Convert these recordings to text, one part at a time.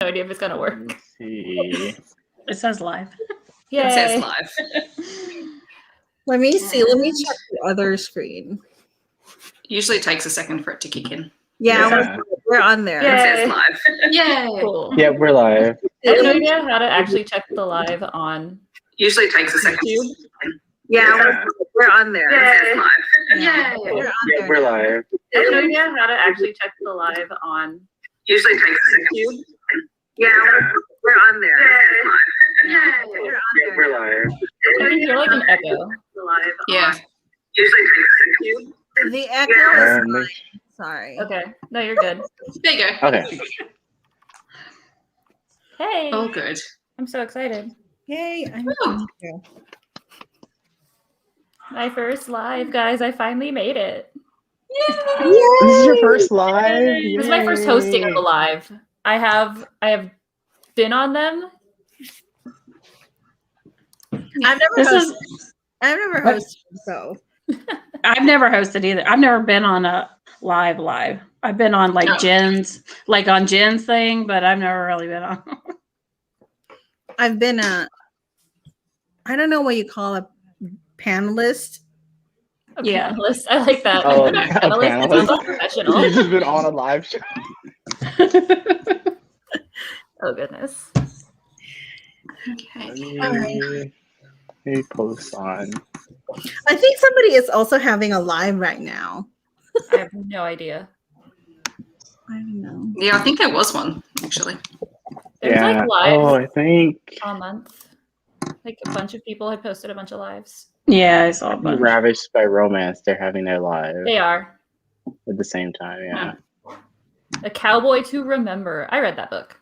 No idea if it's gonna work. Let's see. It says live. Yay. It says live. Let me see. Let me check the other screen. Usually it takes a second for it to kick in. Yeah. We're on there. It Yay. says live. Yay. Cool. Yeah, we're live. I have no idea how to actually check the live on Usually it takes a second. YouTube. Yeah, we're on there. It says live. Yeah. Yay. We're on Yeah, there. we're live. I have no idea how to actually check the live on Usually it takes a second. YouTube. Yeah, we're on there. Yay. We're on Yeah, there. we're live. I can hear like an echo. Yeah. Usually it takes a second. The echo is Um, sorry. Okay. No, you're good. There you go. okay. Hey. All good. I'm so excited. Yay, I'm Woo. here. My first live, guys. I finally made it. This is your first live? This is my first hosting of a live. I have been on them. I've never This hosted. is. I've never What? hosted, so I've never hosted either. I've never been on a live. I've been on like Oh. Jen's, like on Jen's thing, but I've never really been on. I've been a. I don't know what you call a panelist. A Yeah. panelist. I like that. Oh, I'm not a a panelist. It sounds panelist. professional. You've just been on a live show. Oh goodness. Okay. Let me post on. I think somebody is also having a live right now. I have no idea. I don't know. Yeah, I think there was one, actually. There's Yeah. like lives Oh, I think a month. Like a bunch of people had posted a bunch of lives. Yeah, I saw a bunch. Ravished by Romance. They're having their live They are. at the same time. Yeah. A Cowboy to Remember. I read that book.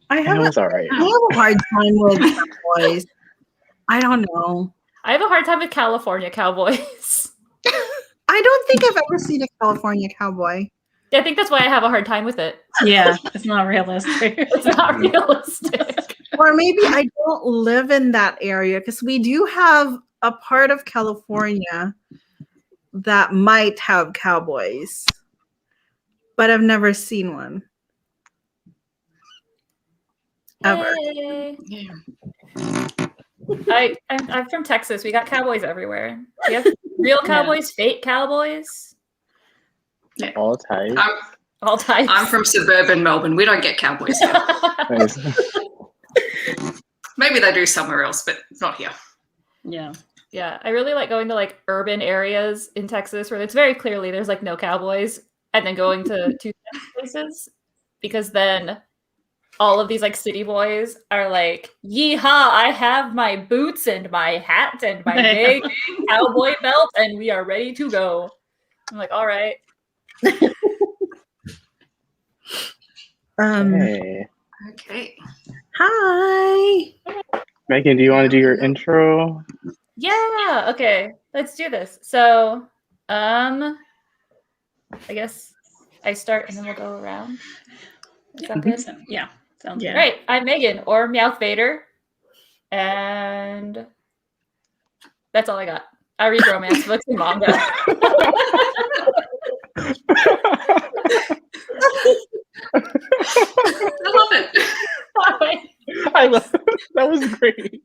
I It have, was all right. I have a hard time with cowboys. I don't know. I have a hard time with California cowboys. I don't think I've ever seen a California cowboy. I think that's why I have a hard time with it. Yeah, it's not realistic. It's not realistic. Or maybe I don't live in that area because we do have a part of California that might have cowboys, but I've never seen one. Ever. Yay. Yeah. I'm from Texas. We got cowboys everywhere. We have real cowboys, fake cowboys, All types. all types. I'm from suburban Melbourne. We don't get cowboys here. Nice. Maybe they do somewhere else, but not here. Yeah. Yeah, I really like going to like urban areas in Texas where it's very clearly there's like no cowboys, and then going to two places because then all of these like city boys are like, yeehaw, I have my boots and my hat and my big cowboy belt, and we are ready to go. I'm like, all right. Hey. Okay. Hi. Megan, do you want to do your intro? Yeah, okay. Let's do this. So, I guess I start and then we'll go around. Is that good? Yeah. Sounds Yeah. All right, I'm Megan, or Meowth Vader, and that's all I got. I read romance books and manga. I love it. I love that was great.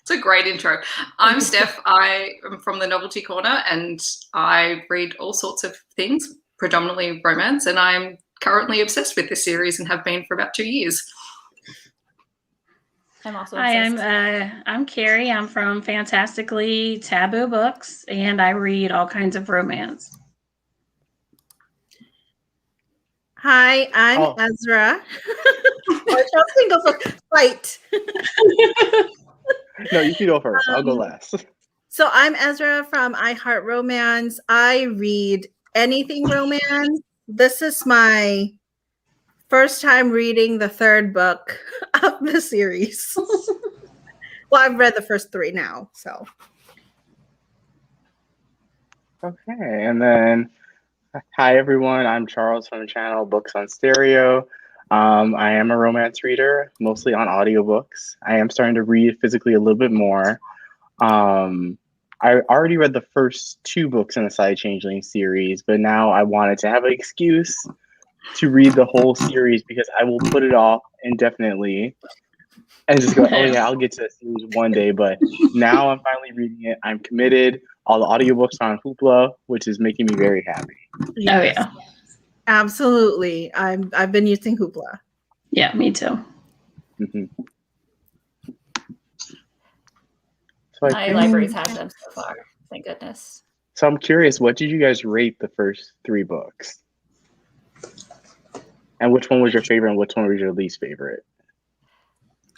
It's a great intro. I'm Steph. I am from the Novelty Corner and I read all sorts of things, predominantly romance, and I'm currently obsessed with this series and have been for about 2 years. I'm also Hi, obsessed. I'm Carrie. I'm from Fantastically Taboo Books, and I read all kinds of romance. Hi, I'm Oh. Ezra. I shall single for fight. No, you can go first. I'll go last. So I'm Ezra from I Heart Romance. I read anything romance. This is my first time reading the third book of the series. Well, I've read the first 3 now, so. Okay, and then hi everyone. I'm Charles from the channel Books on Stereo. I am a romance reader, mostly on audiobooks. I am starting to read physically a little bit more. I already read the first 2 books in the Psy-Changeling series, but now I wanted to have an excuse to read the whole series because I will put it off indefinitely and just go, oh yeah, I'll get to the series one day. But now I'm finally reading it. I'm committed. All the audiobooks are on Hoopla, which is making me very happy. Oh yeah. Absolutely. I've been using Hoopla. Yeah, me too. Mm-hmm. My libraries have them so far. Thank goodness. So I'm curious, what did you guys rate the first 3 books? And which one was your favorite and which one was your least favorite?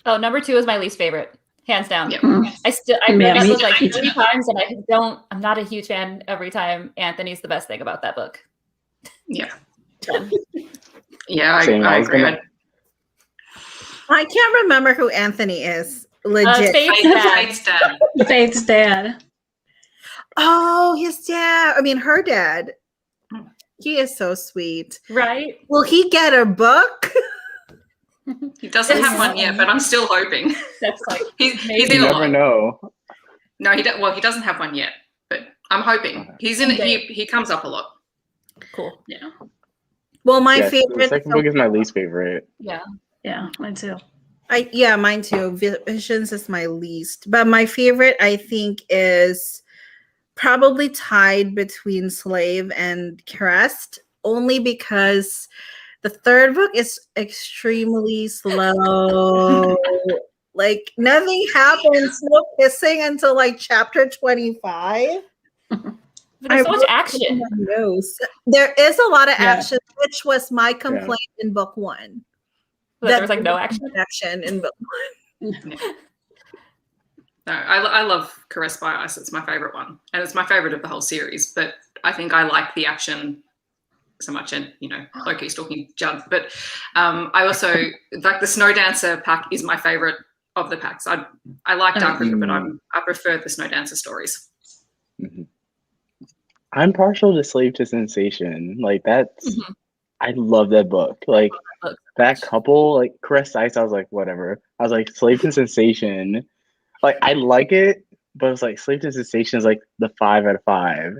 Oh, number 2 is my least favorite, hands down. Yeah. I read that book like 3 times, and I'm not a huge fan every time. Anthony's the best thing about that book. Yeah. Yeah, I agree. I can't remember who Anthony is. Legit. Faith's dad. Faith's dad. Oh, his dad. I mean, her dad. He is so sweet. Right? Will he get a book? He doesn't have one yet, but I'm still hoping. That's like he's You in a never lot. know. No, he doesn't have one yet, but I'm hoping. He's in it. He comes up a lot. Cool. Yeah. Well, my Yes, favorite. the second book is my least favorite. Yeah. Yeah, mine too. Mine too. Visions is my least, but my favorite, I think, is probably tied between Slave and Crest, only because the third book is extremely slow. Like nothing happens, no kissing until like chapter 25. But there's so much action. There is a lot of action, which was my complaint in book 1. But there was like no action in book 1. No, I love Caressed by Ice. It's my favorite one, and it's my favorite of the whole series. But I think I like the action so much, and Loki's talking Judd. But I also like the Snow Dancer pack is my favorite of the packs. I like Dark River, but I prefer the Snow Dancer stories. Mm-hmm. I'm partial to Slave to Sensation. Like that's, I love that book. Like that couple, like Caressed Ice, I was like, whatever. I was like, Slave to Sensation. Like I like it, but it's like Slave to Sensation is like the 5 out of 5.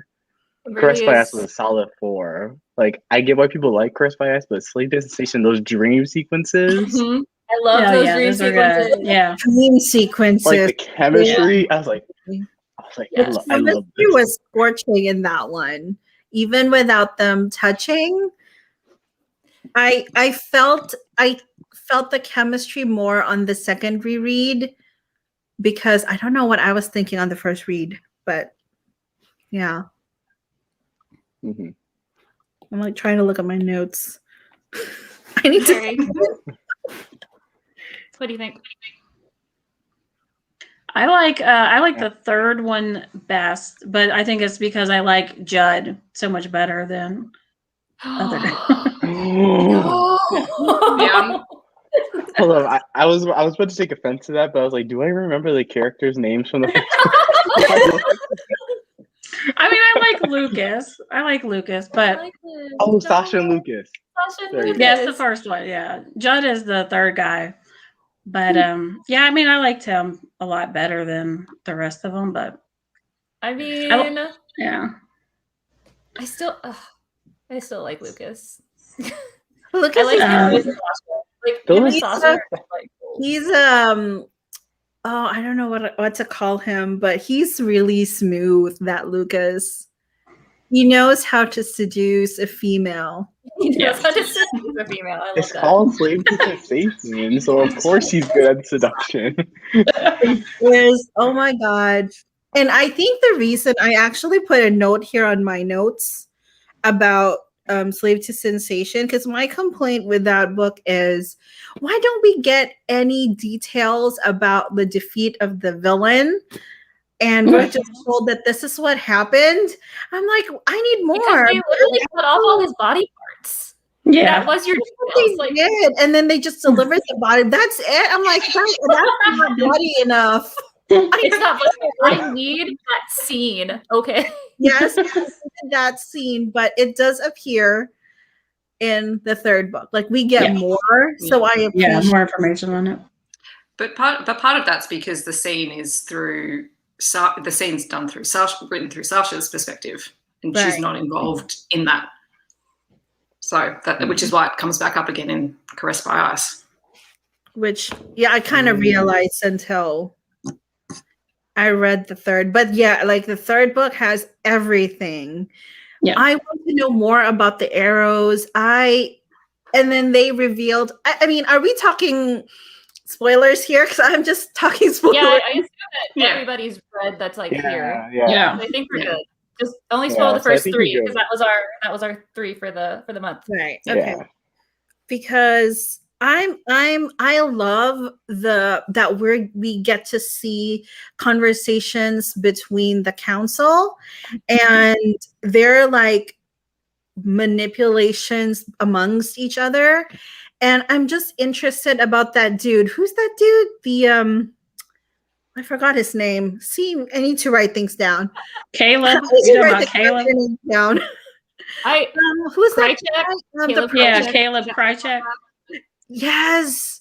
Caressed by Ice was a solid 4. Like I get why people like Caressed by Ice, but Slave to Sensation, those dream sequences. I love those dream sequences. Yeah, dream sequences. Like the chemistry, I was like, I love this. It was scorching in that one, even without them touching. I felt the chemistry more on the second reread because I don't know what I was thinking on the first read, but yeah. Mm-hmm. I'm like trying to look at my notes. I need to. What do you think? I like the third one best, but I think it's because I like Judd so much better than other. Yeah. Hold on, I was about to take offense to that, but I was like, do I remember the characters' names from the first I mean, I like Lucas, but Sasha and Lucas. Yes, the first one. Yeah, Judd is the third guy, but yeah, I mean, I liked him a lot better than the rest of them. But I mean, yeah, I still like Lucas. Lucas, I like him. He's oh, I don't know what to call him, but he's really smooth, that Lucas. He knows how to seduce a female. He knows how to seduce a female. I love It's that. called Slave to Sensation, so of course he's good at seduction. Oh my God. And I think the reason I actually put a note here on my notes about Slave to Sensation, because my complaint with that book is, why don't we get any details about the defeat of the villain? And we're just told that this is what happened. I'm like, I need more. Because they literally cut off all his body parts. Yeah, that was your. They did, and then they just delivered the body. That's it. I'm like, that's not bloody enough. It's not. I need that scene. Okay. Yes, that scene, but it does appear in the third book. Like we get more, so I appreciate more information on it. But part of that's because the scene is through the scene's done through Sasha, written through Sasha's perspective, and she's not involved in that. So which is why it comes back up again in Caressed by Ice. Which, yeah, I kind of realized until I read the third. But yeah, like the third book has everything. Yeah. I want to know more about the arrows. And then they revealed, I mean, are we talking spoilers here? Because I'm just talking spoilers. Yeah, I assume that everybody's read that's like here. Yeah. So I think we're good. Just only spoil the first 3 because that was our 3 for the month. Right. Okay. Yeah. Because I love that we get to see conversations between the council and their like manipulations amongst each other. And I'm just interested about that dude. Who's that dude? The I forgot his name. See, I need to write things down. Caleb. Caleb. Down. Who's that? Caleb Krychek. Yes.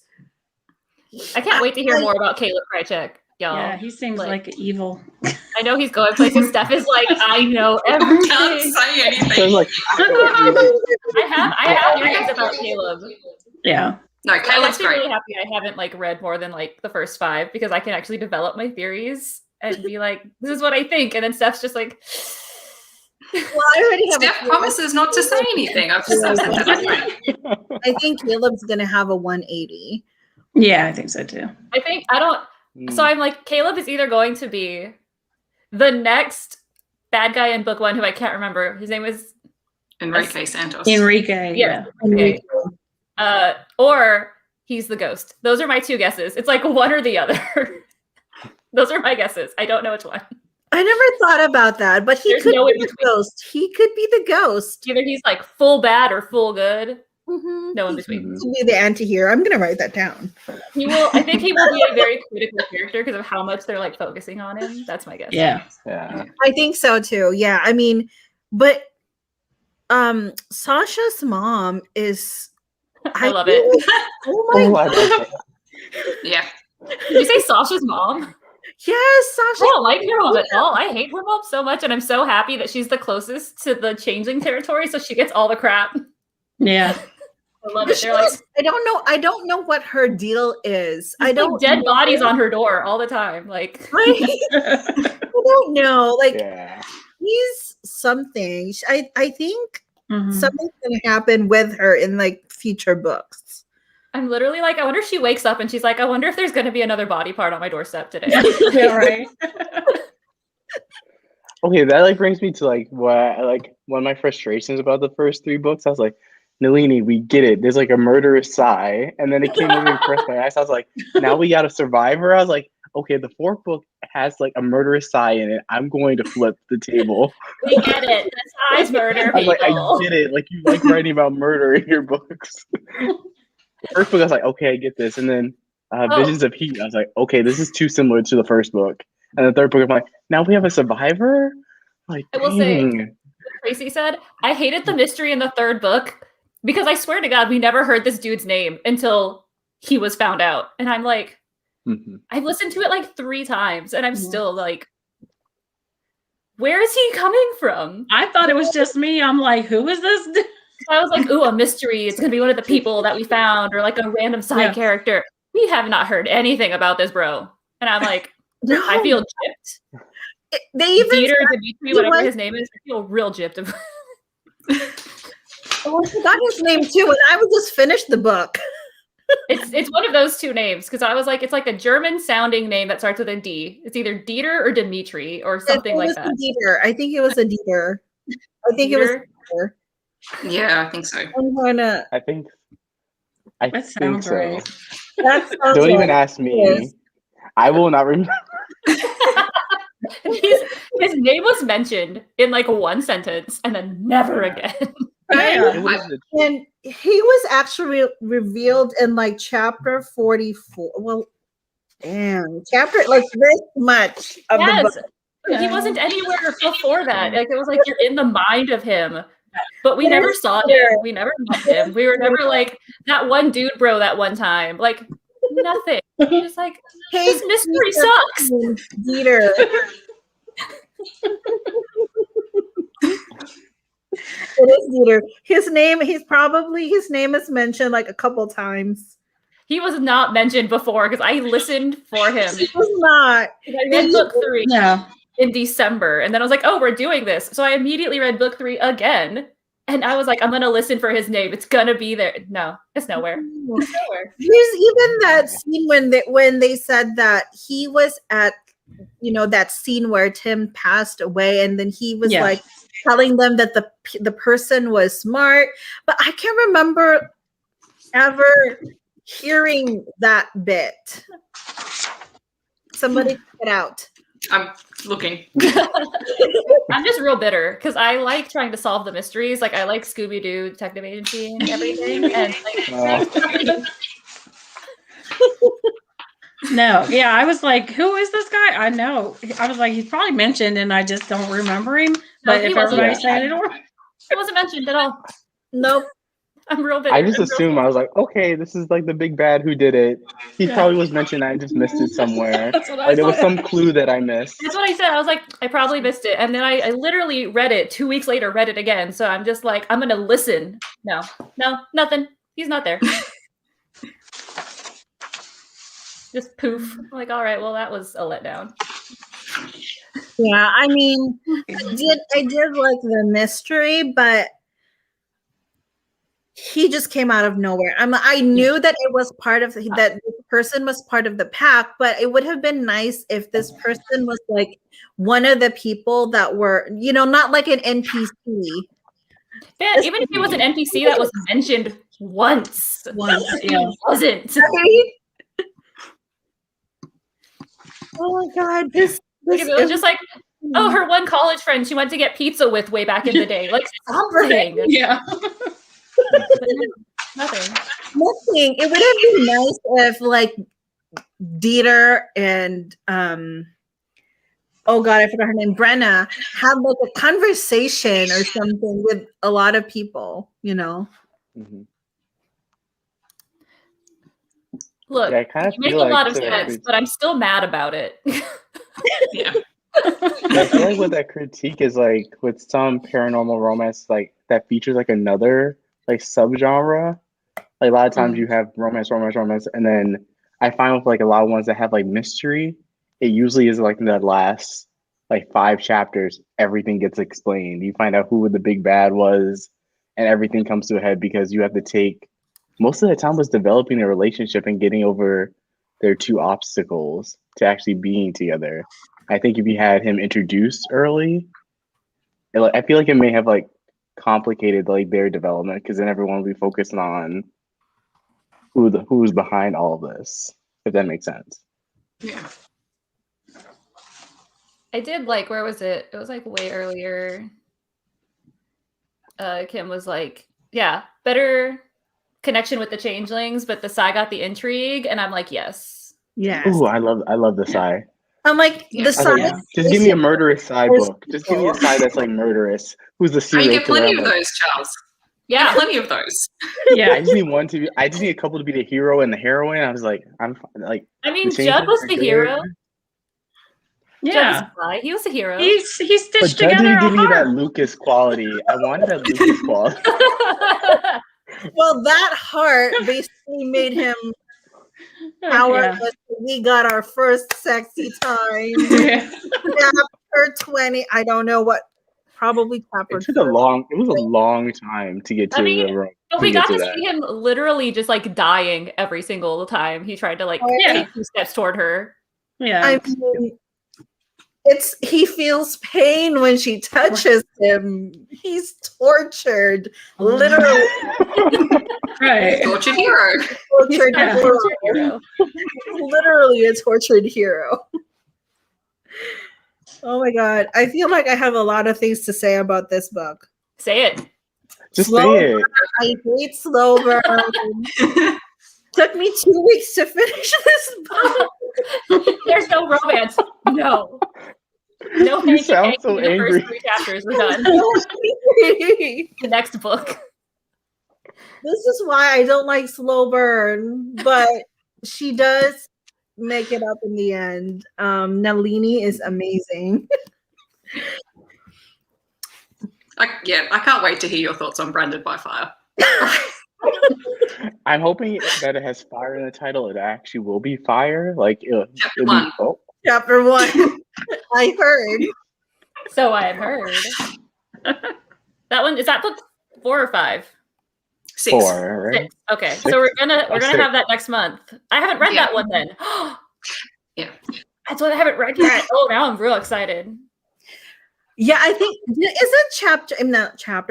I can't wait to hear more about Caleb Krychek, y'all. Yeah, he seems like evil. I know he's going places. Steph is like, I know everything. Can't say anything. So like, I have theories about Caleb. Yeah. No, I'm Caleb's actually great. really happy I haven't like read more than like the first 5 because I can actually develop my theories and be like, this is what I think. And then Steph's just like, well, I already have Steph promises not to say anything. I've said that anyway. I think Caleb's gonna have a 180. Yeah, I think so too. So I'm like, Caleb is either going to be the next bad guy in book 1 who I can't remember. His name is Enrique Santos. Enrique, yeah. Okay. Or he's the ghost. Those are my 2 guesses. It's like one or the other. Those are my guesses. I don't know which one. I never thought about that, but he could be the ghost. He could be the ghost. Either he's like full bad or full good. Mm-hmm. No in between. He could be the anti-hero. I'm gonna write that down. I think he will be a very critical character because of how much they're like focusing on him. That's my guess. Yeah. I think so too. Yeah. I mean, but Sasha's mom is I love it. Oh my god. Yeah. Did you say Sasha's mom? Yes, Sasha. I don't like her mom at all. I hate her mom so much, and I'm so happy that she's the closest to the changeling territory, so she gets all the crap. Yeah. I love it. They're like, I don't know what her deal is. I don't like dead bodies on her door all the time. Like I don't know. Like he's something. I think something's gonna happen with her in like future books. I'm literally like, I wonder if she wakes up and she's like, I wonder if there's gonna be another body part on my doorstep today. Yeah, right. Okay, that like brings me to like what like one of my frustrations about the first 3 books. I was like, Nalini, we get it. There's like a murderous Psy, and then it came over and Caressed by Ice. I was like, now we got a survivor. I was like, okay, the 4th book has like a murderous Psy in it. I'm going to flip the table. We get it. The Psy's murder people. I was like, I get it. Like you like writing about murder in your books. The first book, I was like, okay, I get this, and then Visions of Heat. I was like, okay, this is too similar to the first book. And the 3rd book, I'm like, now we have a survivor. Like, I will say, what Tracy said, I hated the mystery in the 3rd book because I swear to God, we never heard this dude's name until he was found out. And I'm like, I've listened to it like 3 times, and I'm still like, where is he coming from? I thought it was just me. I'm like, who is this dude? I was like, ooh, a mystery. It's going to be one of the people that we found or like a random side character. We have not heard anything about this, bro. And I'm like, I feel gypped. They even Dimitri, whatever his name is, I feel real gypped. I forgot his name too, and I would just finish the book. It's one of those 2 names because I was like, it's like a German sounding name that starts with a D. It's either Dieter or Dimitri or something like that. Dieter. I think it was a Dieter. I think it was Dieter. Yeah, I think so. I think so. Right. Don't even ask me. I will not remember. His name was mentioned in like 1 sentence and then never again. And he was actually revealed in like chapter 44. Well, damn, chapter like this much of the book. He wasn't anywhere before that. Like it was like you're in the mind of him. But we never saw him. We never met him. We were never like that one dude bro that one time. Like nothing. Just like this mystery sucks. Dieter. It is Dieter. His name is mentioned like a couple times. He was not mentioned before because I listened for him. He was not. I read book 3 No. in December, and then I was like, "Oh, we're doing this." So I immediately read book 3 again, and I was like, "I'm gonna listen for his name. It's gonna be there." No, it's nowhere. It's nowhere. There's even that scene when they said that he was at, that scene where Tim passed away, and then he was like telling them that the person was smart, but I can't remember ever hearing that bit. Somebody check it out. I'm looking. I'm just real bitter because I like trying to solve the mysteries. Like I like Scooby-Doo, Detective Agency, and everything. And No, yeah, I was like, who is this guy? I know. I was like, he's probably mentioned, and I just don't remember him. But if everybody's saying it, it wasn't mentioned at all. Nope. I'm real bitter. I just assumed, I was like, okay, this is like the big bad who did it. He probably was mentioned. I just missed it somewhere. Like there was some clue that I missed. That's what I said. I was like, I probably missed it. And then I literally read it 2 weeks later, read it again. So I'm just like, I'm going to listen. No, nothing. He's not there. Just poof. I'm like, all right, well, that was a letdown. Yeah, I mean, I did like the mystery, but he just came out of nowhere. I knew that it was part of that this person was part of the pack, but it would have been nice if this person was like one of the people that were, not like an NPC. Yeah, even if he was an NPC that was mentioned once. Yeah. He wasn't. Right? Oh my God, this It was just like, oh, her one college friend she went to get pizza with way back in the day. Like something. Yeah. Nothing. It would have been nice if like Dieter and oh God, I forgot her name, Brenna, had like a conversation or something with a lot of people, Mm-hmm. Look, Yeah, I you make a lot of sense, but I'm still mad about it. Yeah. I feel like what that critique is like with some paranormal romance, like that features like another like subgenre. Like a lot of times you have romance, and then I find with like a lot of ones that have like mystery, it usually is like in the last like 5 chapters, everything gets explained. You find out who the big bad was, and everything comes to a head because you have to take most of the time was developing a relationship and getting over their 2 obstacles to actually being together. I think if you had him introduced early, I feel like it may have like complicated like their development because then everyone will be focusing on who's behind all of this, if that makes sense. Yeah. I did like, where was it? It was like way earlier. Kim was like, yeah, better connection with the changelings, but the Psy got the intrigue, and I'm like, yes. Yes. Ooh, I love the Psy. I'm like, the Psy. Like, just give me a murderous Psy book. Just give me a Psy that's like murderous. Who's the serial You get plenty killer? of those, Charles. Yeah, plenty of those. Yeah. I just need a couple to be the hero and the heroine. I was like, I'm like. I mean, Judd was the hero. Yeah. He was a hero. He stitched But Judd together didn't give me that heart. Lucas quality. I wanted that Lucas quality. Well, that heart basically made him powerless. We got our first sexy time. Chapter 20. I don't know what. Probably chapter. It was a long time to get to the room. But we got to see him literally just like dying every single time he tried to like take 2 steps toward her. Yeah. I mean, he feels pain when she touches him. He's tortured, literally. Right. Tortured hero. Tortured hero. Literally a tortured hero. Oh my God. I feel like I have a lot of things to say about this book. Say it. Just say it. I hate slow burn. Took me 2 weeks to finish this book. There's no romance. No. No, you sound so the angry. first 3 chapters are done. The next book. This is why I don't like slow burn, but she does make it up in the end. Nalini is amazing. I can't wait to hear your thoughts on Branded by Fire. I'm hoping that it has fire in the title. It actually will be fire. Like Chapter 1. Chapter 1. I heard. So I've heard. That one, is that book 4 or 5? 6. 4, right? 6. Okay, so we're gonna have that next month. I haven't read Yeah. that one then. Yeah. That's what I haven't read yet. Oh, now I'm real excited. Yeah, I think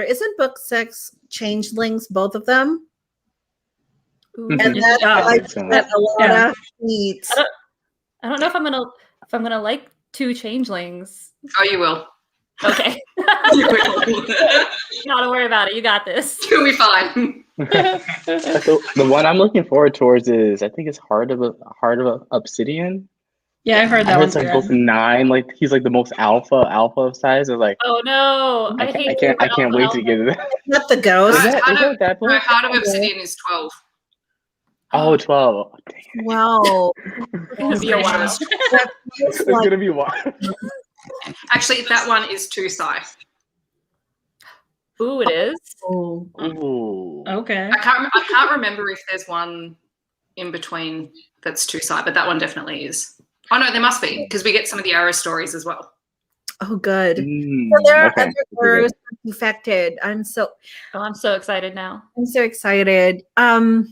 isn't book 6 Changelings, both of them? Ooh. And that's Yeah. like So- a lot of heat. I don't know if I'm gonna like 2 changelings. Oh, you will. Okay. You will. Not to worry about it. You got this. You'll be fine. The one I'm looking forward towards is, I think it's Heart of Obsidian. Yeah, I've heard I that heard one. it's like book 9. Like he's like the most alpha of size. I was like, Oh no! I can't wait to get it. Not the ghost. Is that book? No, Heart of Obsidian is 12. Oh, 12. Dang. Wow. It's gonna be a while. It's gonna be wild. Actually, that one is 2 Psy. Ooh, it is. Oh, Ooh. okay. I can't remember if there's one in between that's 2 Psy, but that one definitely is. Oh no, there must be, because we get some of the Arrow stories as well. Oh, good. Mm, So there are okay. other heroes infected. I'm so excited now. excited. Mhm.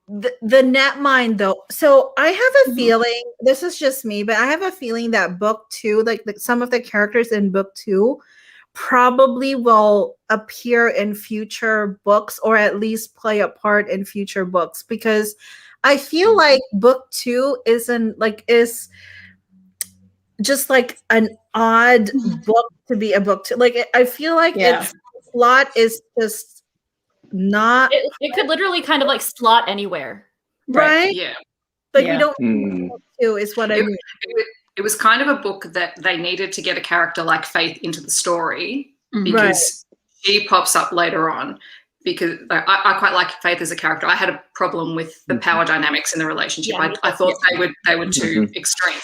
The Netmind though. So I have a feeling, this is just me, but I have a feeling that book 2, like some of the characters in book 2 probably will appear in future books, or at least play a part in future books, because I feel like book 2 is just like an odd book to be a book 2. Like I feel like its plot is just not It could literally kind of like slot anywhere. right. Yeah. Like Yeah. we don't Mm. book 2 is what I mean. It was kind of a book that they needed to get a character like Faith into the story, because she pops up later on. Because I quite like Faith as a character. I had a problem with the power dynamics in the relationship. Yeah, I thought they were too extreme.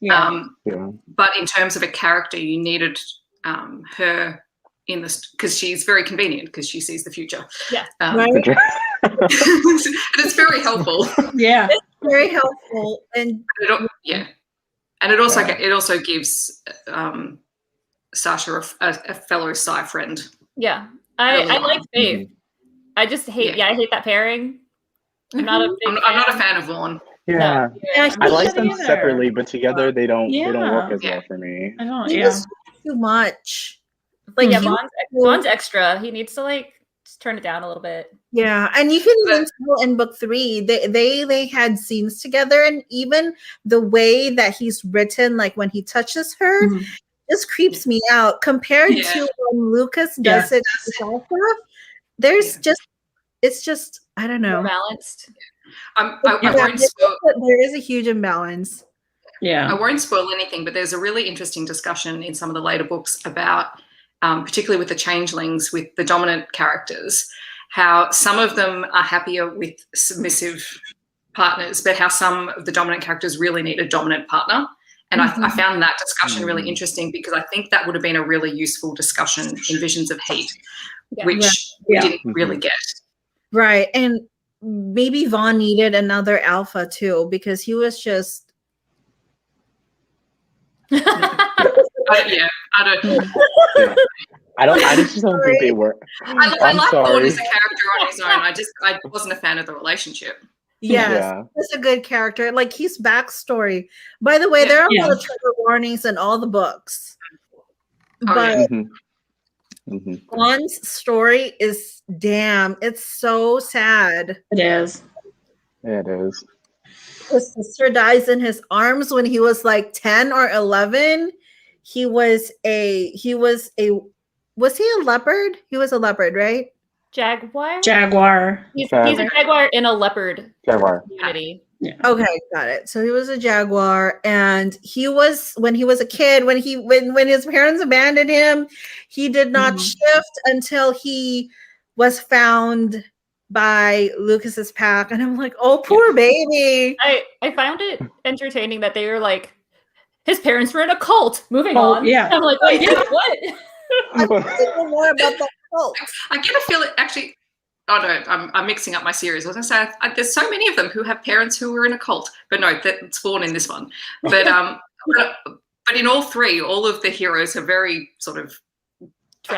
Yeah. Yeah. But in terms of a character, you needed her in this, because she's very convenient, because she sees the future. Yeah. Right. And it's very helpful. Yeah. Very helpful. And And it also gives Sasha a fellow Psy friend. Yeah. I like Faith. Mhm. I just hate I hate that pairing. I'm not a big I'm not a fan of Vaughn. Yeah. Yeah, I like not them either. separately, but together they don't work as Yeah. well for me. I don't. he Yeah. was too much. Like Yeah, he was Vaughn's extra. He needs to like just turn it down a little bit. Yeah, and you can even tell in book 3 they had scenes together, and even the way that he's written, like when he touches her, Mhm. just creeps me out compared to when Lucas does it with Alpha. There's it's just I don't know. More balanced. I won't spoil. There is a huge imbalance. Yeah. I won't spoil anything, but there's a really interesting discussion in some of the later books about, particularly with the changelings, with the dominant characters, how some of them are happier with submissive partners, but how some of the dominant characters really need a dominant partner. And I found that discussion really interesting, because I think that would have been a really useful discussion in Visions of Heat, which we didn't really get. Right. And maybe Vaughn needed another alpha too, because he was just I just don't think they work. I I'm like Vaughn sorry. as a character on his own. I wasn't a fan of the relationship. yes, he's a good character. Like his backstory. By the way, there are a lot of trigger warnings in all the books. Oh, But Mhm. Vaughn's story is it's so sad. It is. Yeah, it is. His sister dies in his arms when he was like 10 or 11. Was he a leopard? He was a leopard, right? Jaguar? Jaguar. He's a jaguar in a leopard Jaguar. community. Yeah. Okay, got it. So he was a jaguar, and he was when he was a kid, when his parents abandoned him, he did not shift until he was found by Lucas's pack. And I'm like, oh, poor baby. I found it entertaining that they were like, his parents were in a cult. Moving on. Yeah. I'm like, wait, what? I want to know more about that cult. I get a feeling, actually, oh no, I'm mixing up my series. I was going to say, there's so many of them who have parents who were in a cult, but no, that's Spawn in this one. But but in all three, all of the heroes have very sort of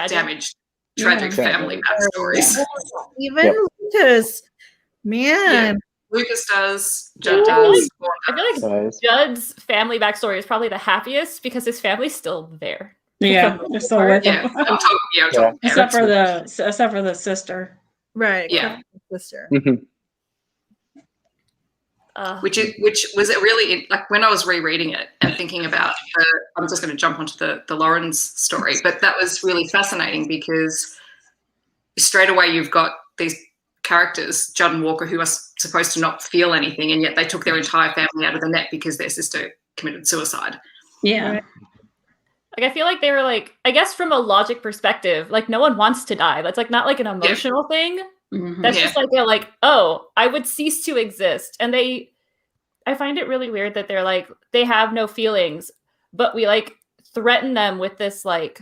damaged, tragic family backstories. Even Lucas, man. Lucas does, Judd does. I feel like Judd's family backstory is probably the happiest because his family's still there. Yeah, they're still with him. I'm talking except for the sister. Right. Yeah. Sister. Which was it really, like when I was rereading it and thinking about I'm just going to jump onto the Lawrence story, but that was really fascinating because straight away you've got these characters, Judd and Walker, who are supposed to not feel anything, and yet they took their entire family out of the net because their sister committed suicide. Yeah. Like I feel like they were like, I guess from a logic perspective, like no one wants to die. That's like not like an emotional thing. That's just like they're like, oh, I would cease to exist. And I find it really weird that they're like, they have no feelings, but we like threaten them with this like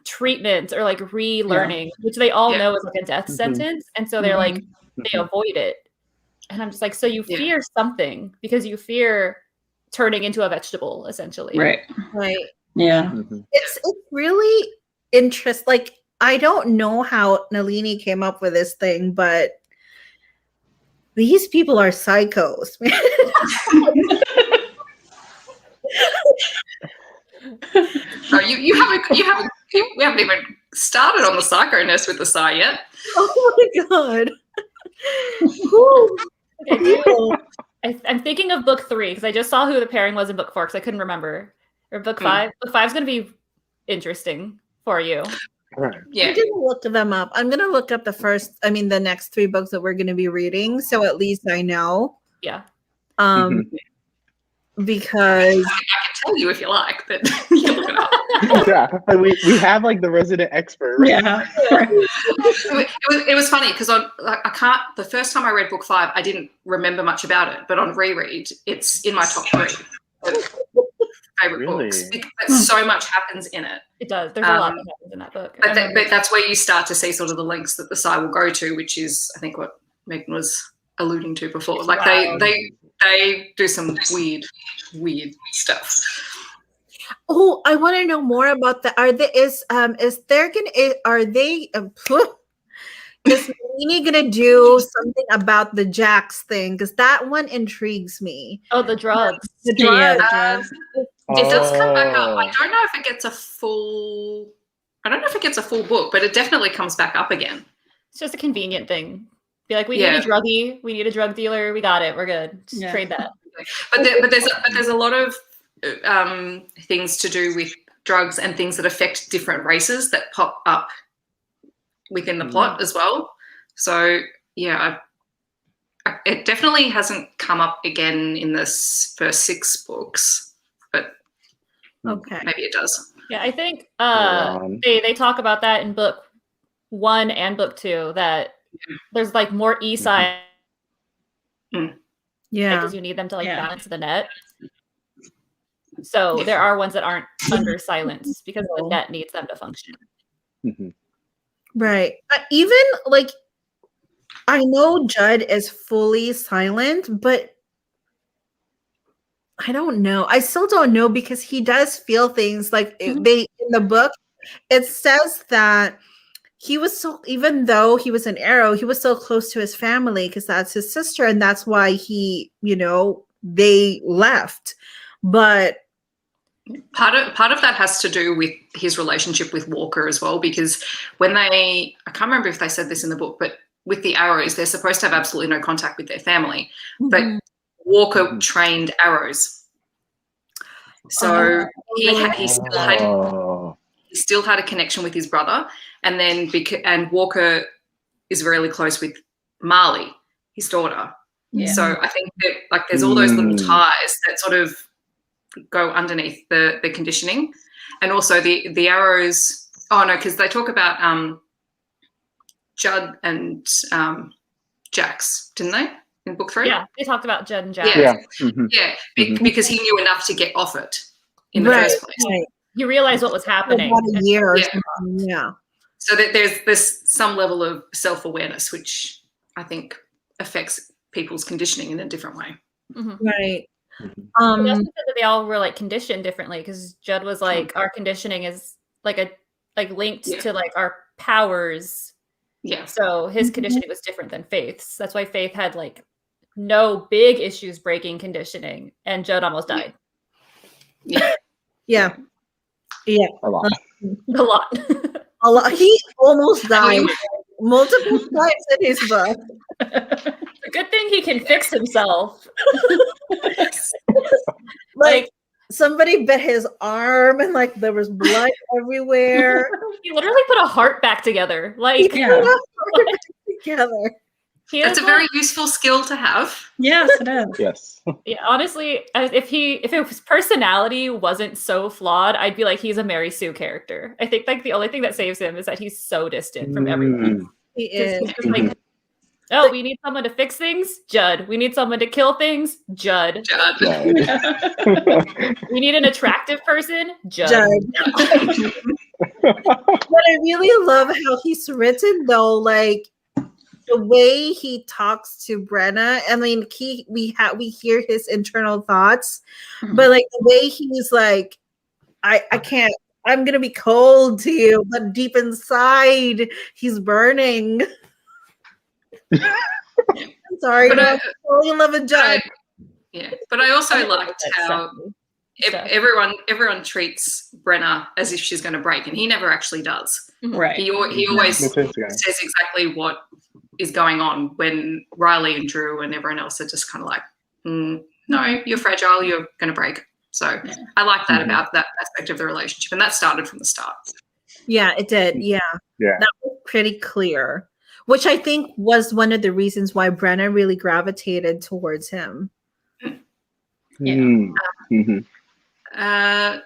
treatment or like relearning, which they all know is like a death sentence. And so they're like, they avoid it. And I'm just like, so you fear something because you fear turning into a vegetable, essentially. Right. Yeah. It's really interesting. Like, I don't know how Nalini came up with this thing, but these people are psychos. No, we haven't even started on the psychoness with the Psy yet. Oh my god. I'm thinking of book 3 because I just saw who the pairing was in book 4 because I couldn't remember. Or book 5. Book 5 is going to be interesting for you. Right. Yeah. I'm gonna look them up. I'm gonna look up the next 3 books that we're gonna be reading, so at least I know. Yeah. Because I can tell you if you like, but you can look it up. Yeah, we have like the resident expert. Right? Yeah. It was funny because the first time I read book 5, I didn't remember much about it, but on reread, it's in my top 3 of favorite books. Because so much happens in it. It does. There's a lot that happens in that book. But that's where you start to see sort of the links that the Psy will go to, which is I think what Megan was alluding to before. Like they do some weird stuff. Oh, I want to know more about that. Is Nalini gonna do something about the Jax thing? Because that one intrigues me. Oh, the drugs. The drugs. Yeah, the drugs. It does come back up. I don't know if it gets a full book, but it definitely comes back up again. It's just a convenient thing. Be like, we need a druggie, we need a drug dealer, we got it, we're good. Just trade that. But there's a lot of things to do with drugs and things that affect different races that pop up within the plot as well. So yeah, it definitely hasn't come up again in this first 6 books, but maybe it does. Yeah, I think they talk about that in book 1 and book 2 that there's like more E-side. Yeah, because you need them to like balance the net. So there are ones that aren't under silence because the net needs them to function. Right. Even like, I know Judd is fully silent, but I don't know. I still don't know because he does feel things like in the book, it says that he was even though he was an Arrow, he was so close to his family because that's his sister, and that's why they left. But part of that has to do with his relationship with Walker as well, because when I can't remember if they said this in the book, but with the Arrows, they're supposed to have absolutely no contact with their family. But Walker trained Arrows. So he still had a connection with his brother, and then and Walker is really close with Marley, his daughter. Yeah. So I think that like there's all those little ties that sort of go underneath the conditioning, and also the Arrows. Oh no, because they talk about Judd and Jax, didn't they, in book 3? Yeah, they talked about Judd and Jax. Yeah, because he knew enough to get off it in the first place. Right. he realized what was happening. About a year or Yeah. something. Yeah. So that there's some level of self-awareness, which I think affects people's conditioning in a different way. Mhm. Right. Mhm. But also said that they all were like conditioned differently, because Judd was like, our conditioning is like linked Yeah. to like our powers. Yeah. So his conditioning was different than Faith's. That's why Faith had like no big issues breaking conditioning, and Judd almost died. Yeah. Yeah. Yeah. A lot. A lot. A lot. He almost died mean- multiple times in his book. A good thing he can fix himself. Like somebody bit his arm and like there was blood everywhere. He literally put a heart back together. Like, Yeah. Put a heart back together. he That's is a very useful skill to have. Yes, it is. Yes. yeah, honestly, if his personality wasn't so flawed, I'd be like, he's a Mary Sue character. I think like the only thing that saves him is that he's so distant from everyone. He 'Cause is. he's just like, oh, we need someone to fix things, Judd. We need someone to kill things, Judd. Judd. We need an attractive person, Judd. Judd. But I really love how he's written though, like the way he talks to Brenna. I mean, we hear his internal thoughts, but like the way he's like, I can't. I'm gonna be cold to you, but deep inside, he's burning. I'm sorry, But I totally love a Judd. But I also liked That's how stuff. everyone treats Brenna as if she's going to break, and he never actually does. Right. He always That's it, yeah. says exactly what is going on, when Riley and Drew and everyone else are just kind of like, no, you're fragile, you're going to break. So I like that about that aspect of the relationship, and that started from the start. Yeah, it did. Yeah. Yeah. That was pretty clear, which I think was one of the reasons why Brenna really gravitated towards him. Yeah. Mm-hmm. I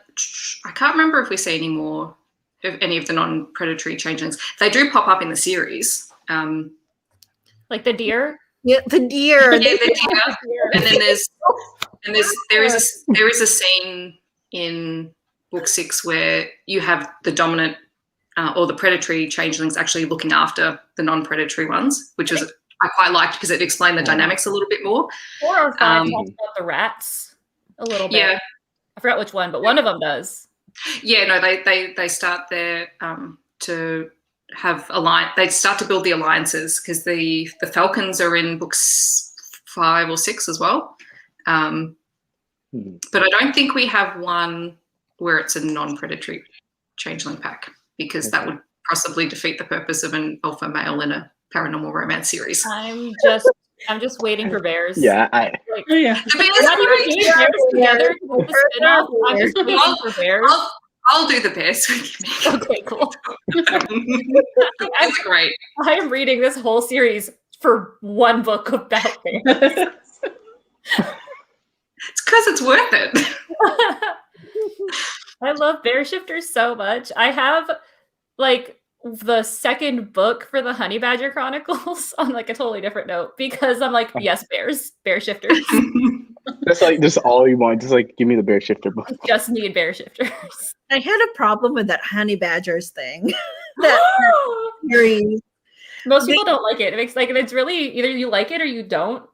can't remember if we see any more of any of the non-predatory changelings. They do pop up in the series. Like the deer. Yeah, the deer. Yeah, the deer. And then there is a scene in book 6 where you have the dominant or the predatory changelings actually looking after the non-predatory ones, which was I quite liked because it explained the dynamics a little bit more. 4 or 5 talks about the rats a little bit. Yeah. I forgot which one, but one of them does. Yeah, no, they start there to have they start to build the alliances, because the Falcons are in books 5 or 6 as well. But I don't think we have one where it's a non-predatory changeling pack, because that would possibly defeat the purpose of an alpha male in a paranormal romance series. I'm just waiting for bears. Yeah, Like, Yeah. The bears we're not are even great. doing bears together. It's a spin-off. I'm just waiting for bears. I'll do the bears. Okay, cool. It's great. I am reading this whole series for one book about bears. It's because it's worth it. I love Bear Shifters so much. I have like the second book for the Honey Badger Chronicles on like a totally different note, because I'm like, yes, bear shifters. that's like just all you want. Just like give me the bear shifter book. I just need bear shifters. I had a problem with that honey badgers thing. that series. Most people don't like it. It makes like it's really either you like it or you don't.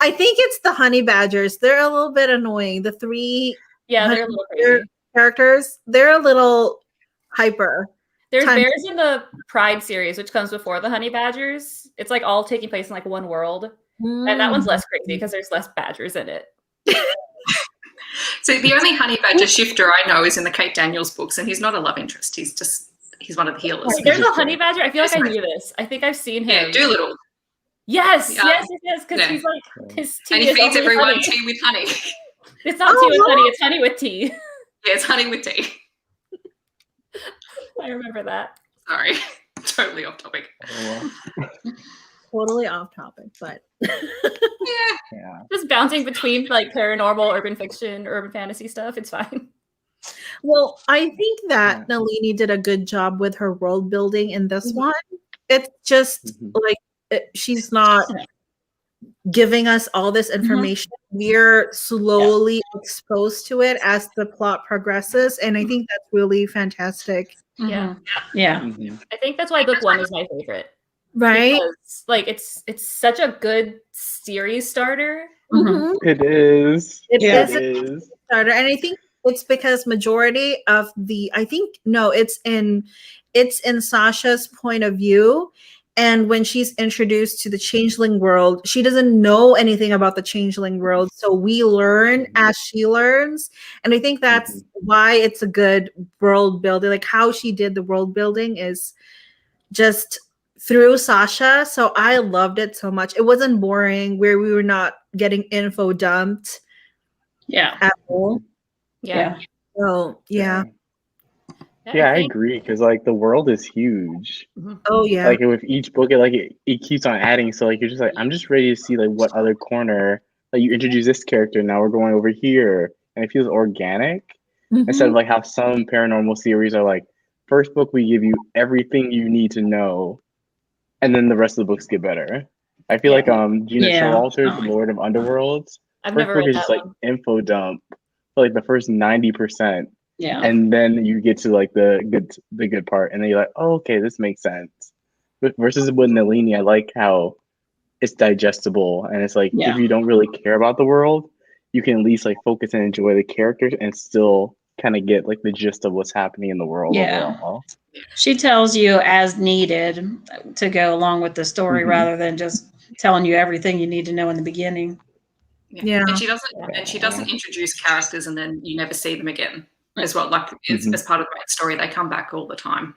I think it's the honey badgers. They're a little bit annoying. The 3 Yeah, they're a little crazy. characters, they're a little hyper. There's Time- bears in the Pride series, which comes before the Honey Badgers. It's like all taking place in like one world. And that one's less crazy because there's less badgers in it. So the only honey badger shifter I know is in the Kate Daniels books, and he's not a love interest. He's one of the healers. Wait, there's a honey badger. I feel like I knew this. I think I've seen him. Yeah, Doolittle. Yes, Yeah. yes, because Yeah. he's like his tea And he is feeds only everyone honey. tea with honey. It's not tea with honey. It's honey with tea. Yeah, it's honey with tea. I remember that. Sorry, totally off topic. Totally off topic, but Yeah. Just bouncing between like paranormal, urban fiction, urban fantasy stuff. It's fine. well, I think that Nalini did a good job with her world building in this one. It's just Mhm. like she's not giving us all this information. We're slowly exposed to it as the plot progresses, and I think that's really fantastic. Yeah. Yeah. I think that's why book 1 is my favorite. Right? Because, like, it's such a good series starter. It is. It Yeah. is a starter, and I think it's because majority of it's in Sasha's point of view. And when she's introduced to the changeling world, she doesn't know anything about the changeling world. So we learn as she learns. And I think that's why it's a good world building. Like how she did the world building is just through Sasha. So I loved it so much. It wasn't boring where we were not getting info dumped. Yeah. At all. Yeah. So yeah. Yeah, I agree because like the world is huge. Oh yeah. Like with each book, it keeps on adding. So like you're just like, I'm just ready to see like what other corner. Like you introduce this character, now we're going over here, and it feels organic instead of like how some paranormal series are like. First book, we give you everything you need to know, and then the rest of the books get better. I feel like Gina Showalter's The Lord of Underworlds. I've First never book read is that just one. like info dump for like the first 90%. Yeah. And then you get to like the good part, and then you're like, oh, okay, this makes sense. But versus with Nalini, I like how it's digestible, and it's like if you don't really care about the world, you can at least like focus and enjoy the characters, and still kind of get like the gist of what's happening in the world overall. She tells you as needed to go along with the story rather than just telling you everything you need to know in the beginning. Yeah. And she doesn't introduce characters and then you never see them again as well. Like as part of the main story, they come back all the time.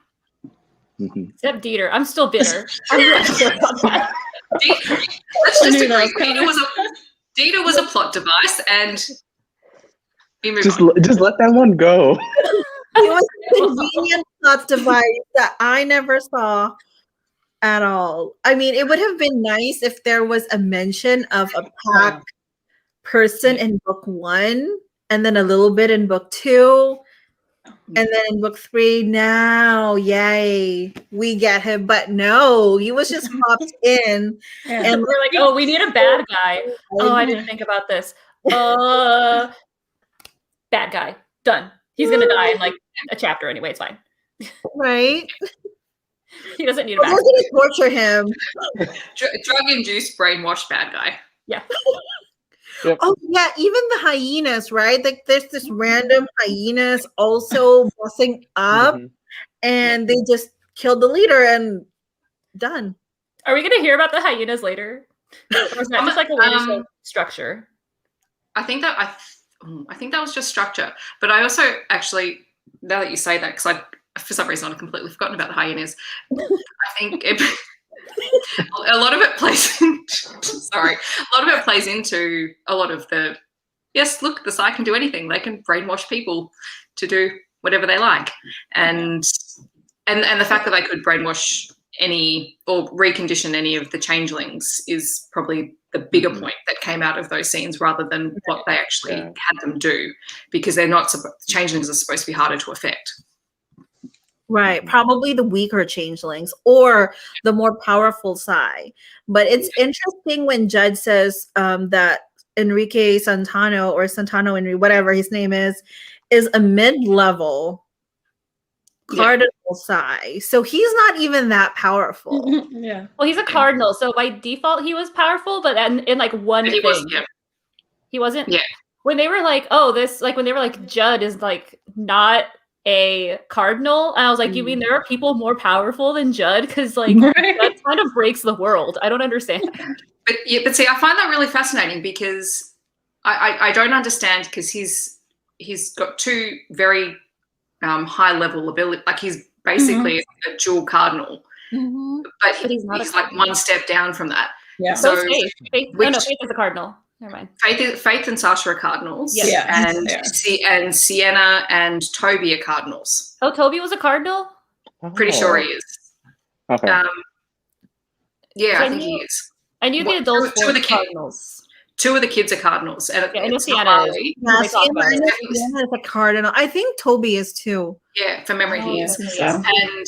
Except Dieter. I'm still bitter. I'm really bitter about that. Let's just agree. Dieter was a plot device, and we move on. Just let that one go. It was a convenient plot device that I never saw at all. I mean, it would have been nice if there was a mention of a pack person in book 1, and then a little bit in book 2, and then in book 3. Now, yay, we get him. But no, he was just popped in, and we're like, oh, we need a bad guy. Oh, I didn't think about this. Bad guy. Done. He's gonna die in like a chapter anyway. It's fine. Right? He doesn't need a back. We're gonna torture him. Drug-induced, brainwashed bad guy. Yeah. Yep. Oh yeah, even the hyenas, right? Like there's this random hyenas also bossing up, and they just killed the leader and done. Are we gonna hear about the hyenas later? Or is that just like a way to show structure? I think that was just structure. But I also actually, now that you say that, because for some reason I've completely forgotten about the hyenas. I think a lot of it plays into a lot of the look, the Psy can do anything. They can brainwash people to do whatever they like. And the fact that they could brainwash any or recondition any of the changelings is probably the bigger point that came out of those scenes rather than what they actually had them do, because they're not changelings are supposed to be harder to affect. Right, probably the weaker changelings or the more powerful Psy. But it's interesting when Judd says that Enrique Santano or Santano Enrique, whatever his name is a mid-level cardinal Psy. So he's not even that powerful. Well, he's a cardinal, so by default he was powerful, but in like one thing. He wasn't. Yeah. When they were like, oh, this, like when they were like, Judd is like not a cardinal, and I was like, you mean there are people more powerful than Judd? Because like that kind of breaks the world. I don't understand. But see, I find that really fascinating because I don't understand, because he's got two very high level ability. Like he's basically a dual cardinal, but he's like one step down from that. Yeah. So Faith. Faith is a cardinal. Never mind. Faith and Sasha are cardinals. Yeah. And Sienna and Toby are cardinals. Oh, Toby was a cardinal? Pretty sure he is. Okay. I think he is. I knew the adults were cardinals. Two of the kids are cardinals. And I know Sienna is. Sienna is a cardinal. I think Toby is too. Yeah, from memory he is. Yeah. And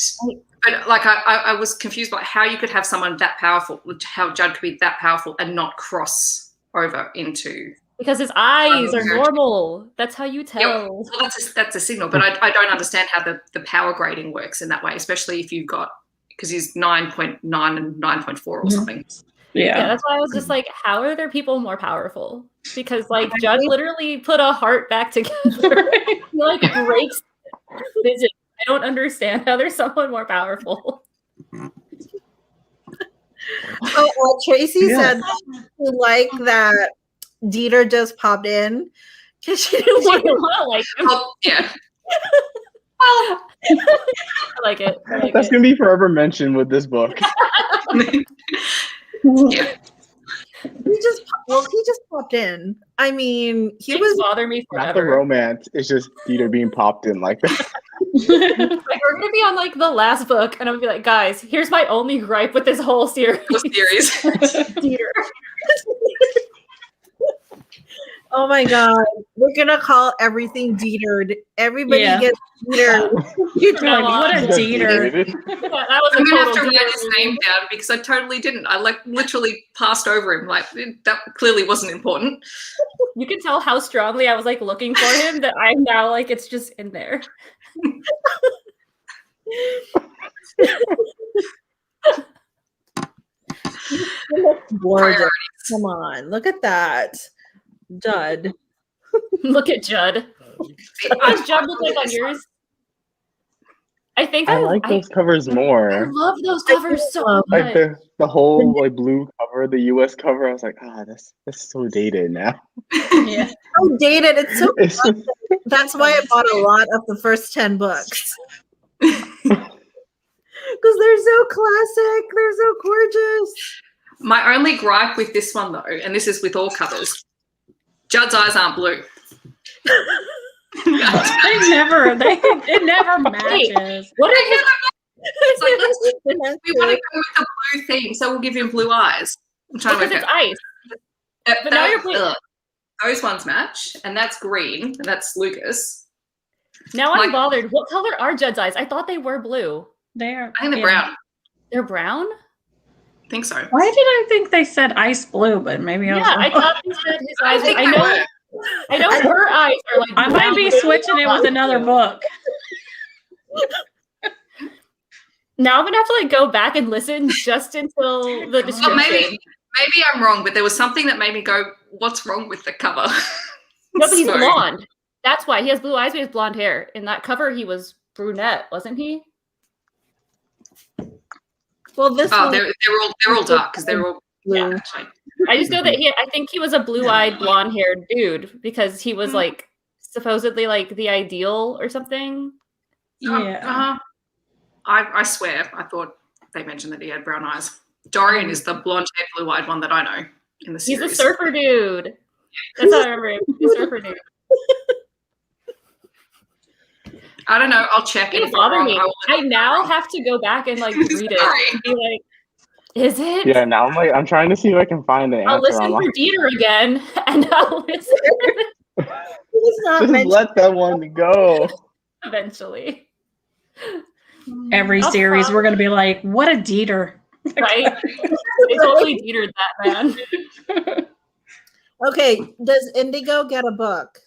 But like I was confused by how you could have someone that powerful, how Judd could be that powerful and not cross over into. Because his eyes are normal. That's how you tell. Yeah, well, that's a signal. But I don't understand how the power grading works in that way, especially if you've got, because he's 9.9 and 9.4 or something. Yeah, that's why I was just like, how are there people more powerful? Because like Judd literally put a heart back together. He like breaks vision. I don't understand how there's someone more powerful. Tracy said she liked that Dieter just popped in because she didn't want to like him. Oh, yeah. I like it. That's gonna be forever mentioned with this book. Yeah. He just popped in. I mean, he it was bother me forever. Not the romance. It's just Dieter being popped in like that. Like we're gonna be on like the last book, and I'm gonna be like, guys, here's my only gripe with this whole series. Dieter. Oh my god, we're gonna call everything Dietered. Everybody gets Dietered. What a Dieter! That was I'm gonna have to Dieter write his name down because I totally didn't. I like literally passed over him. Like that clearly wasn't important. You can tell how strongly I was like looking for him that I'm now like it's just in there. Gorgeous. Come on, look at that, Judd. Look at Judd. What does Judd look like on yours? I think I like those covers more. I love those covers so much. Like the whole like blue cover, the US cover. I was like, that's so dated now. Yeah, So dated. It's so. That's why I bought a lot of the first 10 books. Because they're so classic. They're so gorgeous. My only gripe with this one though, and this is with all covers, Judd's eyes aren't blue. it never matches. What are you? It's like we want to go with the blue theme, so we'll give him blue eyes. I'm trying Because to it's ice. But now you're playing. Those ones match, and that's green, and that's Lucas. Now I'm bothered. What color are Judd's eyes? I thought they were blue. I think they're brown. They're brown? I think so. Why did I think they said ice blue? But maybe I thought they said his eyes. I know her eyes are like. I might be switching it with another book. Now I'm gonna have to like go back and listen just until the description. Well, maybe I'm wrong, but there was something that made me go, "What's wrong with the cover?" No, but he's blonde. That's why he has blue eyes, but he has blonde hair. In that cover, he was brunette, wasn't he? Well, this one, they're all dark because they're all blue. Yeah. I just know that I think he was a blue-eyed, blonde-haired dude because he was like supposedly like the ideal or something. Yeah. I swear, I thought they mentioned that he had brown eyes. Dorian is the blonde-haired, blue-eyed one that I know in the series. He's a surfer dude. That's how I remember him. He's a surfer dude. I don't know. I'll check it. It bother me. I now have to go back and like read it and be like, is it? Yeah, now I'm trying to see if I can find the answer. I'll listen for Dieter again, and I'll listen. Just let that one go. Eventually. Every series, we're going to be like, what a Dieter. Right? They totally Dietered that man. Okay, does Indigo get a book?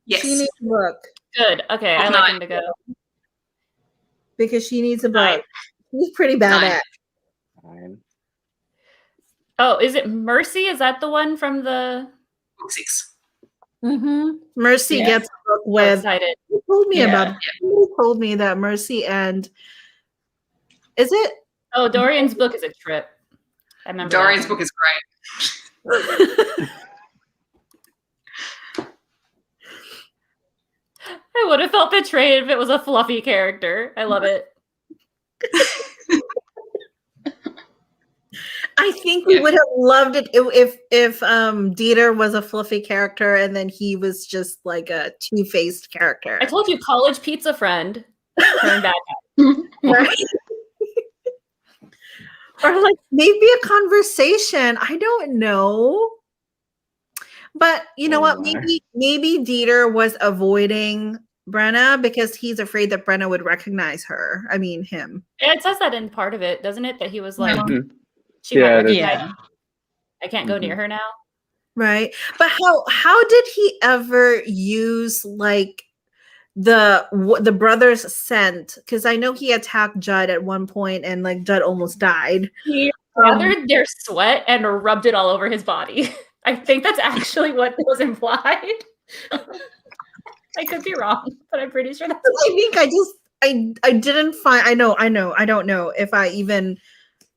Yes. She needs a book. Good. Okay, I like Indigo. Because she needs a book. She's pretty bad at. Oh, is it Mercy? Is that the one from the book 6? Mm-hmm. Mercy gets a book with. Excited. Who told me about it? Who told me that Mercy and is it? Oh, Dorian's book is a trip. I remember. Dorian's book is great. I would have felt betrayed if it was a fluffy character. I love it. I think we would have loved it if Dieter was a fluffy character and then he was just like a two-faced character. I told you, college pizza friend turned bad guy. Right? Or like maybe a conversation. I don't know. But you know what? Maybe Dieter was avoiding Brenna because he's afraid that Brenna would recognize her. I mean, him. Yeah, it says that in part of it, doesn't it? That he was like, Mhm. she might Yeah, recognize. Yeah. I can't go near her now. Right. But how did he ever use like the brothers' scent? Because I know he attacked Judd at one point and like Judd almost died. He gathered their sweat and rubbed it all over his body. I think that's actually what was implied. I could be wrong, but I'm pretty sure that's. I think I didn't find. I don't know if I even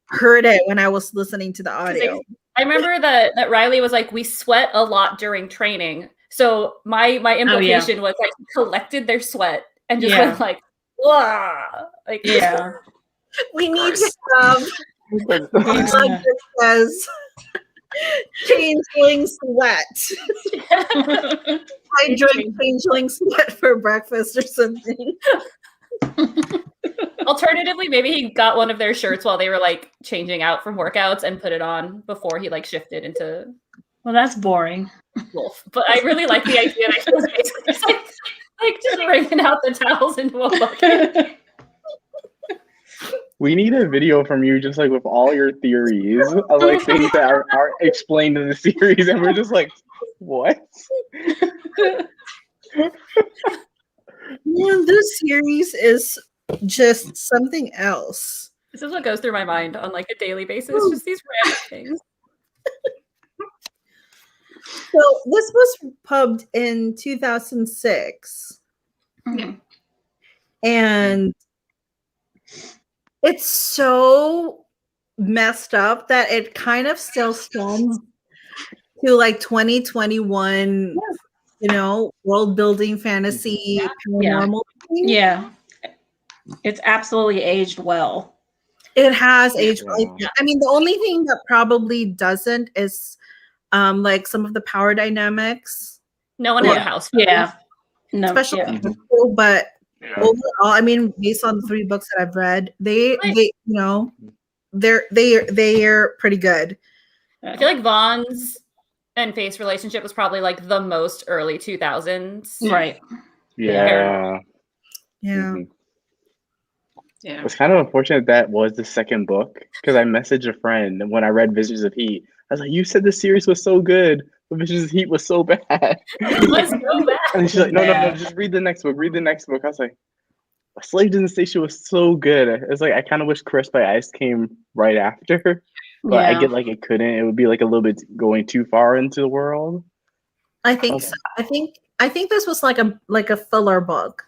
heard it when I was listening to the audio. I remember that Riley was like, we sweat a lot during training. So my implication was like he collected their sweat and just went like, wah. Like we need to have like that says changeling sweat. I drank changeling sweat for breakfast or something. Alternatively, maybe he got one of their shirts while they were like changing out from workouts and put it on before he like shifted into. Well, that's boring. Wolf. But I really like the idea that he was basically just like just wringing out the towels into a bucket. We need a video from you just like with all your theories of like things that are explained in the series, and we're just like, what? Man, this series is just something else. This is what goes through my mind on like a daily basis, just these random things. So this was pubbed in 2006. Yeah. And it's so messed up that it kind of still stands to like 2021, you know, world building fantasy, paranormal thing. Yeah. It's absolutely aged well. It has aged well. I mean, the only thing that probably doesn't is like some of the power dynamics. No one had a house. Yeah. No, especially but overall, I mean, based on the 3 books that I've read, they you know, they're pretty good. I feel like Vaughn's and Faith's relationship was probably like the most early 2000s. Right. Yeah. Yeah. Yeah. It's kind of unfortunate that was the second book because I messaged a friend when I read Visions of Heat. I was like, "You said the series was so good, but Visions of Heat was so bad." It was so bad. And she's like, no, just read the next book. Read the next book. I was like, Slave in the Station was so good. It's like I kind of wish Caressed by Ice came right after, but I get like it couldn't. It would be like a little bit going too far into the world. I think so. I think this was like a filler book.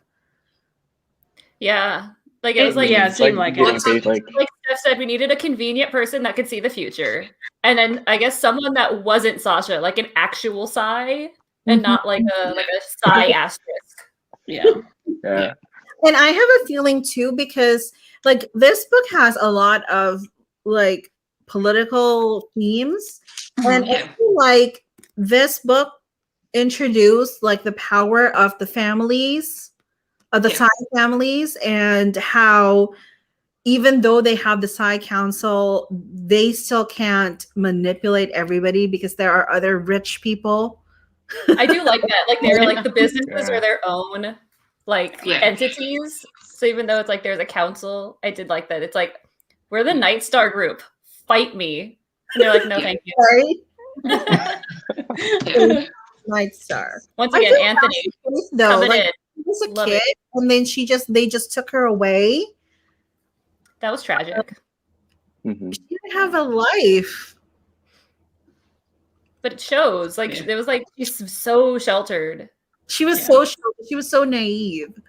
Yeah. Like it was like it seemed like it. Like Steph said, we needed a convenient person that could see the future. And then I guess someone that wasn't Sasha, like an actual Psy and not like a Psy asterisk. Yeah. And I have a feeling too, because like this book has a lot of like political themes. And I feel like this book introduced like the power of the families, of the Psy families, and how even though they have the Psy Council, they still can't manipulate everybody because there are other rich people. I do like that. Like they're like the businesses are their own like entities. So even though it's like there's a council, I did like that. It's like, we're the Night Star group. Fight me. And they're like, no, thank you. Right? Night Star. Once again, Anthony. Though, like, she was a kid, and then they just took her away. That was tragic. Mm-hmm. She didn't have a life. But it shows. Like it was like she's so sheltered. She was so sheltered. She was so naive.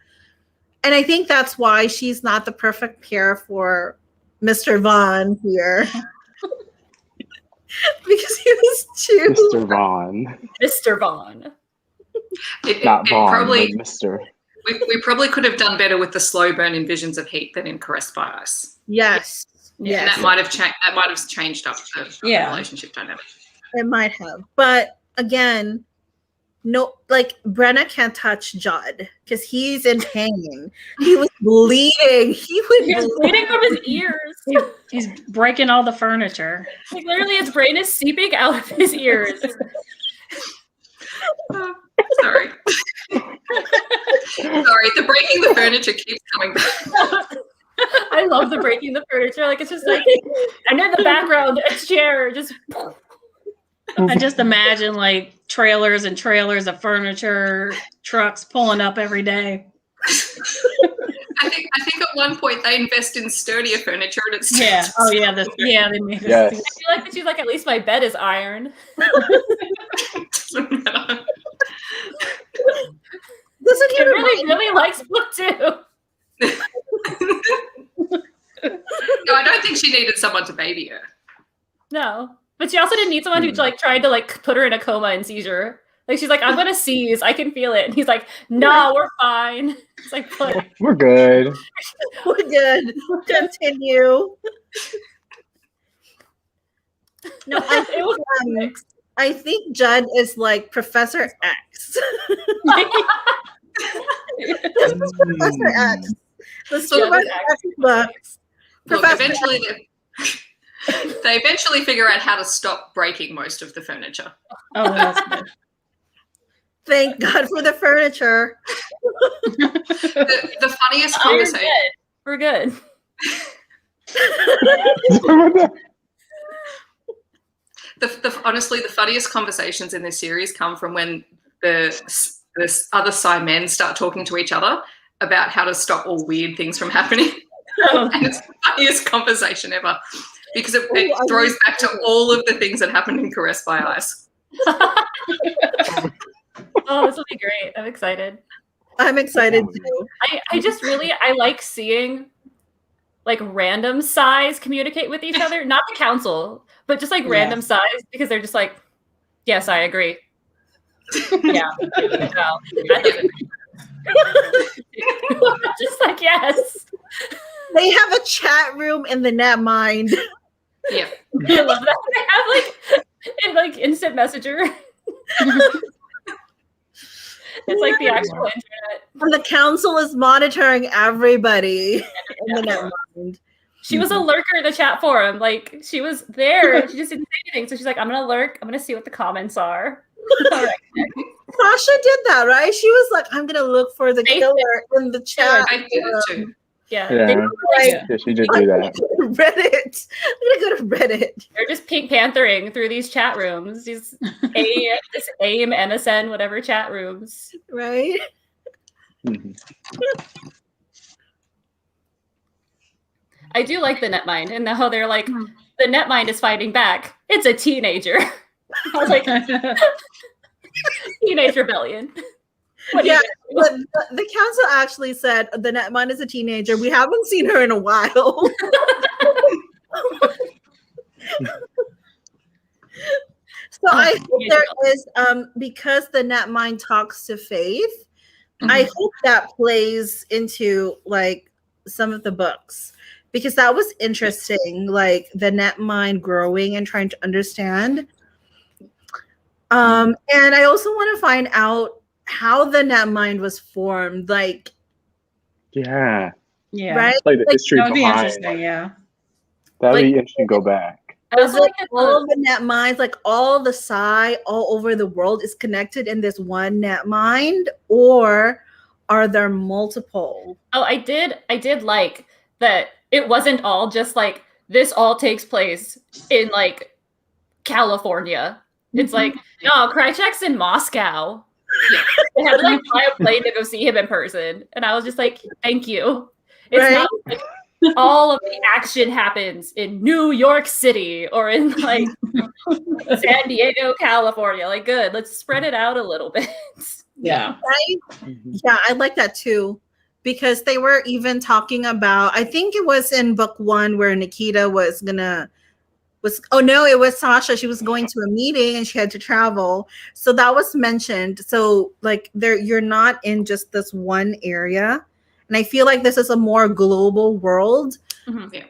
And I think that's why she's not the perfect pair for Mr. Vaughn here. Because he was too Mr. Vaughn. Mr. Vaughn. Not Vaughn, probably, but Mr. We probably could have done better with the slow burn in Visions of Heat than in Caressed by Ice. Yes. Yeah, and that might have changed. That might have changed up the relationship dynamic. It might have, but again, no, like Brenna can't touch Judd because he's in pain. He was bleeding. He was bleeding from his ears. He's breaking all the furniture. Like literally, his brain is seeping out of his ears. Sorry. Sorry, the breaking the furniture keeps coming back. I love the breaking the furniture. Like it's just like, and in the background, a chair just. I just imagine like trailers and trailers of furniture, trucks pulling up every day. I think at one point they invest in sturdier furniture, and it's Yeah. Oh yeah. They made it. Yes. I feel like that she's like, at least my bed is iron. Doesn't matter. Doesn't It really likes book 2. No, I don't think she needed someone to baby her. No, but she also didn't need someone who like tried to like put her in a coma and seizure. Like she's like, I'm gonna seize. I can feel it. And he's like, no, we're fine. It's like, but We're good. We're good. Continue. No, it was I think Judd is like Professor X. This is Professor X. The Supervisor X books. Look, Professor eventually they eventually figure out how to stop breaking most of the furniture. Oh, that's good. Thank God for the furniture. The funniest Iron conversation. bed. We're good. Honestly, the funniest conversations in this series come from when the other Psy men start talking to each other about how to stop all weird things from happening. And it's the funniest conversation ever because it throws back to all of the things that happened in Caressed by Ice. Oh, this will be great. I'm excited. I'm excited too. I like seeing like random Psys communicate with each other. Not the council, but just like random Psys because they're just like, yes, I agree. Yeah. No, that doesn't just like, yes. They have a chat room in the Netmind. Yeah. I love that. They have like instant messenger. It's like the actual internet. And the council is monitoring everybody in the Netmind. She was a lurker in the chat forum. Like she was there. She just didn't say anything. So she's like, I'm gonna lurk. I'm gonna see what the comments are. All right. Sasha did that, right? She was like, I'm gonna look for the killer in the chat. I did it too. Yeah. Yeah, she did do that. Reddit. I'm gonna go to Reddit. They're just Pink Panthering through these chat rooms. These AIM, MSN, whatever chat rooms. Right? Mhm. I do like the Netmind and how they're like, the Netmind is fighting back. It's a teenager. I was like, teenage rebellion. What do you Yeah, do? but the council actually said the Netmind is a teenager. We haven't seen her in a while. So I hope there is, because the Netmind talks to Faith, I hope that plays into like some of the books because that was interesting, like the Netmind growing and trying to understand. And I also want to find out how the Netmind was formed, like Yeah. Yeah. right? Like the history That would be behind. interesting. Yeah. That'd Like- be interesting to go back. I Was also it like all the Netminds, like all the Psy all over the world is connected in this one Netmind, or are there multiple? Oh, I did like that it wasn't all just like this all takes place in like California. It's like, no, Krychek's in Moscow. They had to like fly a plane to go see him in person. And I was just like, thank you. It's Right. not like all of the action happens in New York City or in like San Diego, California. Like, good. Let's spread it out a little bit. Yeah. Yeah, I like that too. Because they were even talking about, I think it was in book 1 where Nikita it was Sasha. She was going to a meeting and she had to travel. So that was mentioned. So like you're not in just this one area. And I feel like this is a more global world. Yeah.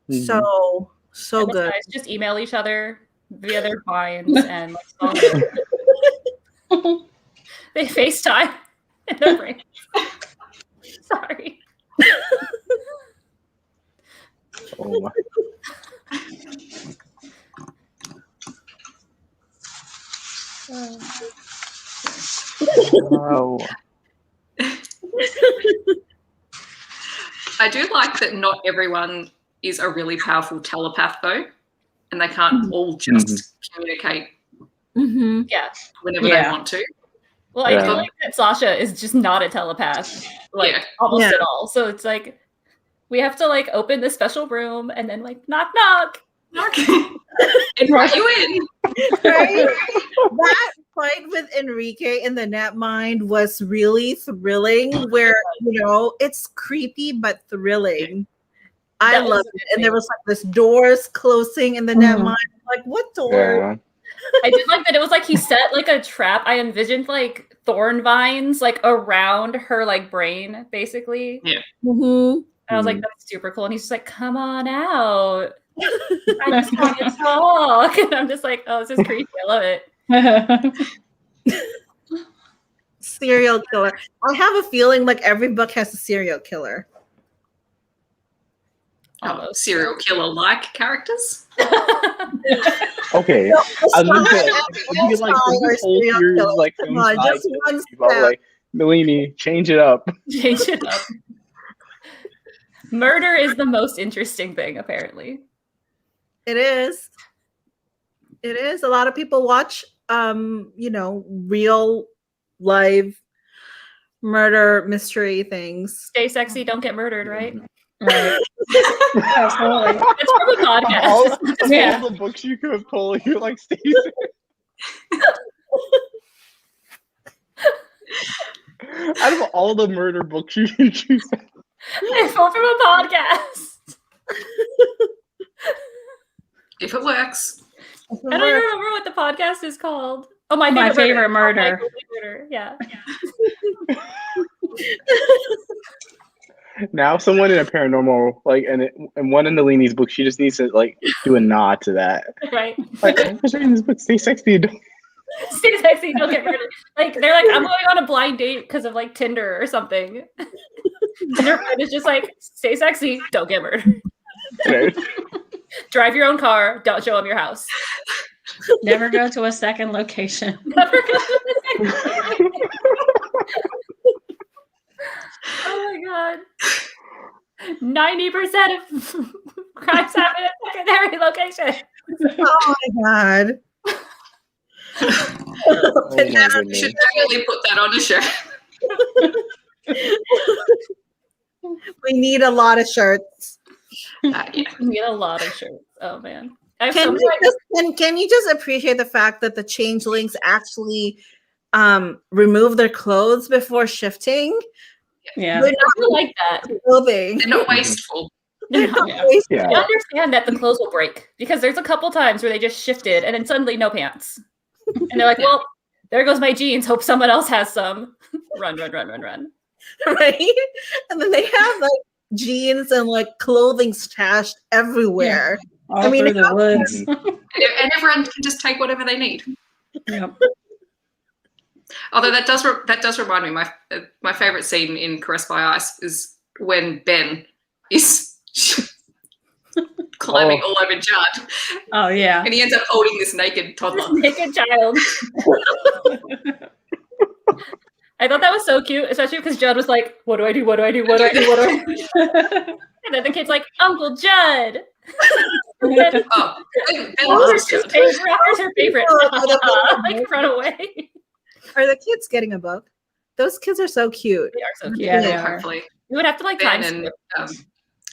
So And the good. guys just email each other via their minds and like they FaceTime in their brain. Sorry. Oh my. Oh. Wow. I do like that not everyone is a really powerful telepath, though, and they can't all just communicate Yeah. whenever they want to. Well, I feel like that Sasha is just not a telepath, like almost at all. So it's like we have to like open this special room and then like knock knock. And write you in. Right? That fight with Enrique in the Netmind was really thrilling, where it's creepy but thrilling. I love it. And there was like this doors closing in the Netmind. Like, what door? Yeah. I did like that it was like he set like a trap. I envisioned like thorn vines like around her like brain, basically. Yeah. Mm-hmm. I was like, that's super cool. And he's just like, come on out. I just want to talk. And I'm just like, oh, this is creepy. I love it. Serial killer. I have a feeling like every book has a serial killer. Almost. Serial killer-like characters. Okay. I was gonna say, I feel like this whole series is like Come on, just one step. like Nalini, change it up. Change it up. Murder is the most interesting thing, apparently. It is. It is. A lot of people watch real live murder mystery things. Stay sexy, don't get murdered, right? Right. Absolutely. It's from a podcast. All the books you could have pulled, you're like, Stacey. Out of all the murder books you can choose. It's all from a podcast. If it works. I don't even remember what the podcast is called. Oh, my favorite murder. My favorite murder. Yeah. Now, someone in a paranormal, like, and one in Nalini's book, she just needs to like do a nod to that. Right. Like, I'm reading this book. Stay sexy. Stay sexy. Don't get murdered. Like they're like, I'm going on a blind date because of like Tinder or something. And their friend is just like, stay sexy. Don't get murdered. Right. Drive your own car. Don't show them your house. Never go to a second location. Never go to a second. Oh my god. 90% of crimes happen in secondary locations. Oh my god. You should definitely put that on a shirt. We need a lot of shirts. Yeah. We need a lot of shirts. Oh man. Can you just appreciate the fact that the changelings actually remove their clothes before shifting? Yeah. They're not like that. Clothing. They're not wasteful. They're not Yeah. wasteful. I understand that the clothes will break because there's a couple times where they just shifted and then suddenly no pants. And they're like, well, there goes my jeans. Hope someone else has some. Run. Right? And then they have like jeans and like clothing stashed everywhere. All through the woods. And everyone can just take whatever they need. Yep. Although that does remind me, my favorite scene in Caressed by Ice is when Ben is climbing all over Judd. Oh yeah. And he ends up holding this naked toddler. Naked child. I thought that was so cute, especially because Judd was like, what do I do? What do I do? What do I do? What do I do? And then the kid's like, Uncle Judd. Ben loves Judd. Rapper's her favorite. Like, run away. Are the kids getting a book? Those kids are so cute. They are so cute. Yeah, they Yeah, are. hopefully. You would have to like time Ben and skip.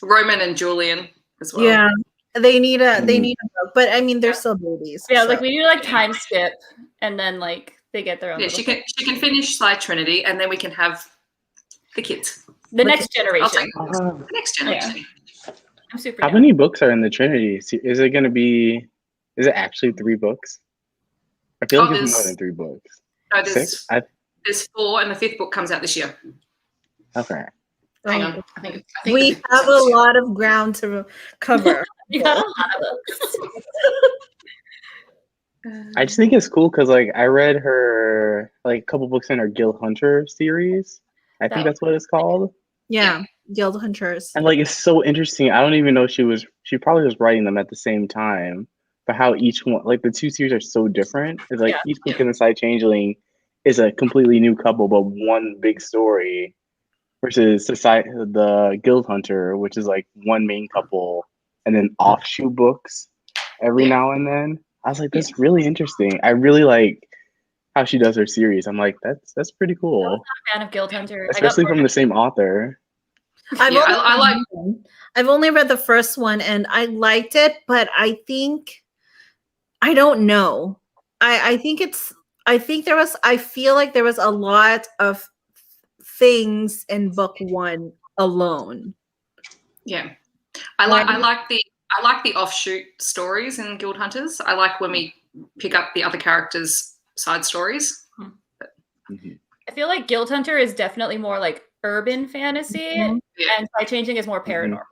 Roman and Julian as well. Yeah. They need a book, but I mean they're still babies. Yeah, so. like we need to like time skip and then like they get their own. Yeah, she can finish Psy-Trinity and then we can have the kids. The next I'll generation. take the next generation. I'm super. How down. many books are in the Trinity? Is it actually 3 books? I feel like it's more than 3 books. No, 6? there's 4 and the 5th book comes out this year. Okay. Hang on. I think We the 5th have book's a lot of ground to cover. You got a lot of books. I just think it's cool because like I read her like a couple books in her Guild Hunter series. I think that's what it's called. Yeah. Guild Hunters. And like it's so interesting. I don't even know she probably was writing them at the same time. But how each one, like the 2 series are so different. It's like each book in the Psy-Changeling is a completely new couple, but one big story. versus the Guild Hunter, which is like one main couple and then offshoot books every now and then. I was like, that's really interesting. I really like how she does her series. I'm like, that's pretty cool. I'm not a fan of Guild Hunter, especially from the same author. I've only read the first one and I liked it, but I don't know. I feel like there was a lot of things in book one alone. Yeah. I like the offshoot stories in Guild Hunters. I like when we pick up the other characters' side stories. I feel like Guild Hunter is definitely more like urban fantasy, and Psy-Changeling is more paranormal.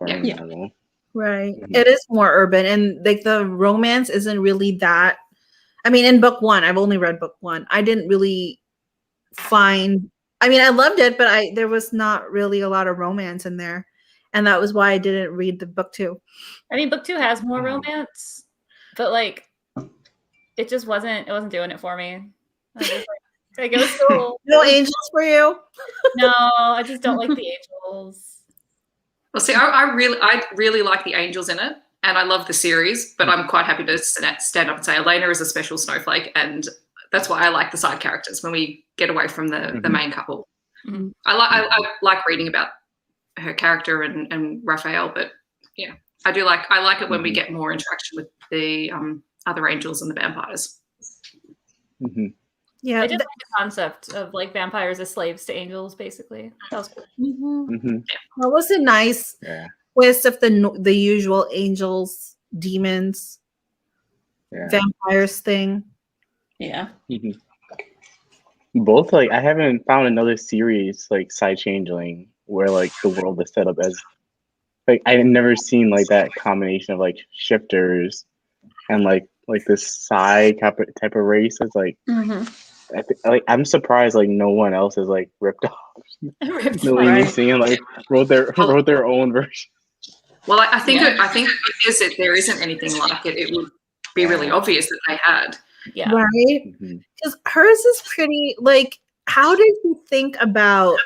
Paranormal. Right. It is more urban, and like the romance isn't really that. I mean, in book one, I've only read book one. I didn't really find. I mean, I loved it, but there was not really a lot of romance in there, and that was why I didn't read the book two. I mean, book two has more romance, but like, it just wasn't. It wasn't doing it for me. I was just like it was so no angels for you. No, I just don't like the angels. Well, see, I really like the angels in it, and I love the series. But I'm quite happy to stand up and say Elena is a special snowflake, and that's why I like the side characters when we get away from the main couple. I like reading about her character and Raphael, but yeah, I like it when we get more interaction with the other angels and the vampires. Yeah, I just like the concept of like vampires as slaves to angels, basically. That was cool. That was a nice twist of the usual angels, demons, vampires thing. Yeah. Both like I haven't found another series like Psy-Changeling where like the world is set up as like I've never seen like that combination of like shifters and like this Psy type of race. It's like I'm surprised like no one else is like ripped off. Nalini Singh like wrote their own version. Well, I think because there isn't anything like it, it would be really obvious that they had. Yeah. Right? Because hers is pretty like, how did you think about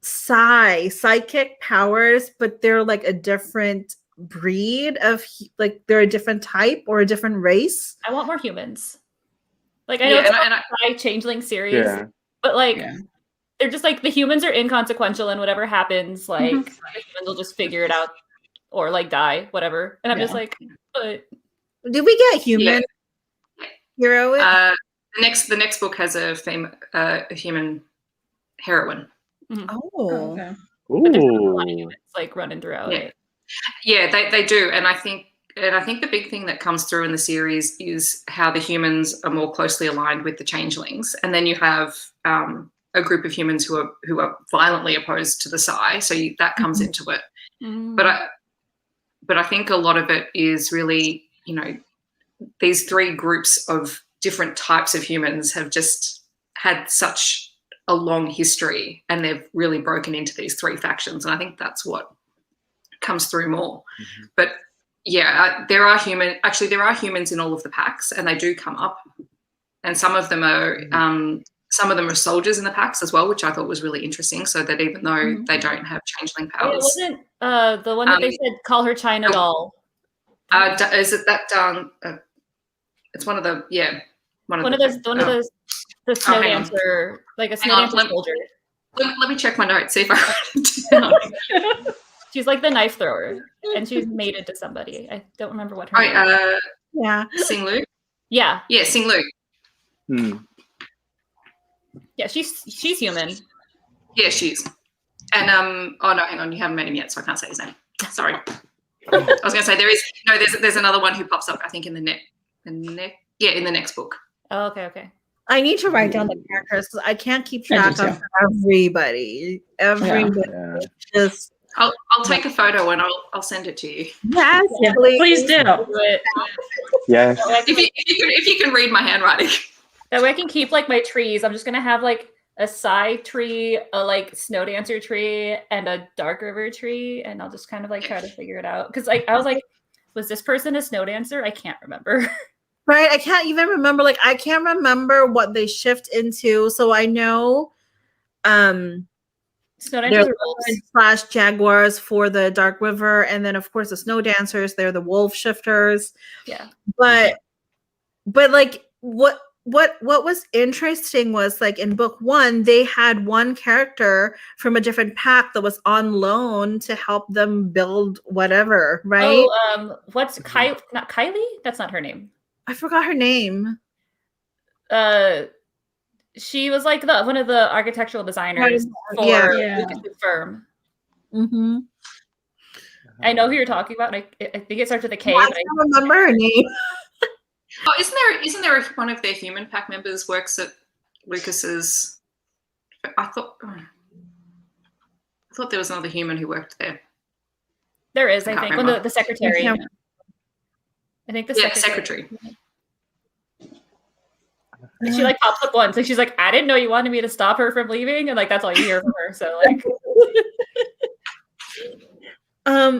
psychic powers, but they're like a different breed of like they're a different type or a different race? I want more humans. Like I know it's a Psy-Changeling series, but like they're just like the humans are inconsequential and whatever happens, like the humans will just figure it out or like die, whatever. And I'm just like, but did we get human hero? The next book has a human heroine. Oh, okay. But there's a lot of humans like running throughout it. Yeah, they do, and I think the big thing that comes through in the series is how the humans are more closely aligned with the changelings, and then you have a group of humans who are violently opposed to the Psy, so that comes into it. But I think a lot of it is really, these three groups of different types of humans have just had such a long history, and they've really broken into these three factions, and I think that's what comes through more. But yeah, there are humans in all of the packs, and they do come up, and some of them are soldiers in the packs as well, which I thought was really interesting, so that even though they don't have changeling powers. It wasn't the one that they said call her China doll. Is it that it's one of the the snow dancer, like a snow dancer soldier. Let me check my notes, see if I wrote it down. She's like the knife thrower, and she's mated to somebody. I don't remember what her name is. Sing Lu? Yeah. Yeah, Sing Lu. Yeah, she's human. Yeah, she is. And oh no, hang on, you haven't met him yet, so I can't say his name. Sorry. I was gonna say there's another one who pops up, I think, in the next book. Oh, okay. I need to write down the characters because I can't keep track of everybody. Just I'll take a photo and I'll send it to you. Yes, please do. Yes. If you can read my handwriting. That way I can keep like my trees. I'm just gonna have like a Psy tree, a like snow dancer tree, and a dark river tree, and I'll just kind of like try to figure it out. Because like I was like, was this person a snow dancer? I can't remember. Right, I can't even remember. Like I can't remember what they shift into. So I know, Snow They're Dancers the are wolves. slash jaguars for the Dark River, and then of course the snow dancers. They're the wolf shifters. Yeah. But like what was interesting was like in book 1 they had one character from a different pack that was on loan to help them build whatever, right? What's not Kylie? That's not her name. I forgot her name. She was like one of the architectural designers for Lucas's firm. Mm-hmm. I know who you're talking about. I think it starts with a K. I don't remember her name. Oh, isn't there one of their human pack members works at Lucas's? I thought there was another human who worked there. There is, I think, when the secretary. I think the secretary. And she like pops up once, and she's like, "I didn't know you wanted me to stop her from leaving," and like that's all you hear from her. So like,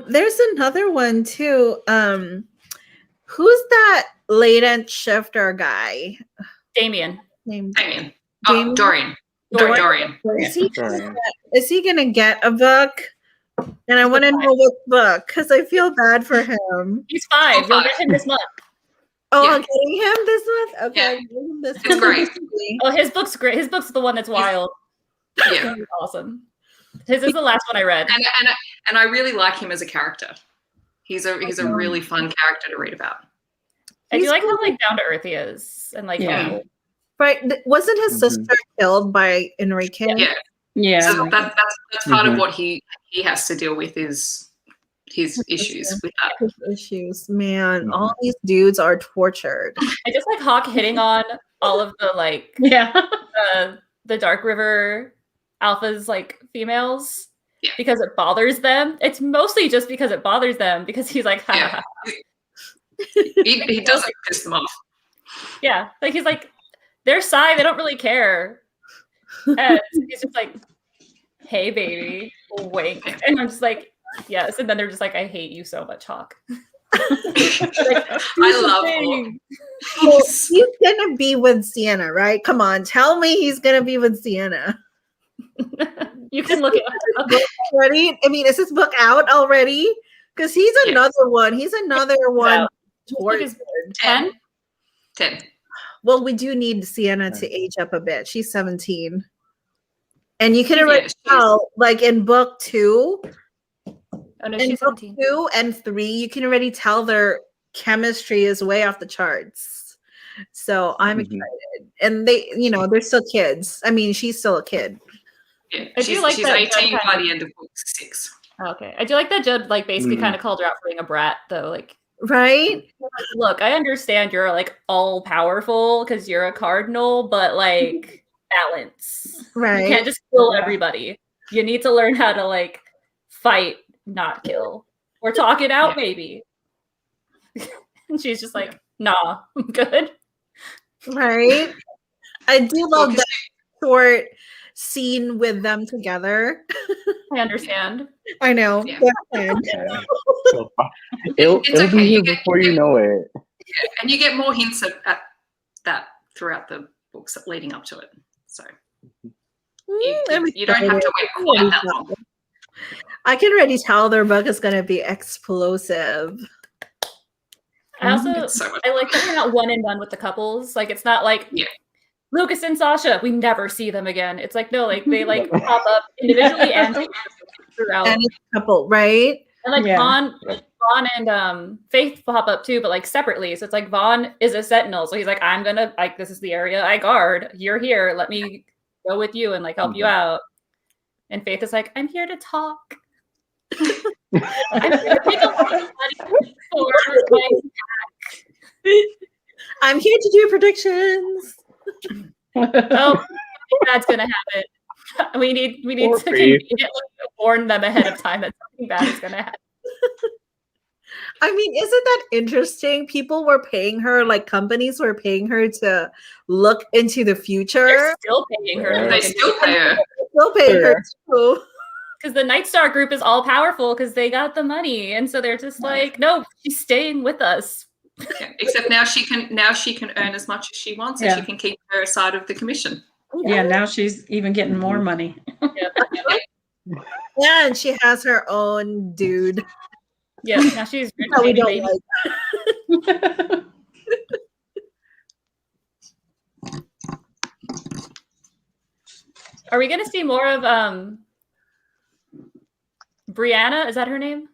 there's another one too. Who's that latent shifter guy? Damien. Damien. Oh, Dorian. Dorian. Is he gonna get a book? And I want to know what book because I feel bad for him. He's 5. You'll get him this month. Oh, I'm getting him this month? Okay. Yeah. It's great. Oh, his book's great. His book's the one that's wild. Yeah. Awesome. His is the last one I read. And I really like him as a character. He's a really fun character to read about. I do like how like down to earth he is. And like right. Wasn't his sister killed by Enrique? Yeah. So that's part of what he has to deal with is his issues with that. His issues, man. All these dudes are tortured. I just like Hawk hitting on all of the like the Dark River alphas like females because it bothers them. It's mostly just because it bothers them because he's like he doesn't piss them off. Yeah, like he's like they're Psy, they don't really care. And he's just like, "Hey, baby, wink," and I'm just like, "Yes." And then they're just like, "I hate you so much, Hawk." Like, I love Hawk. Well, he's gonna be with Sienna, right? Come on, tell me he's gonna be with Sienna. You can look it up already. I mean, is this book out already? Because he's another one. He's another one. Towards 10. Well, we do need Sienna to age up a bit. She's 17. And you can already tell, like in book 2, she's 17. 2 and 3, you can already tell their chemistry is way off the charts. So I'm excited. And they, they're still kids. I mean, she's still a kid. Yeah, she's 18 by the end of book 6. Okay. I do like that Judd like basically kind of called her out for being a brat though. Like, right? Look, I understand you're like all powerful because you're a cardinal, but like balance. Right. You can't just kill everybody. You need to learn how to like fight, not kill. Or talk it out, maybe. And she's just like, nah, I'm good. Right. I do love that short scene with them together. I understand. I know. Yeah. It'll be here before you know it. Yeah, and you get more hints at that throughout the books leading up to it. So you don't have to wait quite that long. I can already tell their book is going to be explosive. I also I like that we're not one and done with the couples. Like it's not like Lucas and Sasha, we never see them again. It's like no, like they like pop up individually and throughout. And it's a couple, right? And like Vaughn and Faith pop up too, but like separately. So it's like Vaughn is a sentinel, so he's like, I'm gonna like this is the area I guard. You're here. Let me go with you and like help you out. And Faith is like, I'm here to talk. I'm here to take a look at for my back. I'm here to do predictions. Oh, that's gonna happen. We need to conveniently warn them ahead of time that something bad is gonna happen. I mean, isn't that interesting? People were paying her, like companies were paying her to look into the future. They're still paying her. They still pay her. Still paying her too. Because the Nightstar group is all powerful because they got the money, and so they're just like, no, she's staying with us. Yeah, except now she can earn as much as she wants, and she can keep her side of the commission. Yeah, now she's even getting more money. Yeah, and she has her own dude. Yeah, now she's rich that we baby, don't baby. like. Are we gonna see more of Brianna? Is that her name?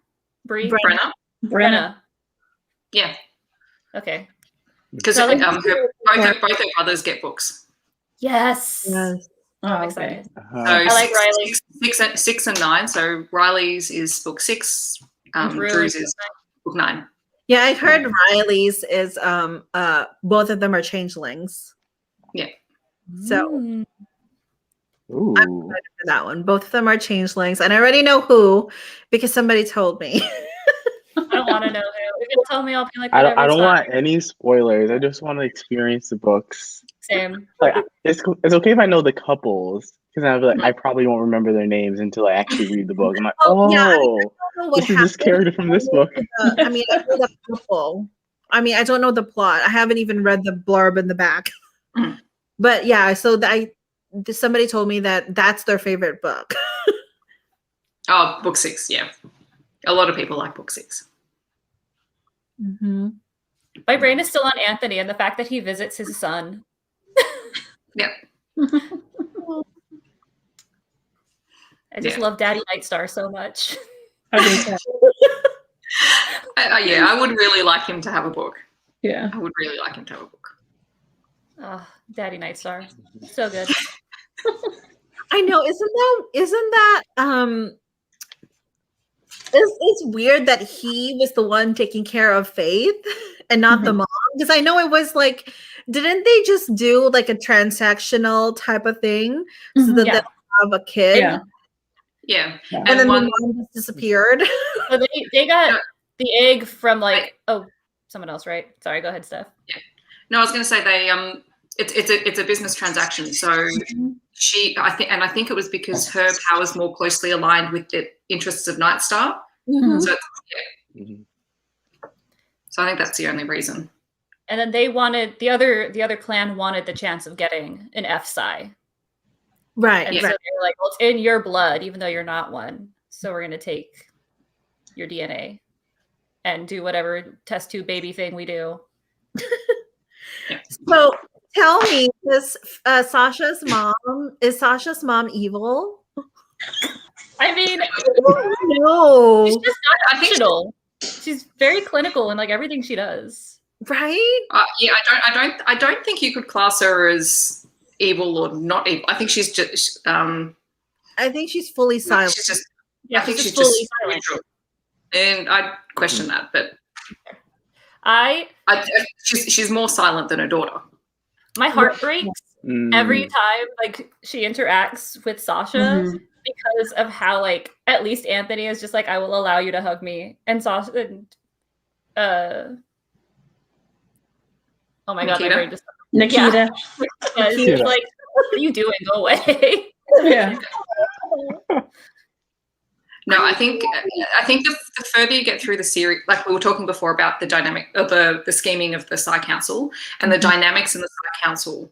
Brenna. Brenna. Yeah, Okay. because So, like, both her brothers get books. Yes. Yes. I'm excited. So I like Riley. 6 and 9. So Riley's is book 6. Drew's is book 9. Yeah, I heard Riley's is both of them are changelings. Yeah. So Ooh. I'm excited for that one. Both of them are changelings, and I already know who because somebody told me. I don't want to know who. If you tell me, I'll be like, I whatever. don't it's want fine. any spoilers. I just want to experience the books. Same. Like it's okay if I know the couples because I'll be like I probably won't remember their names until I actually read the book. I'm like, Yeah, I don't know what this is this character from this book. I mean, I know the couple. I mean, I don't know the plot. I haven't even read the blurb in the back. But yeah, so somebody told me that that's their favorite book. Oh, book 6. Yeah, a lot of people like book 6. Mm-hmm. My brain is still on Anthony and the fact that he visits his son. Yeah. I just love Daddy Nightstar so much. Yeah, I would really like him to have a book. Yeah. I would really like him to have a book. Oh, Daddy Nightstar. So good. I know, isn't that it's weird that he was the one taking care of Faith and not the mom? Because I know it was like, didn't they just do like a transactional type of thing so that they have a kid? Yeah. And then the mom just disappeared. So they got the egg from like someone else, right? Sorry, go ahead, Steph. Yeah. No, I was going to say they it's a business transaction. So I think it was because her powers more closely aligned with the interests of Nightstar. So so I think that's the only reason. And then they wanted the other clan wanted the chance of getting an Psy. Right. And so they were like, well, it's in your blood, even though you're not one. So we're gonna take your DNA and do whatever test tube baby thing we do. So tell me, is Sasha's mom evil? I mean, no. She's just not optional. She's very clinical in like everything she does. Right? Yeah, I don't think you could class her as evil or not evil. I think she's just I think she's fully silent. She's just Yeah, I think she's she's fully just silent. neutral. And I question that, but she's more silent than her daughter. My heart breaks every time like she interacts with Sasha because of how like at least Anthony is just like, I will allow you to hug me, and Sasha oh my god, my brain just Nikita. Yeah, she's like, what are you doing? Go away. Yeah. No, I think the further you get through the series, like we were talking before about the dynamic of the scheming of the Psy Council, and the dynamics in the Psy Council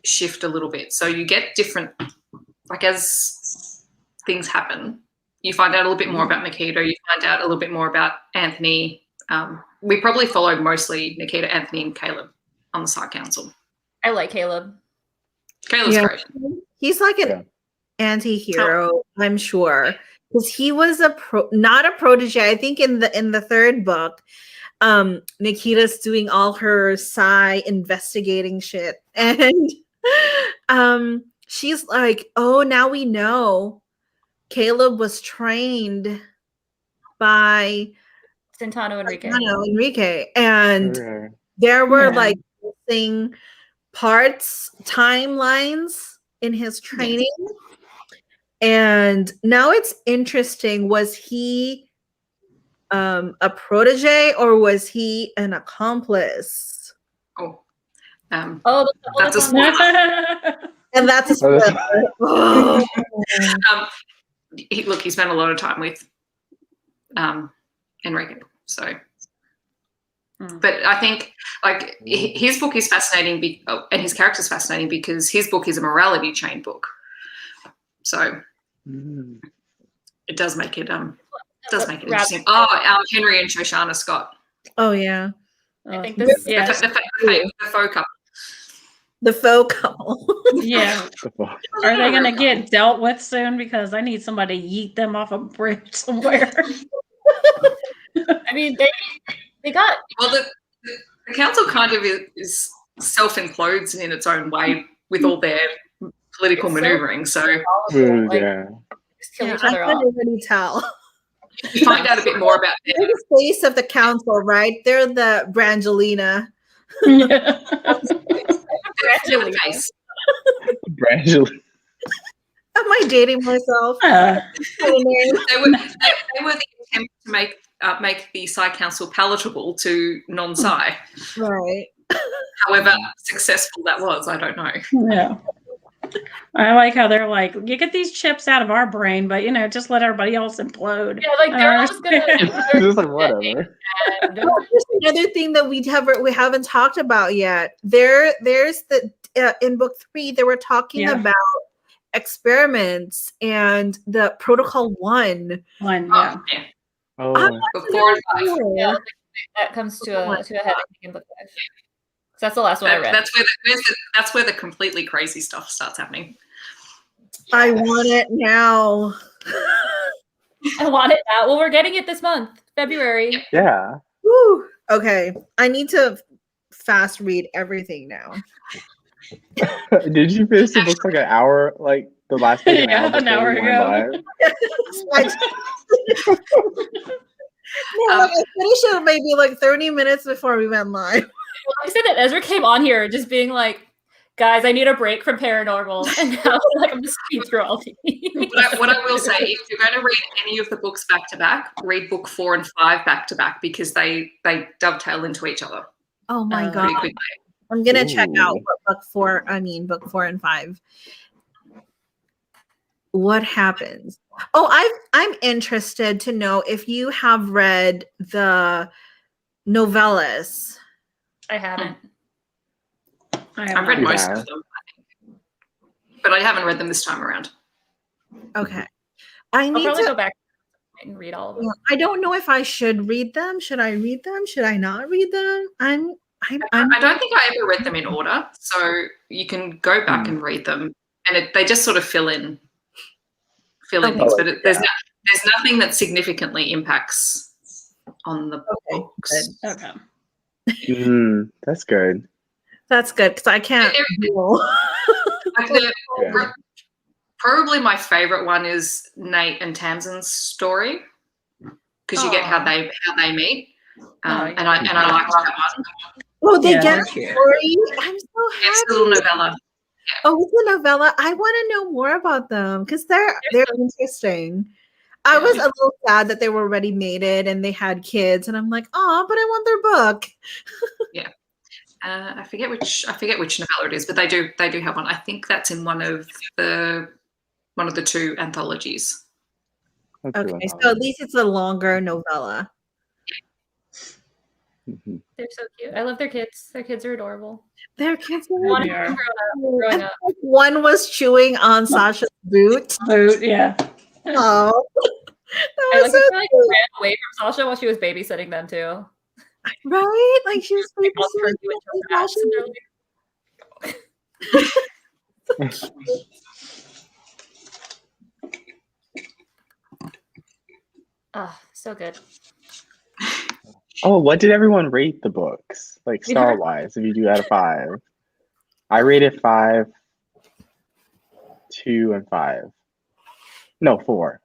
shift a little bit. So you get different, like as things happen, you find out a little bit more about Nikita. You find out a little bit more about Anthony. We probably followed mostly Nikita, Anthony, and Caleb on the Psy Council. I like Caleb. Caleb's great. He's like an anti-hero, I'm sure. Because he was not a protege. I think in the third book, Nikita's doing all her Psy investigating shit. And she's like, oh, now we know Caleb was trained by Centano Enrique. And there were like missing parts, timelines in his training. And now it's interesting. Was he a protege or was he an accomplice? That's a spoiler. And that's a spoiler. He spent a lot of time with Enrique. So, but I think like his book is fascinating, and his character is fascinating because his book is a morality chain book. So It does make it interesting. Oh, Henry and Shoshana Scott. Oh yeah. I think this The faux couple. The faux couple. Yeah. Are they going to get dealt with soon? Because I need somebody to yeet them off a bridge somewhere. I mean, they got. Well, the council kind of is self-implodes in its own way with all their political maneuvering. So Yeah. Just kill each I other can off. already tell. you find out a bit more about They're them. the face of the council, right? They're the Brangelina. Yeah. Their face. Brangelina. Am I dating myself? Uh, They were the attempt to make the Psy Council palatable to non-Psy. Right. However successful that was, I don't know. yeah. I like how they're like, you get these chips out of our brain, but just let everybody else implode. Yeah, like they're almost gonna. It's just like whatever. And There's another thing that we haven't talked about yet. There's the in book 3 they were talking about experiments and the protocol 1. One, yeah. Oh, Book 4 and 5. yeah, that comes to a head, I think, in book 5. So that's the last one I read. That's where the completely crazy stuff starts happening. I want it now. I want it now. Well, we're getting it this month, February. yeah. Woo. Okay. I need to fast read everything now. Did you finish the book like an hour, like the last book an hour, an hour before we ago? went live? No, like I finished it maybe like 30 minutes before we went live. Well, I said that Ezra came on here just being like, guys, I need a break from paranormal. And now like, I'm just speed through all these. What I will say, if you're going to read any of the books back to back, read book 4 and 5 back to back because they dovetail into each other Oh my pretty god. quickly. I'm gonna check out Ooh. what book 4 and 5. What happens? Oh, I'm interested to know if you have read the novellas. I haven't. I've read most Yeah. of them, I think. But I haven't read them this time around. Okay. I'll probably go back and read all of them. I don't know if I should read them. Should I read them? Should I not read them? I'm I don't think I ever read them in order, so you can go back and read them, and they just sort of fill in things. But there's nothing that significantly impacts on the books. Okay. That's good. That's good because I can't. Yeah. Probably my favorite one is Nate and Tamsin's story because you get how they meet, and I liked that one. Oh, they Yeah, get a that's cute. story. I'm so It's happy. a little novella. Oh, it's a novella. I want to know more about them because they're interesting. I was a little sad that they were already mated and they had kids, and I'm like, oh, but I want their book. I forget which novella it is, but they do have one. I think that's in one of the 2 anthologies. Okay, so at least it's a longer novella. They're so cute. I love their kids. Their kids are adorable. Their kids are One Yeah. growing up. One was chewing on Sasha's boot. Boot, yeah. Oh, I that like was that so she like cute. ran away from Sasha while she was babysitting them too. Right? Like she was They all turned you into rats, and they're like, oh, so good. Oh, what did everyone rate the books? Like We star heard- wise, if you do out of 5. I rated 5, 2, and 5. No, 4.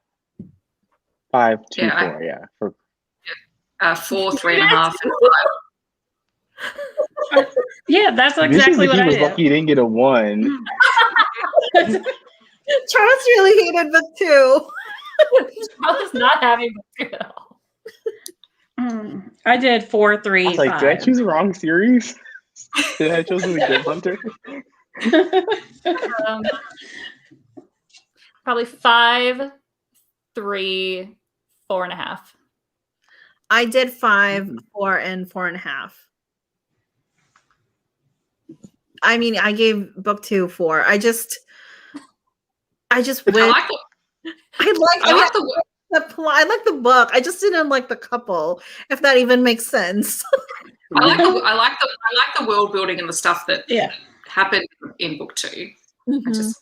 5, 2, Yeah, 4. Yeah. For 4, 3.5, and 5. Yeah, that's this exactly is what he I was did. lucky he didn't get a 1. Charles really hated book 2. I was not having book 2 at all. I did 4, 3, I was like, did I 5. choose the wrong series? Did I choose the Good Hunter? Probably 5, 3, 4.5. I did 5, 4, and 4.5. I mean, I gave book 2 4. I just wish I like the the plot. I like the book. I just didn't like the couple. If that even makes sense. I like the world building and the stuff that happened in book 2. I just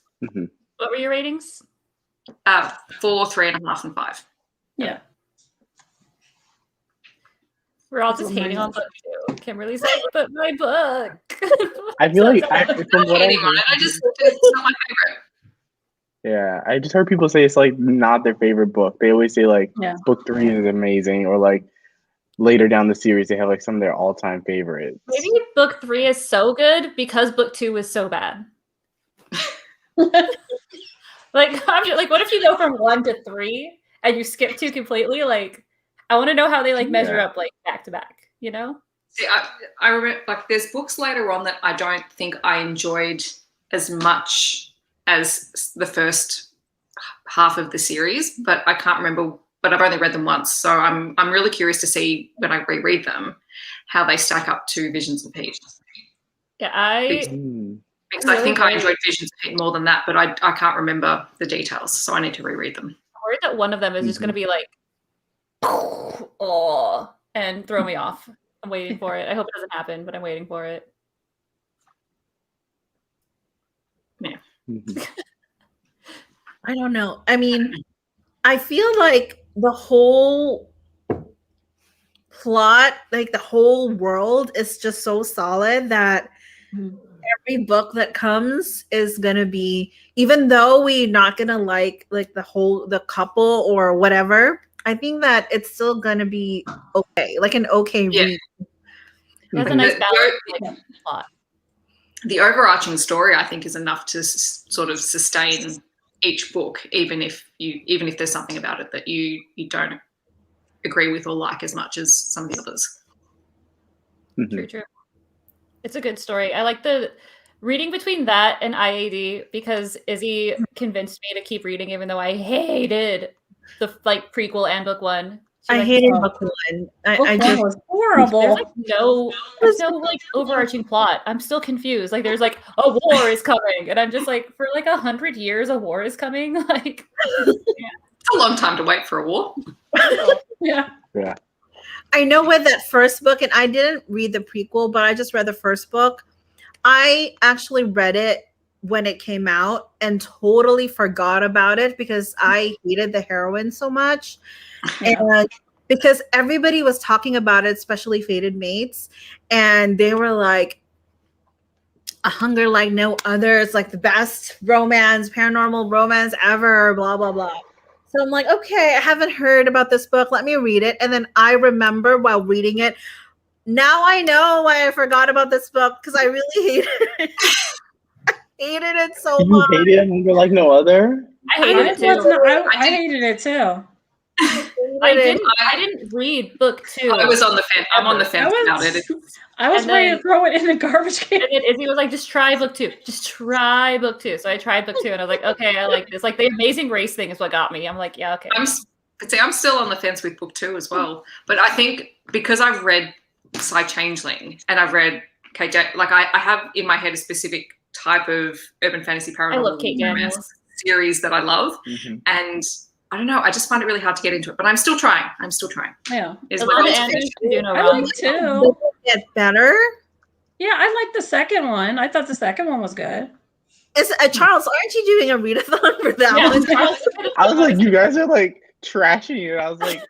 What were your ratings? 4, 3.5, and 5. Yeah. We're all just hating on book 2. Kimberly's like, but my book. I feel like from what Hating on it. It's not my favorite. Yeah, I just heard people say it's like not their favorite book. They always say like book 3 is amazing, or like later down the series they have like some of their all-time favorites. Maybe book 3 is so good because book 2 is so bad. Like, I'm just, like, what if you go from 1 to 3 and you skip 2 completely? Like, I want to know how they like measure up like back to back. You know? See, I remember like there's books later on that I don't think I enjoyed as much as the first half of the series, but I can't remember. But I've only read them once, so I'm really curious to see when I reread them how they stack up to Visions of Heat. Yeah, because I think I enjoyed Visions of Heat more than that, but I can't remember the details, so I need to reread them. I'm worried that one of them is just going to be like, oh, and throw me off. I'm waiting for it. I hope it doesn't happen, but I'm waiting for it. Yeah. I don't know. I mean, I feel like the whole plot, like the whole world is just so solid that every book that comes is gonna be, even though we're not gonna like the couple or whatever, I think that it's still gonna be okay, like an okay read. That's a nice balance. Plot. The overarching story, I think, is enough to sort of sustain each book, even if there's something about it that you don't agree with or like as much as some of the others. True. It's a good story. I like the reading between that and IAD because Izzy convinced me to keep reading, even though I hated the like prequel and book 1. I hated book 1. I just was horrible. There's no like overarching plot. I'm still confused. Like there's like a war is coming, and I'm just like, for like 100 years a war is coming. Like it's a long time to wait for a war. Yeah. I know with that first book, and I didn't read the prequel, but I just read the first book. I actually read it when it came out and totally forgot about it because I hated the heroine so much. And because everybody was talking about it, especially Fated Mates, and they were like, A Hunger Like No Other. It's like the best romance, paranormal romance ever, blah, blah, blah. So I'm like, okay, I haven't heard about this book. Let me read it. And then I remember while reading it, now I know why I forgot about this book because I really hated it. I hated it so much. You hated A Hunger Like No Other? I hated it too. I hated it too. I didn't read book 2. I was on the fence. I'm on the fence about it. I was ready to throw it in the garbage can. And then Izzy was like, just try book 2. Just try book 2. So I tried book 2 and I was like, okay, I like this. Like the Amazing Race thing is what got me. I'm like, yeah, okay. I'm still on the fence with book 2 as well. But I think because I've read Psy-Changeling and I've read Kate, like I have in my head a specific type of urban fantasy paranormal romance series that I love. And I don't know. I just find it really hard to get into it, but I'm still trying. Yeah. I like too. Get better. Yeah, I like the second one. I thought the second one was good. Charles, aren't you doing a readathon for that one? I was like, you guys are like trashing it. I was like,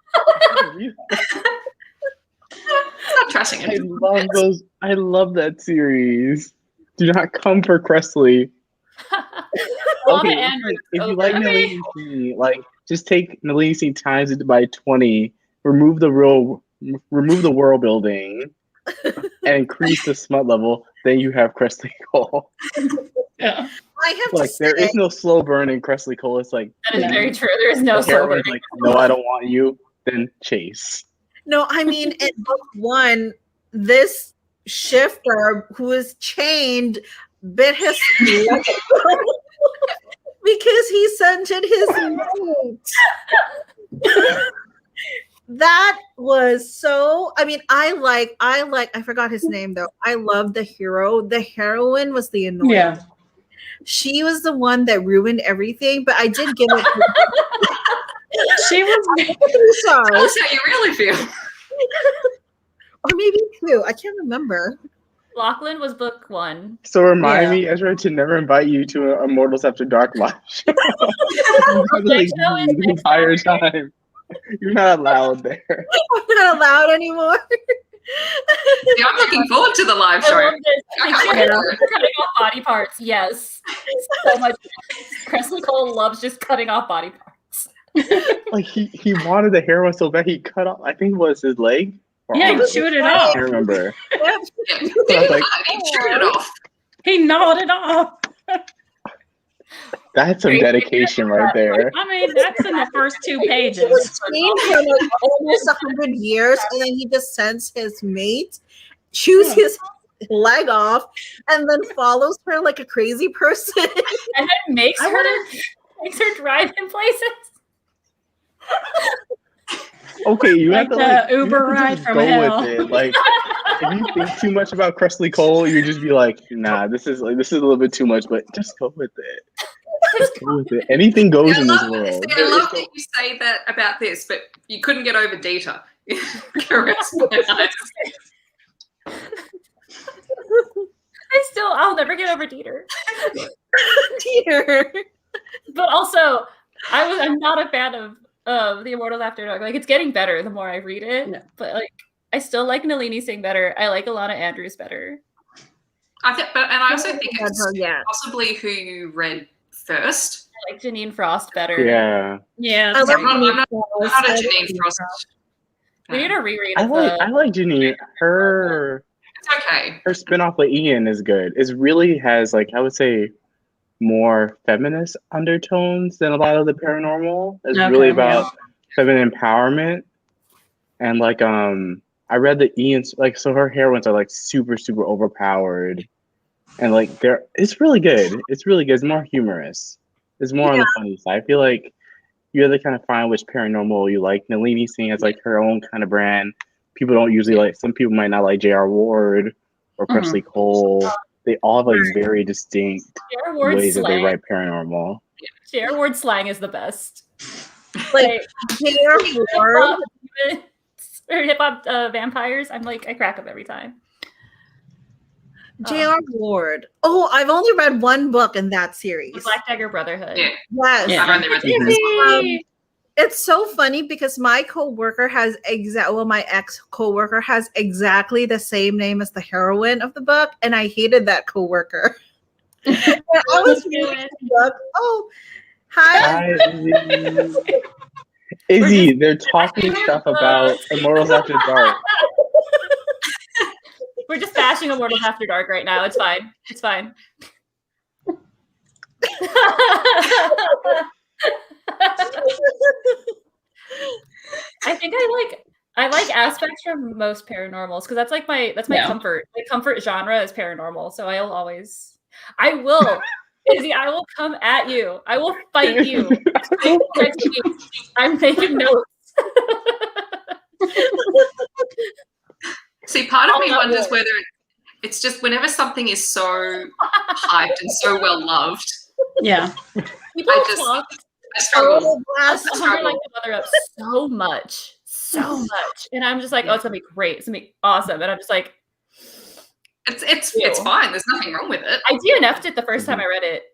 stop trashing it. I love that series. Do not come for Cressley. Okay, if you like Nalini C, like just take Nalini C times it by 20, remove the world building, and increase the smut level. Then you have Cressley Cole. Yeah, I have like there is no slow burn in Cressley Cole. It's like that is very true. There is no slow burn. Like, no, I don't want you. Then chase. No, I mean in book 1, this shifter who is chained bit his leg because he scented his mate. That was so. I mean, I forgot his name though. I love the hero. The heroine was the annoying. Yeah. She was the one that ruined everything, but I did give it. She was. Tell Sorry. us how you really feel. Or maybe 2. I can't remember. Lachlan was book 1. So remind Yeah. me, Ezra, to never invite you to a Immortals After Dark live show. Like, show is the entire time. You're not allowed there. I'm not allowed anymore. Yeah, I'm looking forward to the live I show. love this. I Like, can't wait for it. cutting off body parts. Yes. So much. Presley Cole loves just cutting off body parts. Like he wanted the hair one so bad he cut off. I think it was his leg. Or Yeah, arm. he chewed it I off. can't remember. Yeah. I was like, He chewed it off. He gnawed it off. that's some dedication right there. I mean, that's in the first 2 It pages. was trained for like almost 100 years, and then he just sends his mate, chews his leg off, and then follows her like a crazy person. And then makes her drive in places. Okay, you Like have to the like Uber you have to ride just from go hell. with it. Like if you think too much about Presley Cole, you just be like, nah, this is a little bit too much, but just go with it. Just go with it. Anything goes in this world. I love that you say that about this, but you couldn't get over Dieter. Caress my eyes. I'll never get over Dieter. Dear. But also, I'm not a fan of The Immortals After Dark. Like, it's getting better the more I read it. Yeah. But like, I still like Nalini Singh better. I like Alana Andrews better. And I also think it's Yeah. possibly who you read first. I like Janine Frost better. Yeah. Yeah. I it's love I'm not Janine a Frost. Janine Frost. We need a reread I of like Janine. Her It's okay. spinoff with Ian is good. It really has like I would say more feminist undertones than a lot of the paranormal. It's really about feminine empowerment. And like I read the Ian's like so her heroines are like super overpowered. And like it's really good. It's really good. It's more humorous. It's more on the funny side. I feel like you have to kind of find which paranormal you like. Nalini Singh has like her own kind of brand. People don't usually like. Some people might not like J.R. Ward or Presley Cole. They all have like very distinct ways that they write paranormal. J.R. Ward slang is the best. Like J.R. Ward. Hip hop vampires. I'm like, I crack up every time. J.R. Ward. Oh, I've only read one book in that series. The Black Dagger Brotherhood. Yeah. Yes. Yeah. I've only read the It's so funny because my coworker has my ex coworker has exactly the same name as the heroine of the book, and I hated that coworker. And I was reading the book. Oh, hi. Hi, Izzy. They're talking stuff about Immortals After Dark. We're just bashing Immortals After Dark right now. It's fine. It's fine. I think I like aspects from most paranormals because that's my comfort. My comfort genre is paranormal, so I will Izzy, I will come at you. I will fight you. I'm taking notes. See, part of me wonders whether it's just whenever something is so hyped and so well loved. Yeah. People I struggle. I like the mother up so much, and I'm just like, oh, it's gonna be great. It's gonna be awesome, and I'm just like, it's fine. There's nothing wrong with it. I DNF'd it the first time I read it.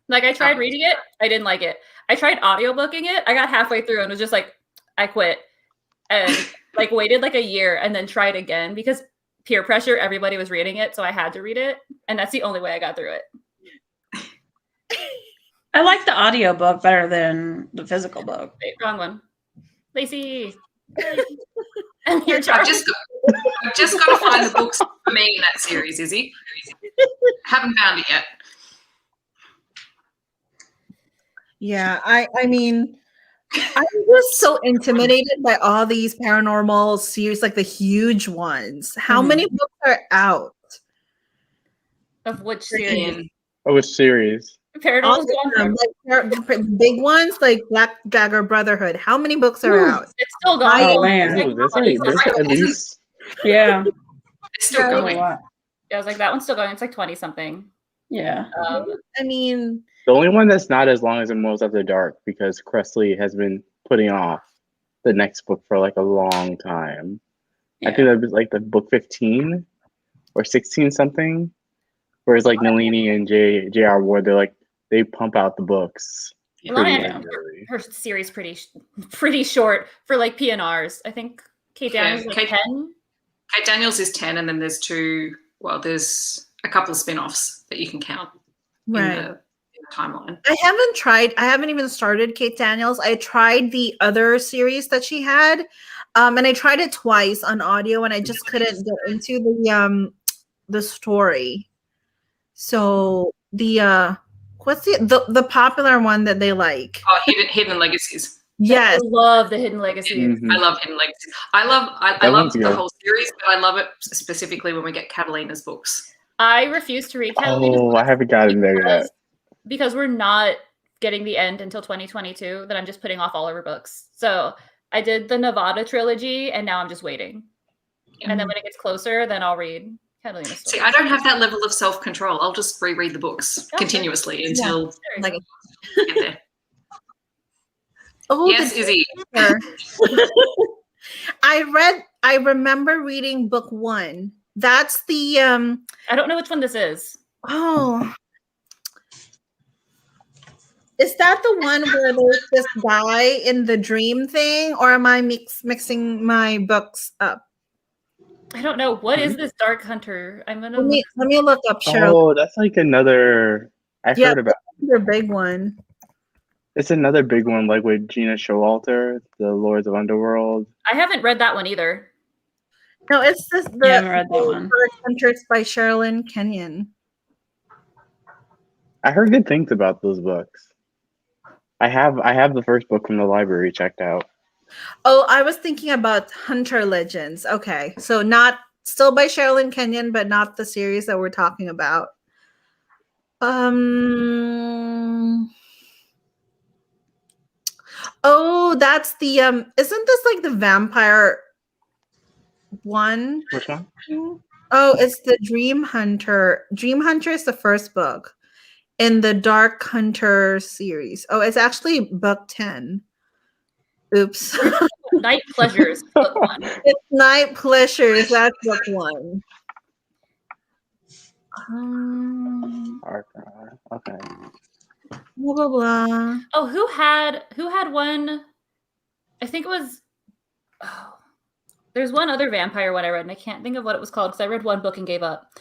Like I tried reading it, I didn't like it. I tried audiobooking it. I got halfway through and was just like, I quit, and like waited like a year and then tried again because peer pressure. Everybody was reading it, so I had to read it, and that's the only way I got through it. I like the audiobook better than the physical book. Wait, wrong one. Lacey. And you're I've charged. just got to find the books for me in that series, Izzy. Haven't found it yet. Yeah, I mean, I'm just so intimidated by all these paranormal series, like the huge ones. How many books are out? Of which series? Oh, which series? Paranormal All of them, like the big ones, like Black Dagger Brotherhood. How many books are out? It's still gone. Oh, man. Oh, there's at least Yeah. It's still A going. lot. Yeah, I was like, that one's still going. It's like 20 something. Yeah. I mean, The only one that's not as long as Immortals After Dark, because Cressley has been putting off the next book for like a long time. Yeah. I think that was like the book 15 or 16 something. Whereas like Nalini and J.R. Ward, they pump out the books pretty Yeah. regularly. Her series pretty short for like PNRs. I think Kate Daniels is like 10. Kate Daniels is 10, and then there's there's a couple of spin-offs that you can count in the timeline. I haven't even started Kate Daniels. I tried the other series that she had, and I tried it twice on audio, and I just couldn't get into the story. So what's the popular one that they like? Oh, Hidden Legacies. Yes, I love the Hidden Legacies. Mm-hmm. I love Hidden Legacies. I love the whole series, but I love it specifically when we get Catalina's books. I refuse to read Catalina's books. I haven't gotten there yet. Because we're not getting the end until 2022, that I'm just putting off all of her books. So I did the Nevada trilogy, and now I'm just waiting. Yeah. And then when it gets closer, then I'll read Catalina's story. See, I don't have that level of self-control. I'll just reread the books continuously until I get there. Oh, yes, Izzy. I remember reading book 1. That's the I don't know which one this is. Oh. Is that the one where there's this guy in the dream thing, or am I mixing my books up? I don't know. What is this Dark Hunter? I'm gonna let me look up Cheryl. Oh, that's like another heard about. Another big one. It's another big one, like with Gina Showalter, the Lords of Underworld. I haven't read that one either. No, it's this. I haven't read that one. Dark Hunters by Sherilyn Kenyon. I heard good things about those books. I have the first book from the library checked out. Oh, I was thinking about Hunter Legends. Okay, so not still by Sherilyn Kenyon, but not the series that we're talking about. Oh, that's the isn't this like the vampire one? Which one? Oh, it's the Dream Hunter. Dream Hunter is the first book in the Dark Hunter series. Oh, it's actually book 10. Oops. Night Pleasures, book 1. It's Night Pleasures, that's book 1. Okay. Blah blah blah. Oh, who had one? I think it was. Oh, there's one other vampire one I read, and I can't think of what it was called because I read one book and gave up.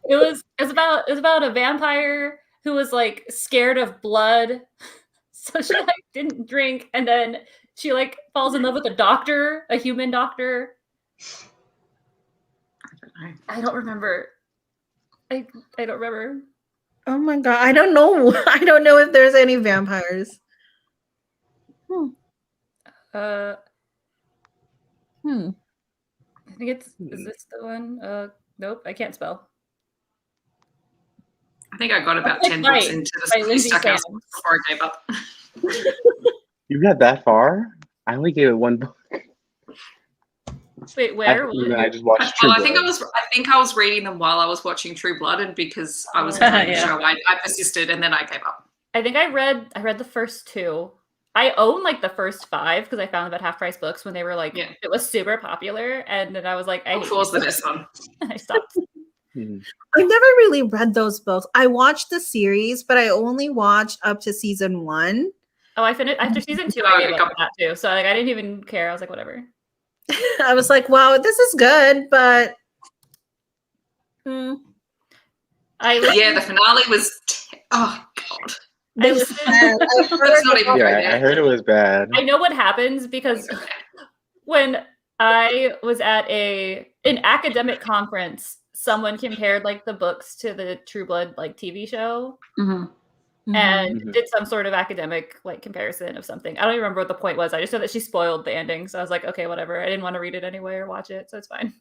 It was about a vampire who was like scared of blood, so she like didn't drink, and then she like falls in love with a doctor, a human doctor. I don't remember. I don't remember. Oh my god, I don't know. I don't know if there's any vampires. I think it's. Is this the one? Nope, I can't spell. I think I got about 10 books into the stuck house before I gave up. You got that far? I only gave it one book. Wait, where? I just watched True Blood. I think I was reading them while I was watching True Blood, and because I was enjoying the show, I persisted, and then I gave up. I think I read the first 2. I own like the first 5 because I found them at half price books when they were like it was super popular, and then I was like, Which was the best one? I stopped. I've never really read those books. I watched the series, but I only watched up to season 1. Oh, I finished after season 2. I gave up that too, so like I didn't even care. I was like, whatever. I was like, wow, this is good, but the finale was oh god. I listened. I heard it was bad. I know what happens because when I was at an academic conference, someone compared like the books to the True Blood like TV show. And did some sort of academic like comparison of something. I don't even remember what the point was. I just know that she spoiled the ending. So I was like, okay, whatever. I didn't want to read it anyway or watch it, so it's fine.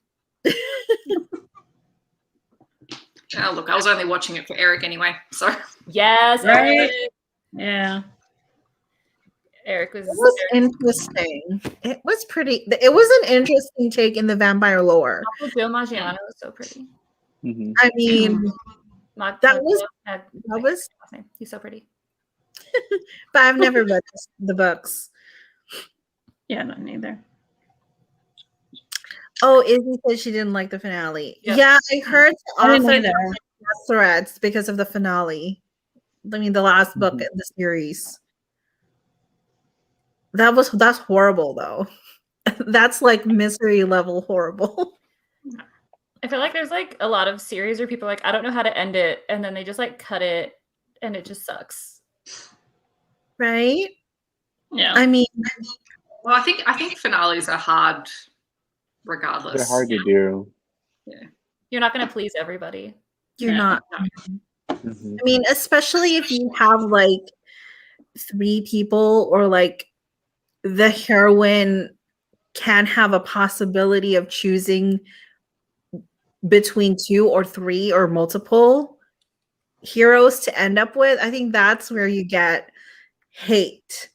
Oh, look, I was only watching it for Eric anyway. So yes, right. Yeah. Eric was. It was interesting. It was an interesting take in the vampire lore. Joe Maggiano was so pretty. I mean, that was he's so pretty. But I've never read the books. Yeah, no, neither. Oh, Izzy said she didn't like the finale. Yep. Yeah, I heard the I didn't author either. threads because of the finale. I mean, the last book in the series. That's horrible though. That's like misery level horrible. I feel like there's like a lot of series where people are like, I don't know how to end it, and then they just like cut it, and it just sucks. Right? Yeah. I mean, Well, I think finales are hard, regardless. They're hard to do. Yeah. You're not going to please everybody. you're Yeah. not. Mhm. I mean, especially if you have like 3 people or like the heroine can have a possibility of choosing between 2 or 3 or multiple heroes to end up with. I think that's where you get hate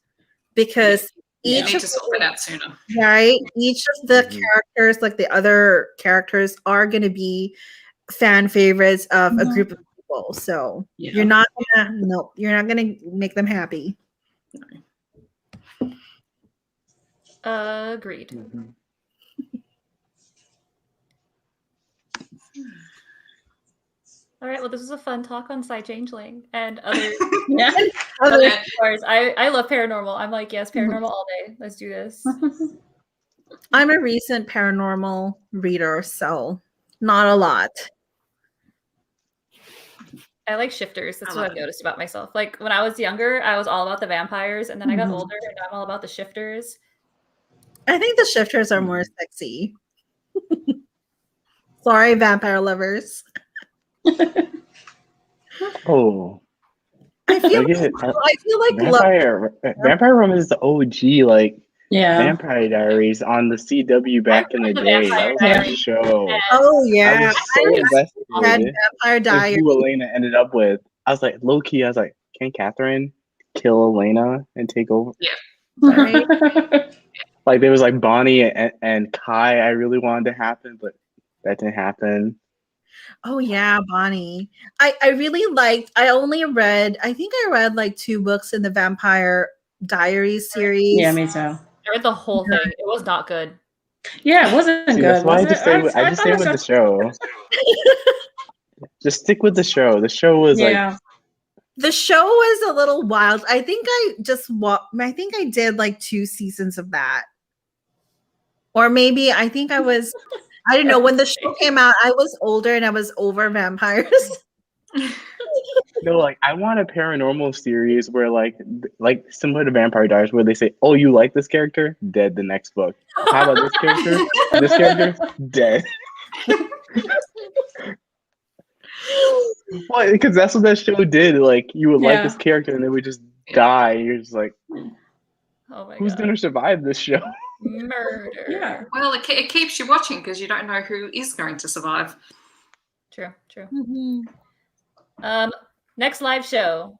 because You each need of to sort that out sooner. right, each of the Mhm. characters, like the other characters, are going to be fan favorites of a group of people. So Yeah. you're not gonna make them happy. Agreed. Mhm. All right. Well, this was a fun talk on Psy-Changeling and other Yeah. Other- stories. I love paranormal. I'm like, yes, paranormal all day. Let's do this. I'm a recent paranormal reader, so not a lot. I like shifters. That's I what love I've it. noticed about myself. Like when I was younger, I was all about the vampires, and then I got Mhm. older, and now I'm all about the shifters. I think the shifters are more sexy. Sorry, vampire lovers. Oh, I feel look at Vampire Room is the OG like Yeah. Vampire Diaries on the CW back in the The day. Vampire That was my Diaries. show. Oh I yeah, was so read invested Vampire in Diaries. who Elena ended up with. I was like, low key, I was like, can Catherine kill Elena and take over? Right? Like there was like Bonnie and Kai I really wanted to happen, but that didn't happen. Oh yeah, Bonnie. I really liked. I think I read like 2 books in the Vampire Diaries series. Yeah, me too. I read the whole thing. It was not good. Yeah, it wasn't See, good. that's why was I just it? stay with I just thought stay it with the was- show. Just stick with the show. The show was like Yeah. The show was a little wild. I think I think I did like 2 seasons of that. Or maybe I think I don't know, when the show came out, I was older and I was over vampires. no, like I want a paranormal series where like similar to Vampire Diaries where they say, "Oh, you like this character? Dead the next book. How about this character? This character dead." Well, because that's what that show did. Like you would like Yeah. this character and they would just die. You're just like, Oh my who's god. gonna survive this show? Murder. Yeah. Well, it keeps you watching because you don't know who is going to survive. True. True. Mhm. Next live show.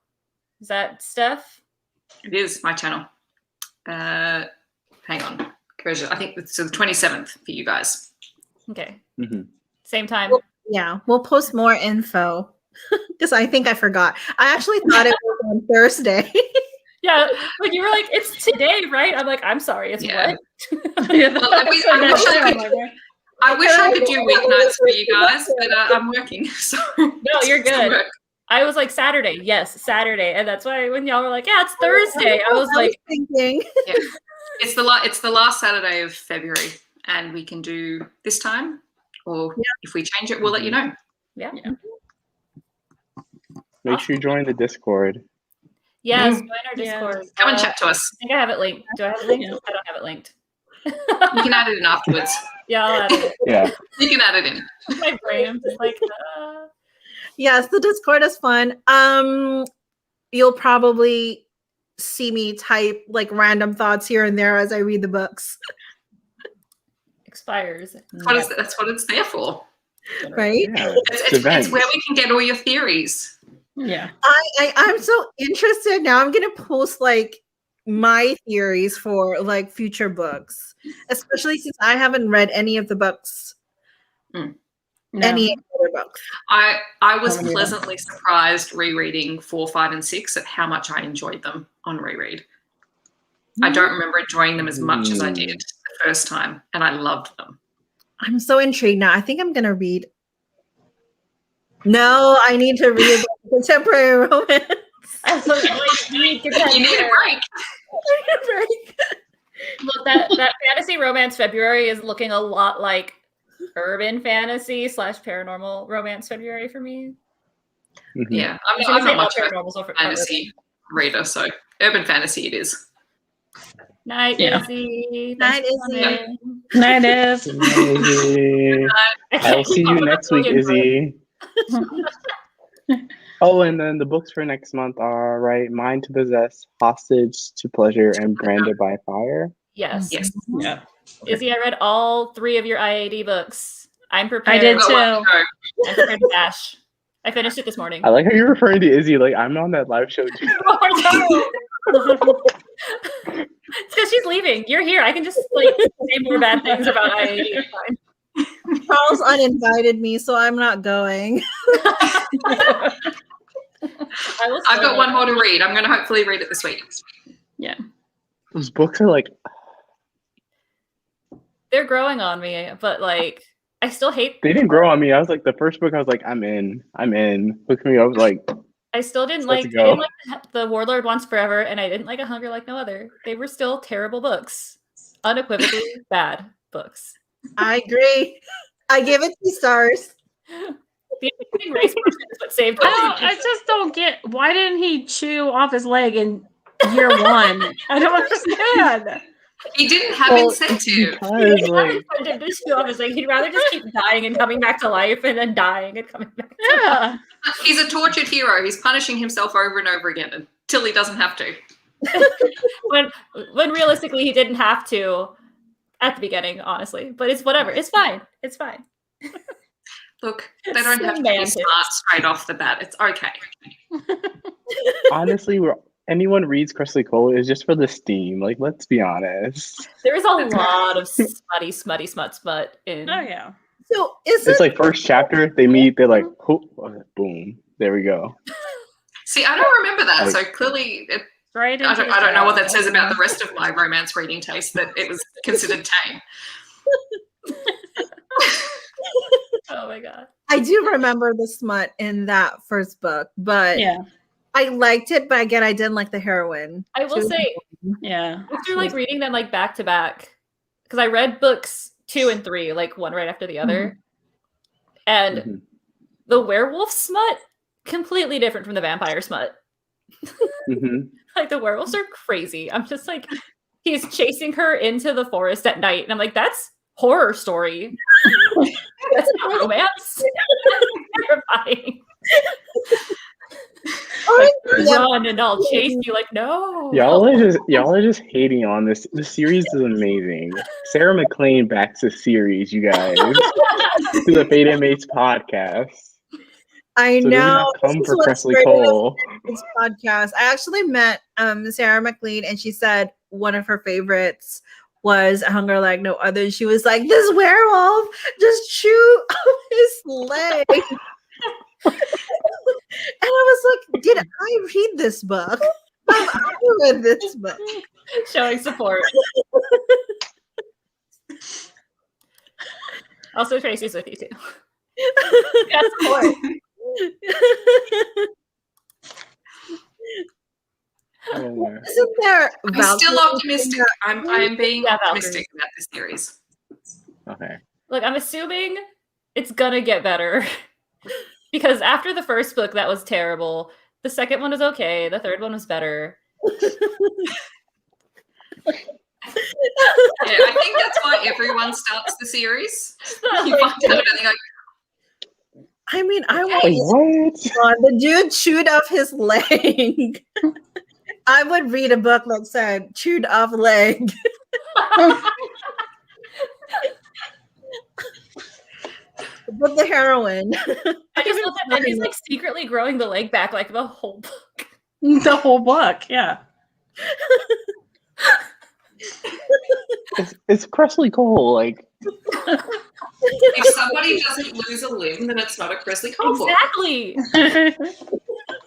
Is that Steph? It is my channel. Hang on. I think it's the 27th for you guys. Okay. Mhm. Same time. Yeah, we'll post more info because I think I forgot. I actually thought it was on Thursday. Yeah, like you were like, it's today, right? I'm like, I'm sorry, it's Yeah. what? Yeah, Well, I wish I could do weeknights for you guys, but I'm working. So No, you're it's good. work. I was like Saturday, yes, Saturday, and that's why when y'all were like, yeah, it's Thursday, I was like, thinking. It's the last Saturday of February, and we can do this time, or if we change it, we'll let you know. yeah, Make sure you join the Discord. yes, Mm. join our Yeah. Discord. Come and chat to us. I think I have it linked. Do I have it linked? Yeah. I don't have it linked. You can add it in afterwards. Yeah, I'll add it. Yeah. You can add it in. My brain is like, Yes, the Discord is fun. You'll probably see me type like random thoughts here and there as I read the books, expires. That's what it's there for. right? Yeah. It's where we can get all your theories. Yeah. I'm so interested now. I'm gonna post like my theories for like future books, especially since I haven't read any of the books, No. any of other books. I was Oh, yeah. pleasantly surprised rereading 4, 5, and 6 at how much I enjoyed them on reread. I don't remember enjoying them as much as I did the first time, and I loved them. I'm so intrigued now. I think I'm gonna read. No, I need to read contemporary romance. You need a break. Look, that fantasy romance February is looking a lot like urban fantasy / paranormal romance February for me. Yeah, I I'm not much of a paranormal so fantasy reader, so urban fantasy it is. Night, Yeah. Izzy. Night, Thanks for Izzy. coming. Night is. Izzy. I I'll can't see keep you up with next the week, million Izzy. Oh, and then the books for next month are Mind to Possess, Hostage to Pleasure, and Branded by Fire. Yes. Yes. Yeah. Izzy, I read all 3 of your IAD books. I'm prepared. I did Oh, too. well, no. I'm prepared to bash. I finished it this morning. I like how you're referring to Izzy like I'm on that live show too. Oh, no. It's because she's leaving. You're here. I can just say more bad things about IAD. It's fine. Charles uninvited me, so I'm not going. I've got one more to read. I'm going to hopefully read it this week. Yeah. Those books are They're growing on me, but I still hate. they didn't grow on me. I was like the first book. I was like, I'm in. Look at me. I was like, I still didn't Let's like. go. I didn't like the Warlord Wants Forever, and I didn't like A Hunger Like No Other. They were still terrible books, unequivocally bad books. I agree. I give it 2 stars. The Amazing Race portion is what saved. I just don't get why didn't he chew off his leg in year 1? I don't understand. He didn't have incentive. Because, He'd rather just keep dying and coming back to life, and then dying and coming back. Yeah. He's a tortured hero. He's punishing himself over and over again until he doesn't have to. when realistically he didn't have to at the beginning, honestly. But it's whatever. It's fine. It's fine. Look, they don't have to be smart straight off the bat. It's okay. honestly, anyone reads Cressly Cole is just for the steam. Like, let's be honest. There is a lot of smut in. Oh yeah. So is It's it like first chapter, they meet, they're like, boom, there we go. See, I don't remember that. So clearly, Right. I don't know what that says about the rest of my romance reading taste, that it was considered tame. Oh my god. I do remember the smut in that first book, but Yeah. I liked it, but again, I didn't like the heroine. I will say, Yeah. after reading them back to back, because I read books 2 and 3, one right after the other, and the werewolf smut completely different from the vampire smut. The werewolves are crazy. I'm just he's chasing her into the forest at night, and I'm like, that's horror story. That's not romance. Terrifying. Run and I'll chase you. No. Y'all are just hating on this. The series is amazing. Sarah McLean backs the series, you guys. To the Fate Mates podcast. I So know. come for Cressly Cole. This podcast. I actually met Sarah McLean, and she said one of her favorites was A Hunger Like No Other. She was like, this werewolf just chewed off his leg. And I was like, did I read this book? I've read this book. Showing support. Also, Tracy's with you too. Got support. Isn't there? I'm still optimistic. I am being Yeah, optimistic about this series. Okay. Look, I'm assuming it's gonna get better. Because after the first book, that was terrible. The second one was okay. The third one was better. Yeah, I think that's why everyone starts the series. You find out everything I mean, I Wait, want what? the dude chewed off his leg. I would read a book that said chewed off leg. But the heroine. I just love that he's secretly growing the leg back the whole book. The whole book, yeah. It's Cressly Cole. If somebody doesn't lose a limb, then it's not a Kresley Cole book. Exactly.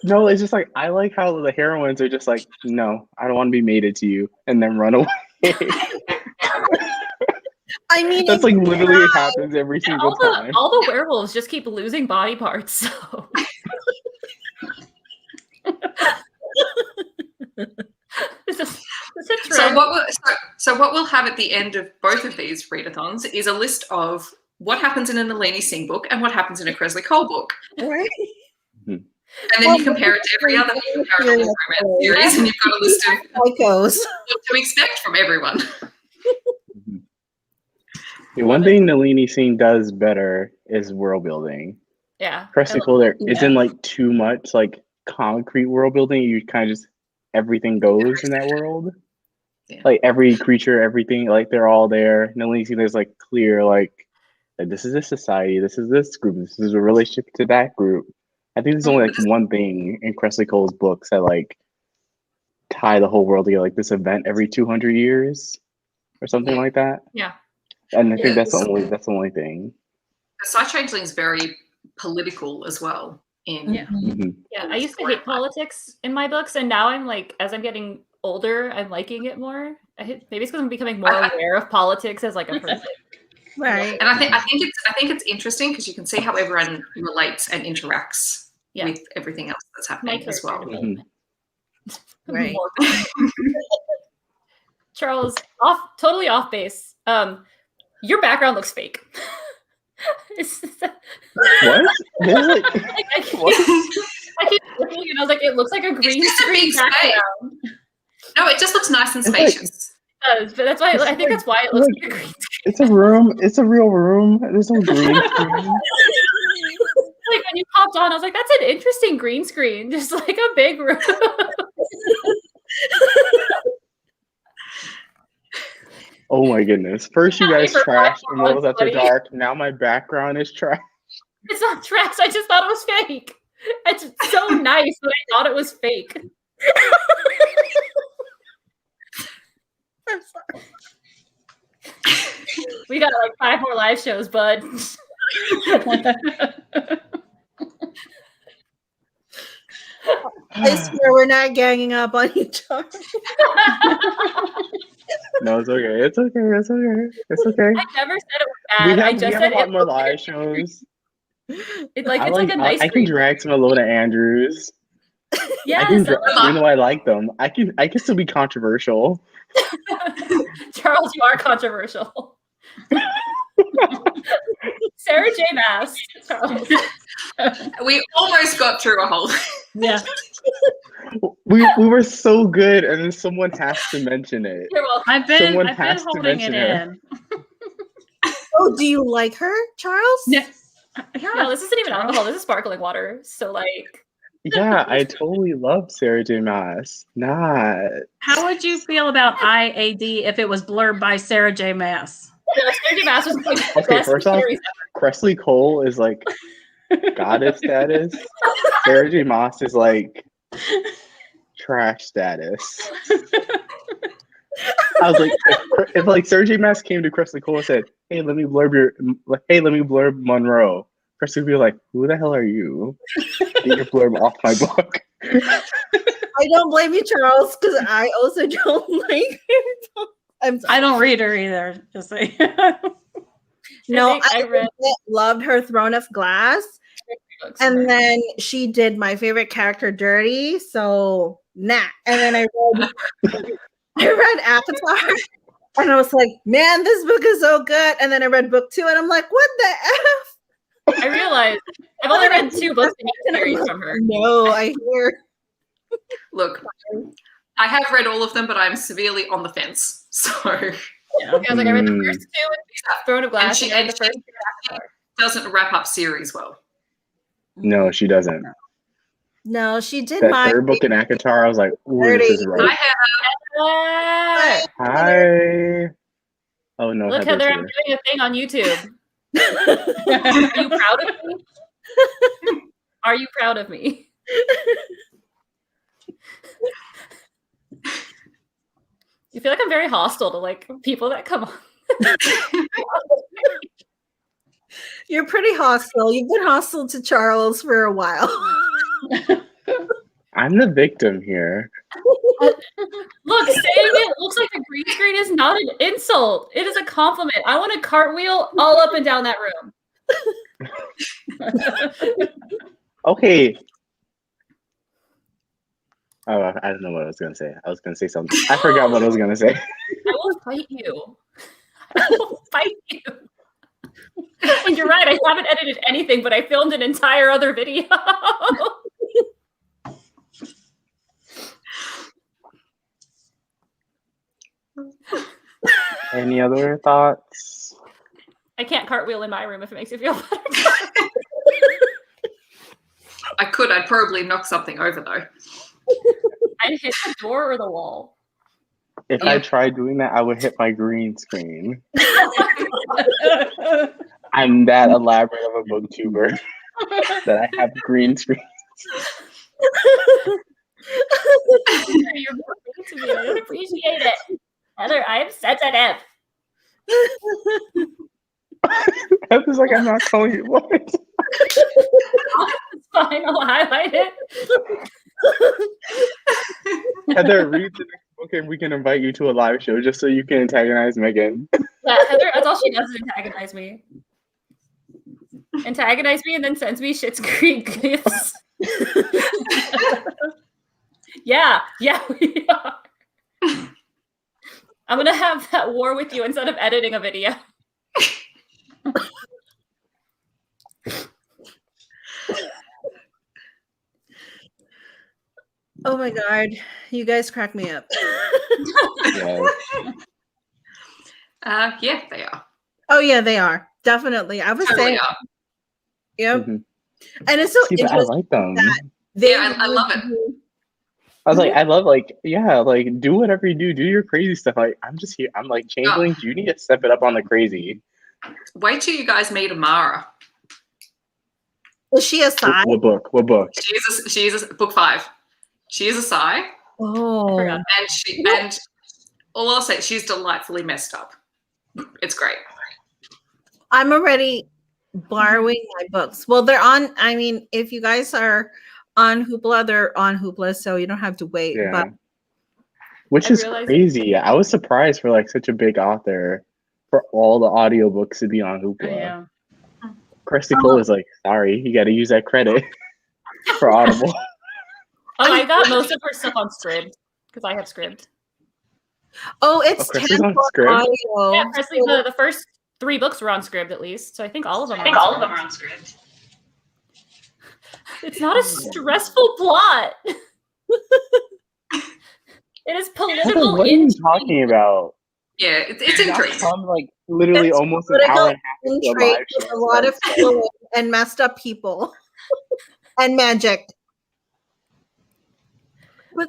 No, it's just like I like how the heroines are just like, no, I don't want to be mated to you, and then run away. I mean, That's like literally happens every single time. All the werewolves just keep losing body parts. So. It's a trend. So what we'll have at the end of both of these readathons is a list of what happens in a Nalini Singh book and what happens in a Kresley Cole book. right? And then you compare it to every other paranormal romance series, and you've got a list of Psychos. what to expect from everyone. The one thing Nalini Singh does better is world building. Yeah. Kresley Cole there isn't like too much like concrete world building. You kind of just everything goes in that world. Yeah. Like every creature, everything, like they're all there. Nalini Singh, there's like clear like this is this society, this is this group, this is a relationship to that group. I think there's only like one thing in Kresley Cole's books that like tie the whole world together, like this event every 200 years or something like that. Yeah. And I think that's the only thing. The Psy-Changeling is very political as well. Yeah, I used to hate politics in my books, and now I'm like, as I'm getting older, I'm liking it more. Maybe it's because I'm becoming more aware of politics as like a person. Right. And I think it's interesting because you can see how everyone relates and interacts with everything else that's happening as well. Right. Charles, totally off base. Your background looks fake. What? I keep looking and I was like, it looks like a green screen background. No, it just looks nice and spacious. It does, but that's why I think that's why it looks like a green screen. It's a room. It's a real room. There's no green screen. Like when you popped on, I was like, that's an interesting green screen, just like a big room. Oh my goodness. First you guys trashed Worlds After Dark. Now my background is trash. It's not trash. I just thought it was fake. It's so nice that I thought it was fake. I'm sorry. We got like 5 more live shows, bud. I swear we're not ganging up on each other. No, it's okay. It's okay. It's okay. It's okay. I never said it was bad. I just said a lot more live shows. It's like a nice. I can drag some Alona Andrews. Yes, even though I like them, I can still be controversial. Charles, you are controversial. Sarah J. Maas. Charles. We almost got through a whole. Yeah. We were so good, and then someone has to mention it. I've been has to holding it mention her. in. Oh, do you like her, Charles? Yeah. No, this isn't even alcohol. This is sparkling water. So like. Yeah, I totally love Sarah J. Maas. Not. How would you feel about IAD if it was blurred by Sarah J. Maas? Yeah, Sarah J. Maas was like Okay, first off, Kresley Cole is like goddess status. Sarah J. Maas is like trash status. I was like, if like Sarah J. Maas came to Kresley Cole and said, "Hey, let me blurb Monroe," Kresley would be like, "Who the hell are you? Get your blurb off my book." I don't blame you, Charles, because I also don't like her. I don't read her either. Just say. No, I loved her Throne of Glass. And then she did my favorite character dirty. So nah. And then I read Avatar. And I was like, man, this book is so good. And then I read book 2 and I'm like, what the F? I realized I've only read 2 books in each series from her. No, I hear. Look, I have read all of them, but I'm severely on the fence. So yeah. I was like, I read the first 2 and Throne of Glass. And the first doesn't wrap up series well. No, she doesn't. No, she did that third book in ACOTAR. I was like, ooh, this is right. Hi. Oh no. Look, Heather, I'm doing a thing on YouTube. Are you proud of me? Are you proud of me? You feel like I'm very hostile to like people that come on. You're pretty hostile. You've been hostile to Charles for a while. I'm the victim here. Look, saying it looks like a green screen is not an insult. It is a compliment. I want to cartwheel all up and down that room. Okay. Oh, I don't know what I was going to say. I was going to say something. I forgot what I was going to say. I will fight you. I will fight you. And you're right, I haven't edited anything, but I filmed an entire other video. Any other thoughts? I can't cartwheel in my room if it makes you feel better. I could. I'd probably knock something over, though. I'd hit the door or the wall. If I tried doing that, I would hit my green screen. I'm that elaborate of a booktuber that I have green screen. You're more mean to me. I don't appreciate it. Heather, I am sensitive. Heather's like, I'm not calling you what. It's fine, I'll highlight it. Heather, read the next book and we can invite you to a live show just so you can antagonize Megan. Yeah, Heather, that's all she does is antagonize me. Antagonize me and then sends me Schitt's Creek gifts. Yeah, we are. I'm gonna have that war with you instead of editing a video. Oh my god, you guys crack me up. Yeah, they are. Oh yeah, they are. Definitely. I was Totally saying. are. Yep. Mm-hmm. And it's so See, but I like them. Yeah, I love it. I was like, I love like do whatever you do your crazy stuff. Like I'm just here. I'm like Changeling. You need to step it up on the crazy. Wait till you guys meet Amara. Is she a Psy? What book? She is a book 5. She is a Psy. Oh. And all I'll say, she's delightfully messed up. It's great. I'm already borrowing my books. Well, they're on. I mean, if you guys are on Hoopla, they're on Hoopla, so you don't have to wait. Yeah. But which is crazy. I was surprised for like such a big author for all the audiobooks to be on Hoopla. Yeah. Kirsty Cole is like, sorry, you got to use that credit for Audible. Oh, I got most of her stuff on Scribd because I have Scribd. Oh, it's Kris is on 10 Scribd? audio. Yeah, Presley, the first 3 books were on Scribd at least, so I think all of them. are on Scribd. It's not a stressful plot. It is political. What are you talking about? Yeah, it's intriguing. Come like literally It's almost an hour and a half into a intrigue live with show. a lot of people and messed up people and magic. But,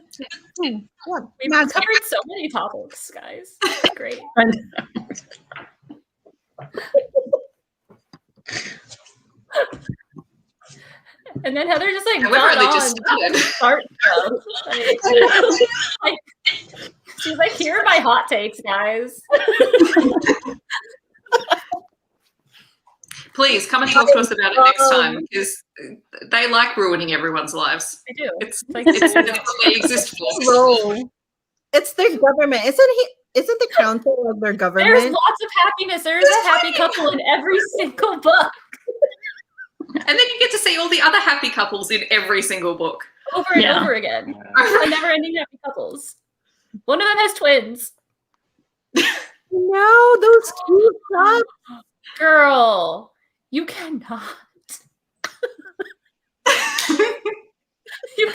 what? We've Magic. covered so many topics, guys. Great. And then Heather just like We've got really on just started. start like, she's like, here are my hot takes, guys. Please come and talk to us about it next time because they like ruining everyone's lives. I do. It's like what they exist for. Role. It's their government. Isn't the council of their government? There's lots of happiness. There is a happy couple in every single book. And then you get to see all the other happy couples in every single book. Over and over again. A never-ending happy couples. One of them has twins. No, those cute stuff. Girl, you cannot. You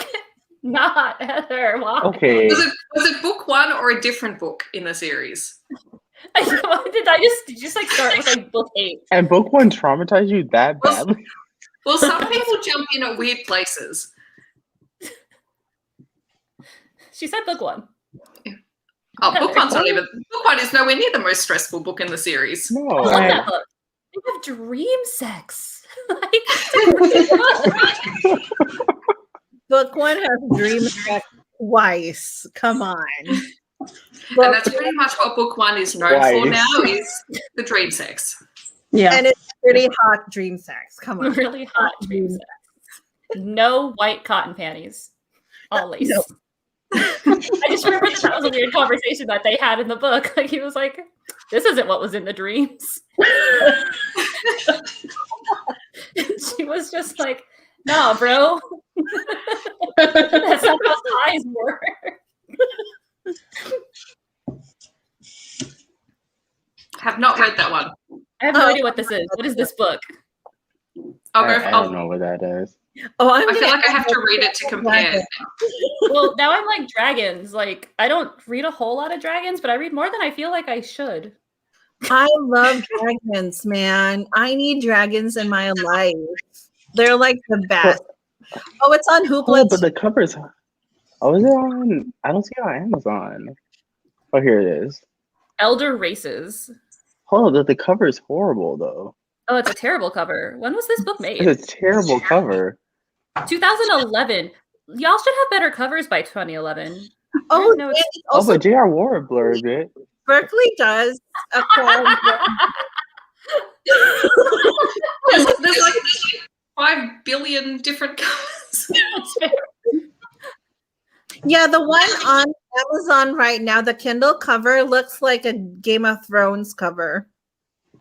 cannot, Heather. Why? Okay. Was it book 1 or a different book in the series? Did you just like start with like book 8? And book 1 traumatized you that badly? Well, some people jump in at weird places. She said book 1. Oh, book 1's not even. Book 1 is nowhere near the most stressful book in the series. No. I love that book. They have dream sex. Book 1 has dream sex twice. Come on. And that's pretty much what book 1 is known for now, is the dream sex. Yeah. And it's pretty hot dream sex. Come on. Really hot dream sex. No white cotton panties. All lace. No. I just remember that was a weird conversation that they had in the book. Like he was like, "This isn't what was in the dreams." And she was just like, "Nah, bro. That's not how eyes work." Have not read that one. I have no idea what this is. What is this book? I don't know what that is. Oh, I feel like I have to read it to compare. Well, now I'm like dragons. Like I don't read a whole lot of dragons, but I read more than I feel like I should. I love dragons, man. I need dragons in my life. They're like the best. Oh, it's on Hoopla. Oh, but the cover's. Oh, is it on? I don't see it on Amazon. Oh, here it is. Elder Races. Hold on, the cover is horrible though. Oh, it's a terrible cover. When was this book made? It's a terrible cover. 2011. Y'all should have better covers by 2011. Oh, No, and it's- it's also but J.R. Ward blurred it. Berkeley does a quality. There's like 5 billion different covers. Yeah, the one on Amazon right now, the Kindle cover looks like a Game of Thrones cover.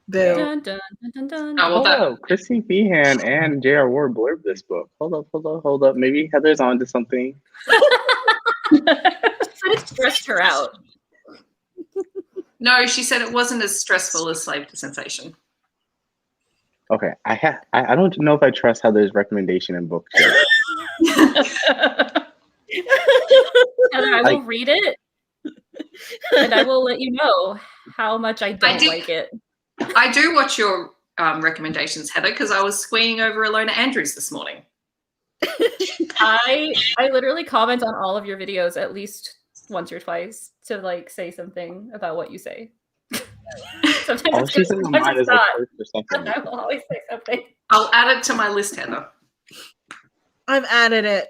Boo. Dun, dun, dun, dun, dun. Oh, well, that- Oh, Chrissy Feehan and J.R. Ward blurbed this book. Hold up. Maybe Heather's on to something. But it stressed her out. No, she said it wasn't as stressful as Slave to Sensation. Okay, I don't know if I trust Heather's recommendation in books. Heather, I will read it, and I will let you know how much I don't like it. I do watch your recommendations, Heather, because I was squeeing over Alona Andrews this morning. I literally comment on all of your videos at least once or twice to like say something about what you say. Sometimes Oh, it's she's good, in sometimes mine it's as a not. first or something. I will always say something. I'll add it to my list, Heather. I've added it.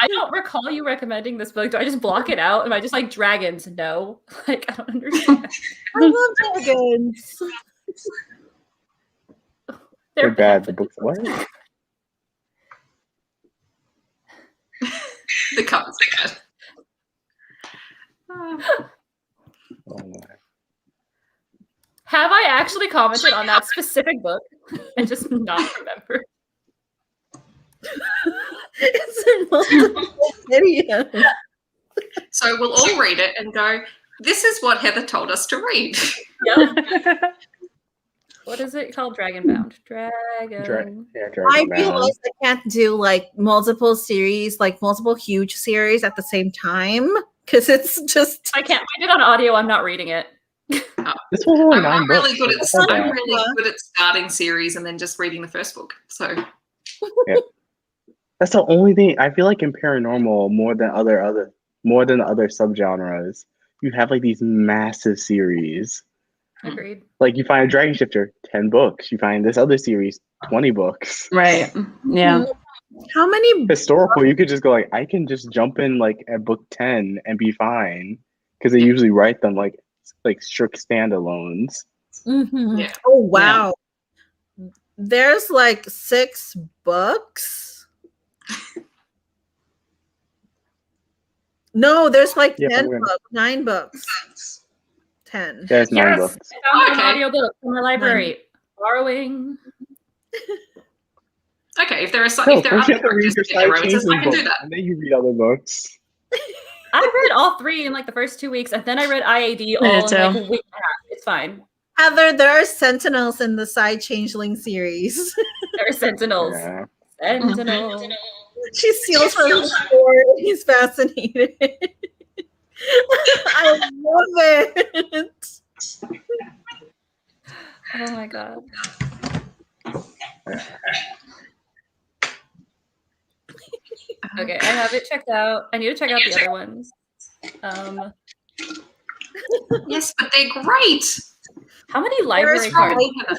I don't recall you recommending this book. Do I just block it out? Am I just like dragons? No. Like I don't understand. I love dragons. They're bad. The books. What? The covers are good. Oh my. Have I actually commented on that specific book and just not remember? It's in multiple videos. So we'll all read it and go, this is what Heather told us to read. Yep. What is it called? Dragonbound. Dragon. I Dragon realize I can't do like multiple series, like multiple huge series at the same time because it's just. I can't find it on audio. I'm not reading it. This was only 9 I'm books. really good at That's not bad. I'm really good at starting series and then just reading the first book. So That's the only thing I feel like in paranormal more than other subgenres. You have like these massive series. Agreed. Like you find a Dragon Shifter, 10 books. You find this other series, 20 books. Right. Yeah. How many? Historical, you could just go like, I can just jump in like at book 10 and be fine because they usually write them like strict standalones. Mhm. Yeah. Oh wow! There's like 6 books. No, there's like Yeah, 10 we're- books, 9 books, 10. There's 9 Yes, books. I found Okay. an audiobook from the library. Borrowing. okay, if there are No, if there are first you other have to read characters your in their romances, I Psy-Changeling can do book, that. and then you read other books. I read all 3 in like the first 2 weeks, and then I read IAD all I in did like a too. week and a half. It's fine. Heather, there are Sentinels in the Psy-Changeling series. There are sentinels. Yeah. Sentinels. She steals from his sword. He's fascinated. I love it. Oh my god. Okay, I have it checked out. I need to check out the other ones. Yes, but they're great. How many library Where's cards? Robbie, Heather?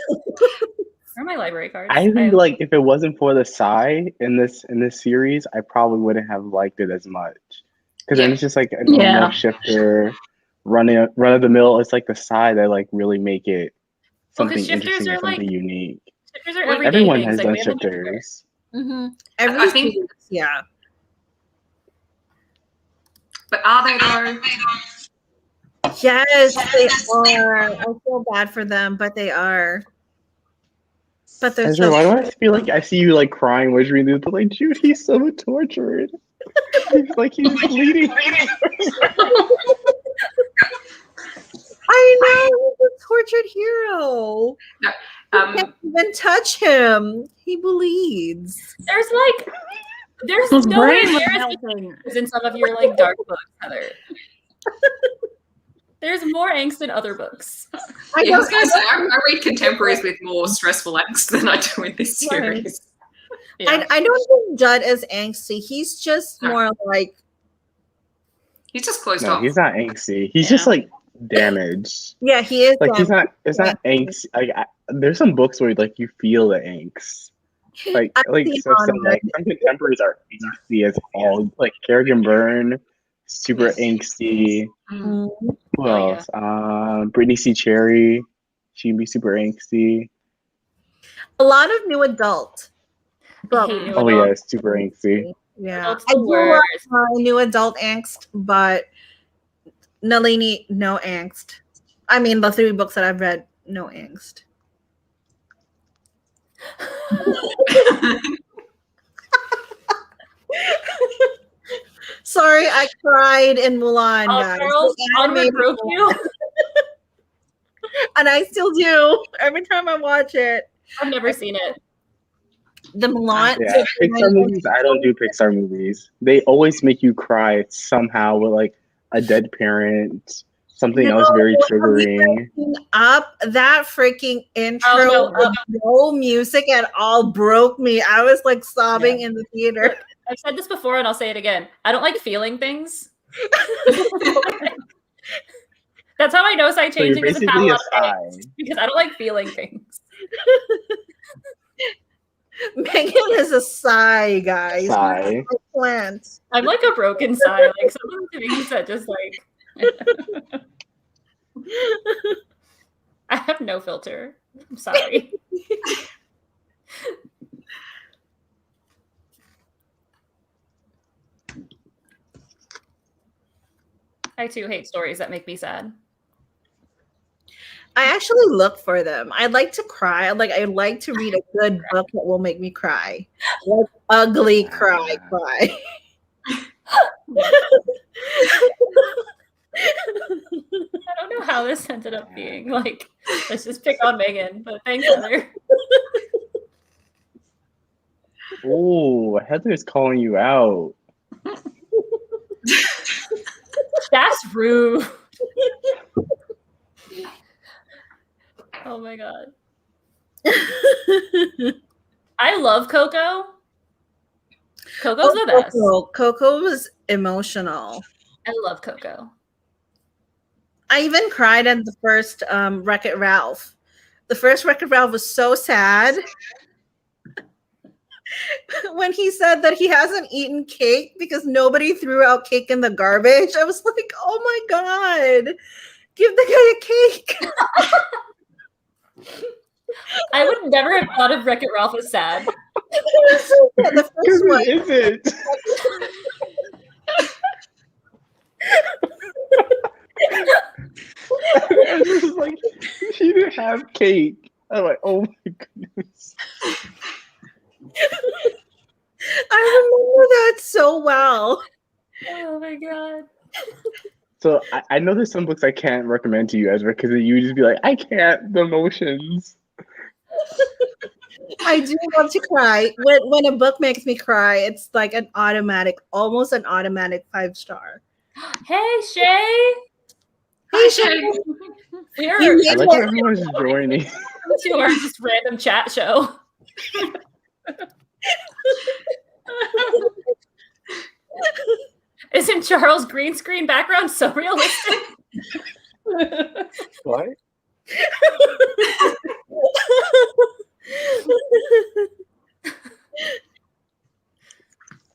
Where are my library cards? I think have- like if it wasn't for the Psy in this series, I probably wouldn't have liked it as much. Because then Yeah. it's just like a normal Yeah. shifter, run of the mill. It's like the Psy that like really make it something shifters interesting are or something like- unique. Shifters are everyday Everyone things. has Like, done we have them shifters. Mm-hmm. I think, yeah. but are they though? Yes, they are. I feel bad for them, but they are. But they're Ezra, so. why do I feel like I see you like crying while you read this? But like, Jude, he's so tortured. He's bleeding. I know, he's a tortured hero. You can't even touch him. He bleeds. There's His no brain was embarrassment melting. in some of your like dark books, Heather. There's more angst in other books. I Yeah, I was don't- going to say, I read contemporaries with more stressful angst than I do in this Right. series. Yeah. I don't think Judd is angsty. He's just No. more like He's just closed No, off. he's not angsty. He's just like damaged. yeah, he is. Like he's not. It's not angst. Like there's some books where like you feel the angst. Like see so on like some contemporaries are angsty as all. Like Kerrigan Byrne, super Yes. angsty. Mm. Who Oh, else? Brittany C. Cherry. She can be super angsty. a lot of new adult. I hate new Oh adult. yeah, super angsty. Yeah, Adult's I the do worst. love new adult angst, but Nalini, no angst. I mean, the 3 books that I've read, no angst. Sorry, I cried in Mulan, Oh, guys. Charles, The Onward animated broke you. and I still do every time I watch it. I've never seen it. The Mulan. Yeah, Pixar movies. I don't do Pixar movies. They always make you cry somehow with like a dead parent, something else very triggering. Up that freaking intro Oh, no, with no music at all broke me. I was like sobbing in the theater. I've said this before and I'll say it again. I don't like feeling things. That's how I know So you're Psy-Changing doesn't have a basically a lot of sigh. angst, because I don't like feeling things. Megan is a sigh, guys. Sigh. Plant. I'm like a broken sigh. Like some of the things that just like I have no filter. I'm sorry. I too hate stories that make me sad. I actually look for them. I like to cry. I like to read a good book that will make me cry. Like ugly cry. I don't know how this ended up being like, let's just pick on Megan, but thanks, Heather. Oh, Heather's calling you out. That's rude. Oh my god. I love Coco. Coco's the best. Coco was emotional. I love Coco. I even cried at the first Wreck-It Ralph. The first Wreck-It Ralph was so sad. When he said that he hasn't eaten cake because nobody threw out cake in the garbage, I was like, oh my God, give the guy a cake. I would never have thought of Wreck-It Ralph as sad. The first one. Is it? I was just like, she didn't have cake. I'm like, oh my goodness. I remember that so well. Oh my god. So I know there's some books I can't recommend to you, Ezra, because you would just be like, I can't, the emotions. I do love to cry. When a book makes me cry, it's like an automatic, almost an automatic 5-star. Hey, Shay. Hey, Shay. We are You I like how everyone's joining. to our just random chat show. Isn't Charles' green screen background so realistic? What?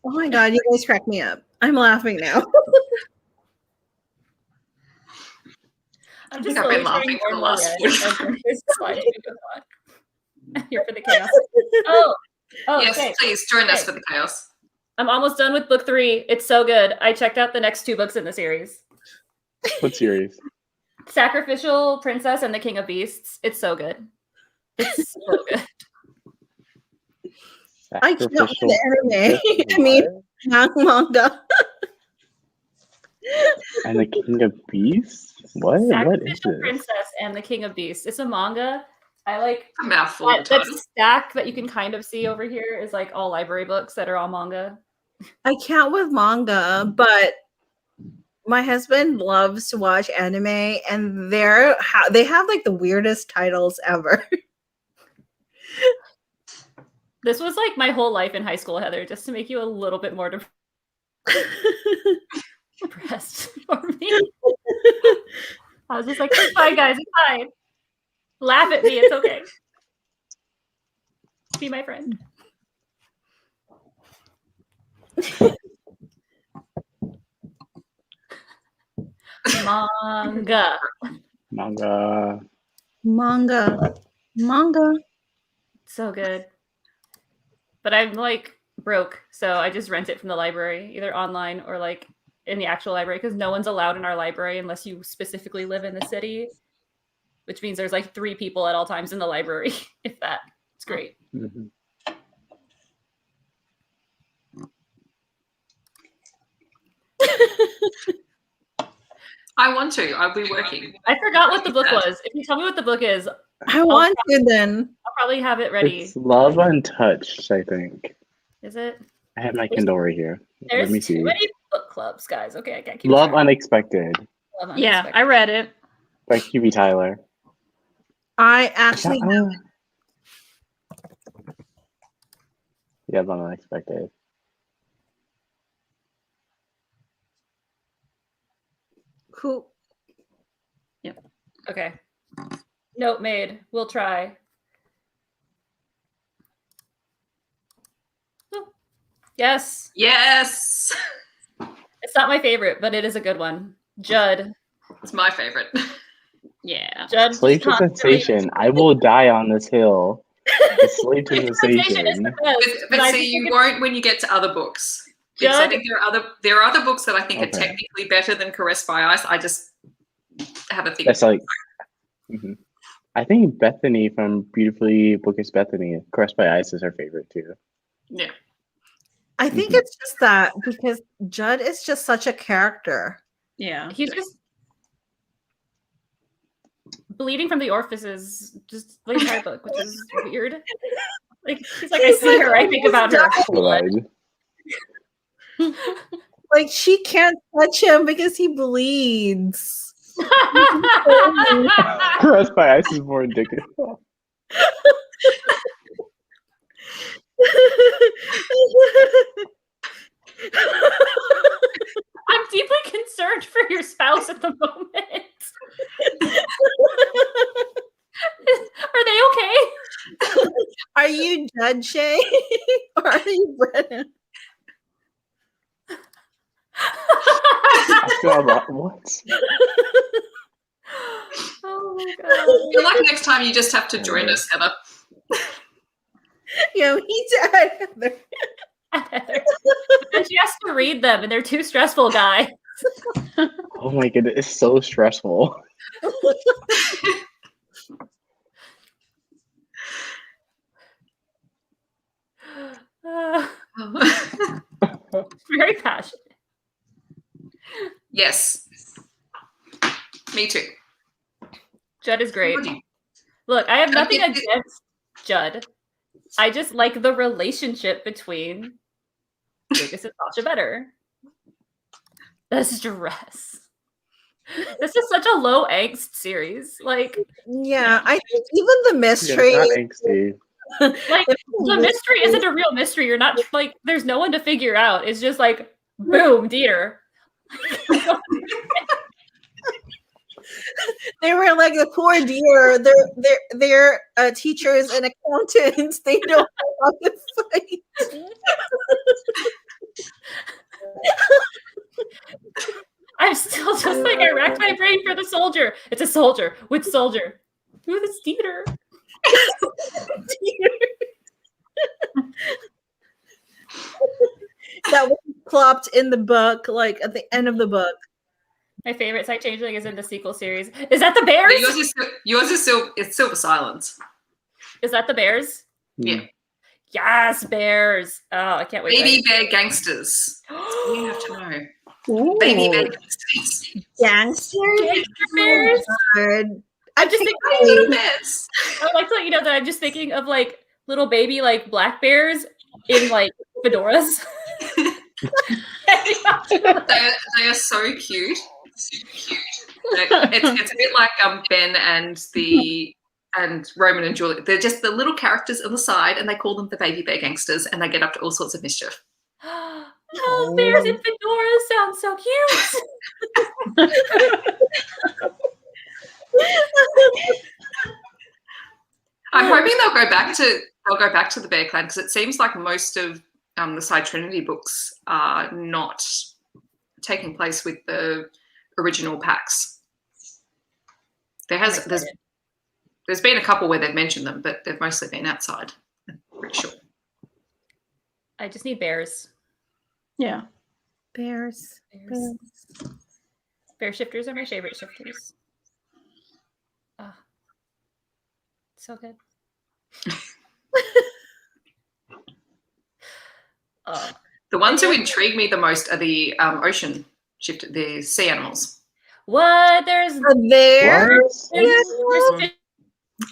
Oh my God, you guys crack me up. I'm laughing now. I'm just I've been slowly laughing turning for more the and last more red 45 as there's a slide to go on. Here for the chaos. Oh, yes, okay. please join us Okay. for the chaos. I'm almost done with book 3. It's so good. I checked out the next 2 books in the series. What series? Sacrificial Princess and the King of Beasts. It's so good. It's so good. I can't with Sacrificial the anime. Princess I mean, what? manga. And the King of Beasts? What is Sacrificial this? Princess and the King of Beasts. It's a manga. I like A mouthful of that titles. stack that you can kind of see over here is like all library books that are all manga. I can't with manga, but my husband loves to watch anime, and they have like the weirdest titles ever. This was like my whole life in high school, Heather, just to make you a little bit more depressed for me. I was just like, it's fine, guys, it's fine. Laugh at me, it's okay. Be my friend. Manga. Manga. So good. But I'm like broke, so I just rent it from the library, either online or like in the actual library, because no one's allowed in our library unless you specifically live in the city, which means there's like 3 people at all times in the library, if that. It's great. Mm-hmm. I want to. I'll be working. I forgot what the book was. If you tell me what the book is, I want to then. I'll probably have it ready. It's Love Untouched, I think. Is it? I have my Kindle right here. Let me There's see. too many book clubs, guys. Okay, I can't keep Love track. Unexpected Love Yeah, Unexpected. I read it. by QB Tyler. I actually Yeah, Love Unexpected. who Okay. Note made. We'll try. Oh. Yes. Yes. It's not my favorite, but it is a good one. Judd. It's my favorite. Yeah. Judd. Slave to Sensation. I will die on this hill. The Slave to Sensation is Sensation. the best. But I see, just you think won't when you get to other books. Because I Judd. think there are other books that I think are Okay. technically better than Caressed by Ice. I just have a thing. That's like. Mhm. I think Bethany from Beautifully Bookish Bethany, Caressed by Ice, is her favorite too. Yeah. I think Mhm. it's just that because Judd is just such a character. Yeah. He's just bleeding from the orifices, just the entire book, which is weird. Like he's like, I He's see like, her, I think about her. Blood. Like she can't touch him because he bleeds. Caressed by Ice is more addictive. I'm deeply concerned for your spouse at the moment. Are they okay? Are you Judd Shay or are you Brennan? I feel like, what? Oh my I feel god. like next time you just have to join us, Heather. Yeah, he did. And she has to read them, and they're too stressful, guys. Oh my goodness, it's so stressful. Very passionate. Yes. Me too. Judd is great. Would you- Look, I have nothing think it- against Judd. I just like the relationship between Lucas and Sasha better. The stress. This is such a low angst series. Like, Yeah, I think even the Yeah, mystery. it's not angsty. like the mystery isn't a real mystery. You're not like there's no one to figure out. It's just like boom, Dieter. They were like the poor dear. They're teachers and accountants. They don't know how to fight. I'm still just like I racked my brain for the soldier. It's a soldier. Which soldier? Who is Dieter? That was plopped in the book, like at the end of the book. My favorite Psy-Changeling is in the sequel series. Is that the bears? Yours is Silver Silence. Is that the bears? Yeah. Yes, bears. Oh, I can't wait. Baby bear gangsters. You have to know. Ooh. Baby bear gangsters. Gangster bears. I'm just thinking little bears. I would like to let you know that I'm just thinking of like little baby like black bears in like fedoras. They are so cute. It's a bit like Ben and Roman and Julie. They're just the little characters on the side, and they call them the baby bear gangsters, and they get up to all sorts of mischief. Oh, bears in fedoras sounds so cute. I'm hoping they'll go back to the Bear Clan, because it seems like most of the Psy Trinity books are not taking place with the original packs. There's been a couple where they've mentioned them, but they've mostly been outside. I'm pretty sure. I just need bears. Yeah. Bears. Bear shifters are my favorite shifters. Oh, so good. The ones who intrigue me the most are the ocean shifter, the sea animals. What? There's bears?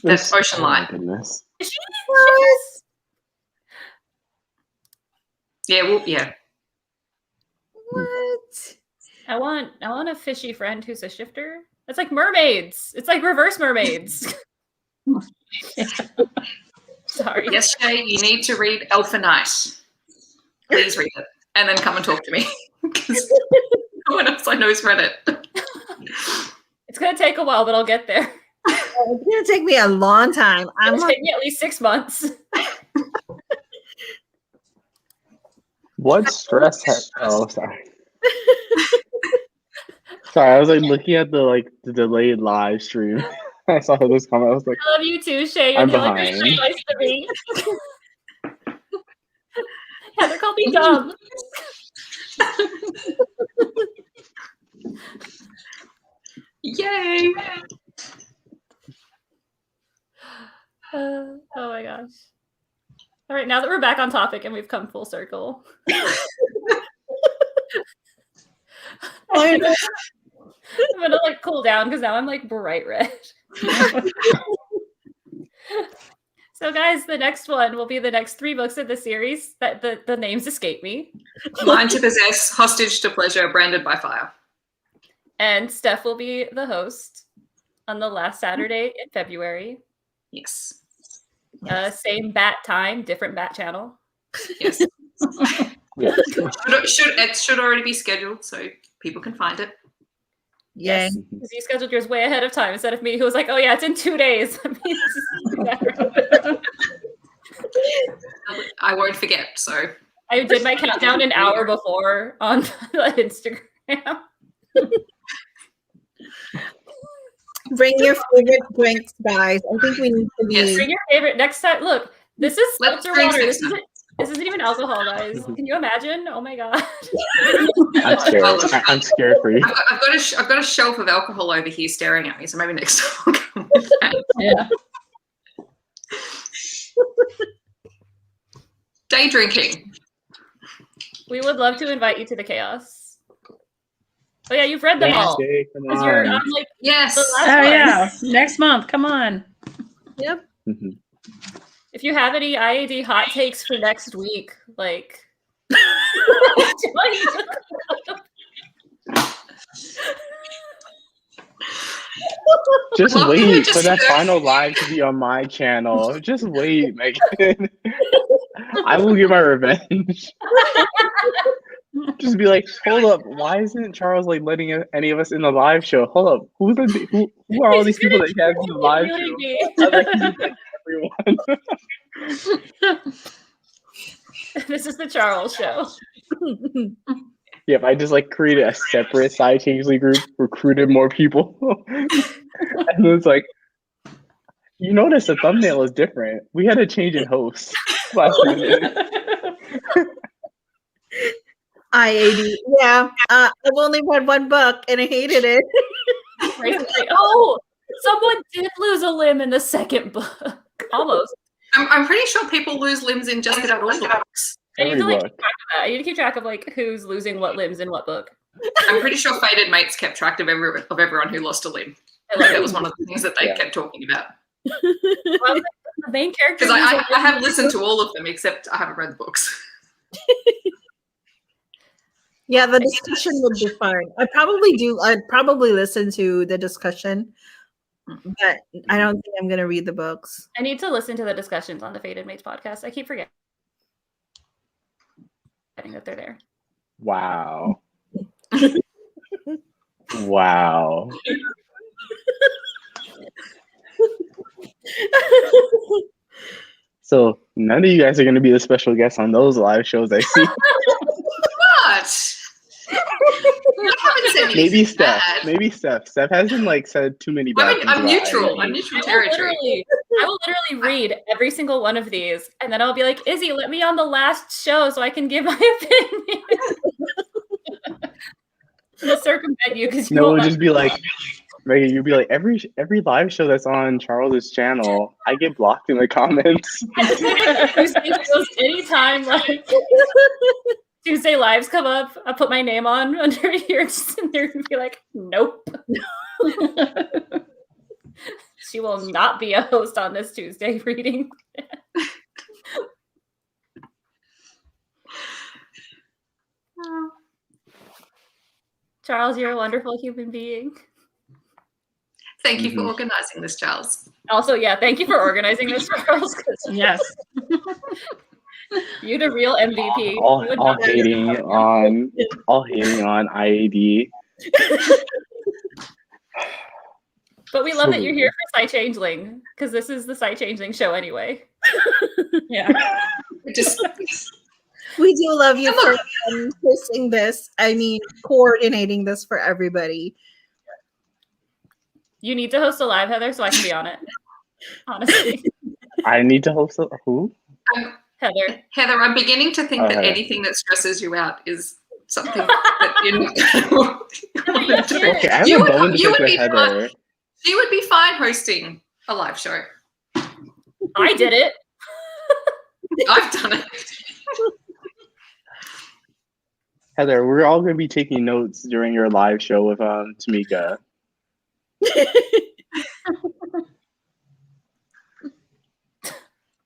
That's ocean light. Goodness. Yeah, well, yeah. What? I want a fishy friend who's a shifter. It's like mermaids. It's like reverse mermaids. Sorry. Yes, Shay, you need to read Alpha Night. Please read it, and then come and talk to me, because no one else I know has read it. It's gonna take a while, but I'll get there. It's gonna take me a long time. It'll take me at least 6 months. What stress? Oh, sorry. Sorry, I was like looking at the delayed live stream. I saw this comment. I was like, I love you too, Shay. I'm You're the only behind. person nice to me. Heather called me dumb. Yay! Oh my gosh. All right, now that we're back on topic and we've come full circle. I'm gonna like cool down because now I'm like bright red. So guys, the next one will be the next 3 books of the series that the names escape me. Mind to Possess, Hostage to Pleasure, Branded by Fire. And Steph will be the host on the last Saturday in February. Yes. Same bat time, different bat channel. Yes. yeah. It should already be scheduled so people can find it. Yay. Because you scheduled yours way ahead of time instead of me, who was like, "Oh yeah, it's in 2 days." I won't forget. So I did my countdown an hour before on Instagram. Bring your favorite drinks, guys. I think we need to be. Yes, bring your favorite next time. Look, this is seltzer drink water. next This isn't even alcohol, guys. Can you imagine? Oh my god. I'm scared. I'm scared for you. I've got a shelf of alcohol over here staring at me, so maybe next time I'll come with that. Yeah. Day drinking. We would love to invite you to the chaos. Oh yeah, you've read them all. Come You're on. on like Yes. the last Oh one. yeah. Next month. Come on. Yep. Mhm. If you have any IAD hot takes for next week, like Just Well, wait just for that sit- final live to be on my channel. Just wait, Megan. I will get my revenge. Just be like, hold up, why isn't Charles like letting any of us in the live show? Hold up, who are all these people that you have in the live show? I like to invite everyone. This is the Charles show. Yeah, if I just like created a separate Psy-Changeling group, recruited more people. And it was like, you notice the thumbnail is different. We had a change in host last minute. IAD. Yeah. I've only read one book and I hated it. Oh, someone did lose a limb in the second book. Almost. I'm pretty sure people lose limbs in just about all the books. I need Every to like book. keep track of that. I need to keep track of like who's losing what limbs in what book. I'm pretty sure Fated Mates kept track of everyone who lost a limb. Like that was one of the things that they kept talking about. Well, the main character. Because I have listened to all of them, except I haven't read the books. Yeah, the discussion would be fun. I'd probably listen to the discussion, but I don't think I'm gonna read the books. I need to listen to the discussions on the Fated Mates podcast. I keep forgetting that they're there. Wow. Wow. So none of you guys are going to be the special guests on those live shows I see. What? I haven't said anything Maybe Steph. bad. Maybe Steph. Steph hasn't like said too many bad things. I'm about neutral. IAD. I'm neutral territory. I will literally read every single one of these, and then I'll be like, Izzy, let me on the last show so I can give my opinion. To circumvent you because you No, it won't would just be like, Megan, you'd be like, every live show that's on Charles's channel, I get blocked in the comments. Tuesday shows anytime like Tuesday lives come up, I put my name on under here just in there and be like, nope. She will not be a host on this Tuesday reading. Charles, you're a wonderful human being. Thank you for organizing this, Charles. Also, yeah, thank you for organizing this, Charles. Yes. You're the real MVP. all hating on IAD. But we love that you're here for Psy-Changeling, because this is the Psy-Changeling show anyway. Yeah. We do love you for hosting this. I mean, coordinating this for everybody. You need to host a live, Heather, so I can be on it. Honestly. I need to host who? Heather. Heather, I'm beginning to think that anything that stresses you out is something that you're not going to do. Okay, I have a bone to pick with Heather. She would be fine hosting a live show. I did it. I've done it. Heather, we're all going to be taking notes during your live show with Tamika.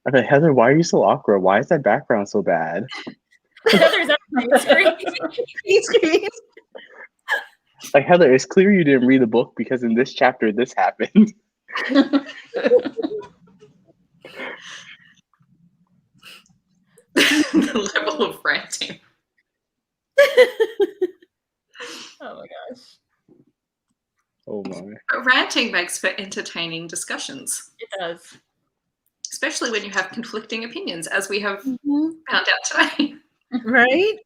Okay, Heather, why are you so awkward? Why is that background so bad? Heather's up on the screen. Like, Heather, it's clear you didn't read the book because in this chapter, this happened. The level of ranting. Oh my gosh. Oh my. But ranting makes for entertaining discussions. It does. Especially when you have conflicting opinions, as we have found out today. Right?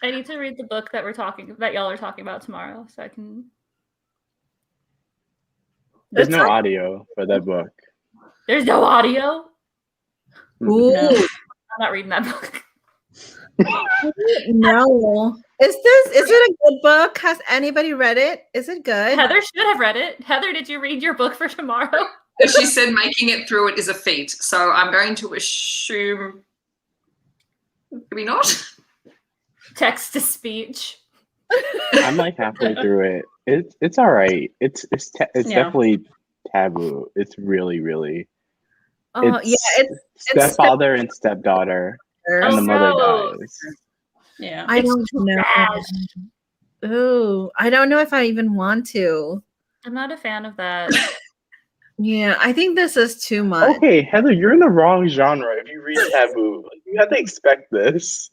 I need to read the book that y'all are talking about tomorrow, so I can. There's no audio for that book. There's no audio. Ooh. No, I'm not reading that book. No. Is it a good book? Has anybody read it? Is it good? Heather should have read it. Heather, did you read your book for tomorrow? She said making it through it is a feat. So I'm going to assume maybe not. Text to speech. I'm like halfway through it. It's all right. It's definitely taboo. It's really, really. Oh yeah, it's stepfather and stepdaughter, and the mother dies. Yeah, I don't know. Ooh, I don't know if I even want to. I'm not a fan of that. Yeah, I think this is too much. Okay, Heather, you're in the wrong genre if you read taboo. You have to expect this.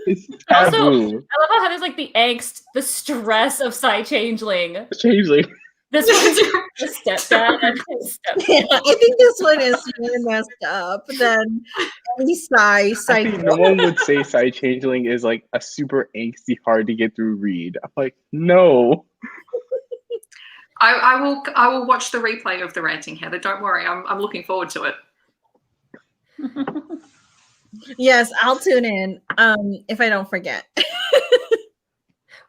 It's taboo. Also, I love how Heather's like the angst, the stress of Psy-Changeling. Changeling. This one's the stepdad and his stepdad. Yeah, I think this one is more messed up than any I think no one would say Psy-Changeling is like a super angsty, hard to get through read. I'm like, no. I will watch the replay of the ranting, Heather. Don't worry. I'm looking forward to it. Yes, I'll tune in if I don't forget.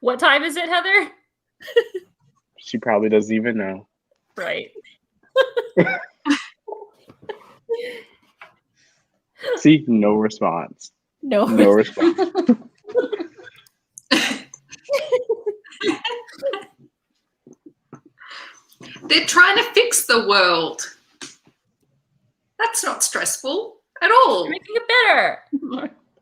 What time is it, Heather? She probably doesn't even know. Right. See, no response. No. No response. They're trying to fix the world. That's not stressful at all. You're making it better.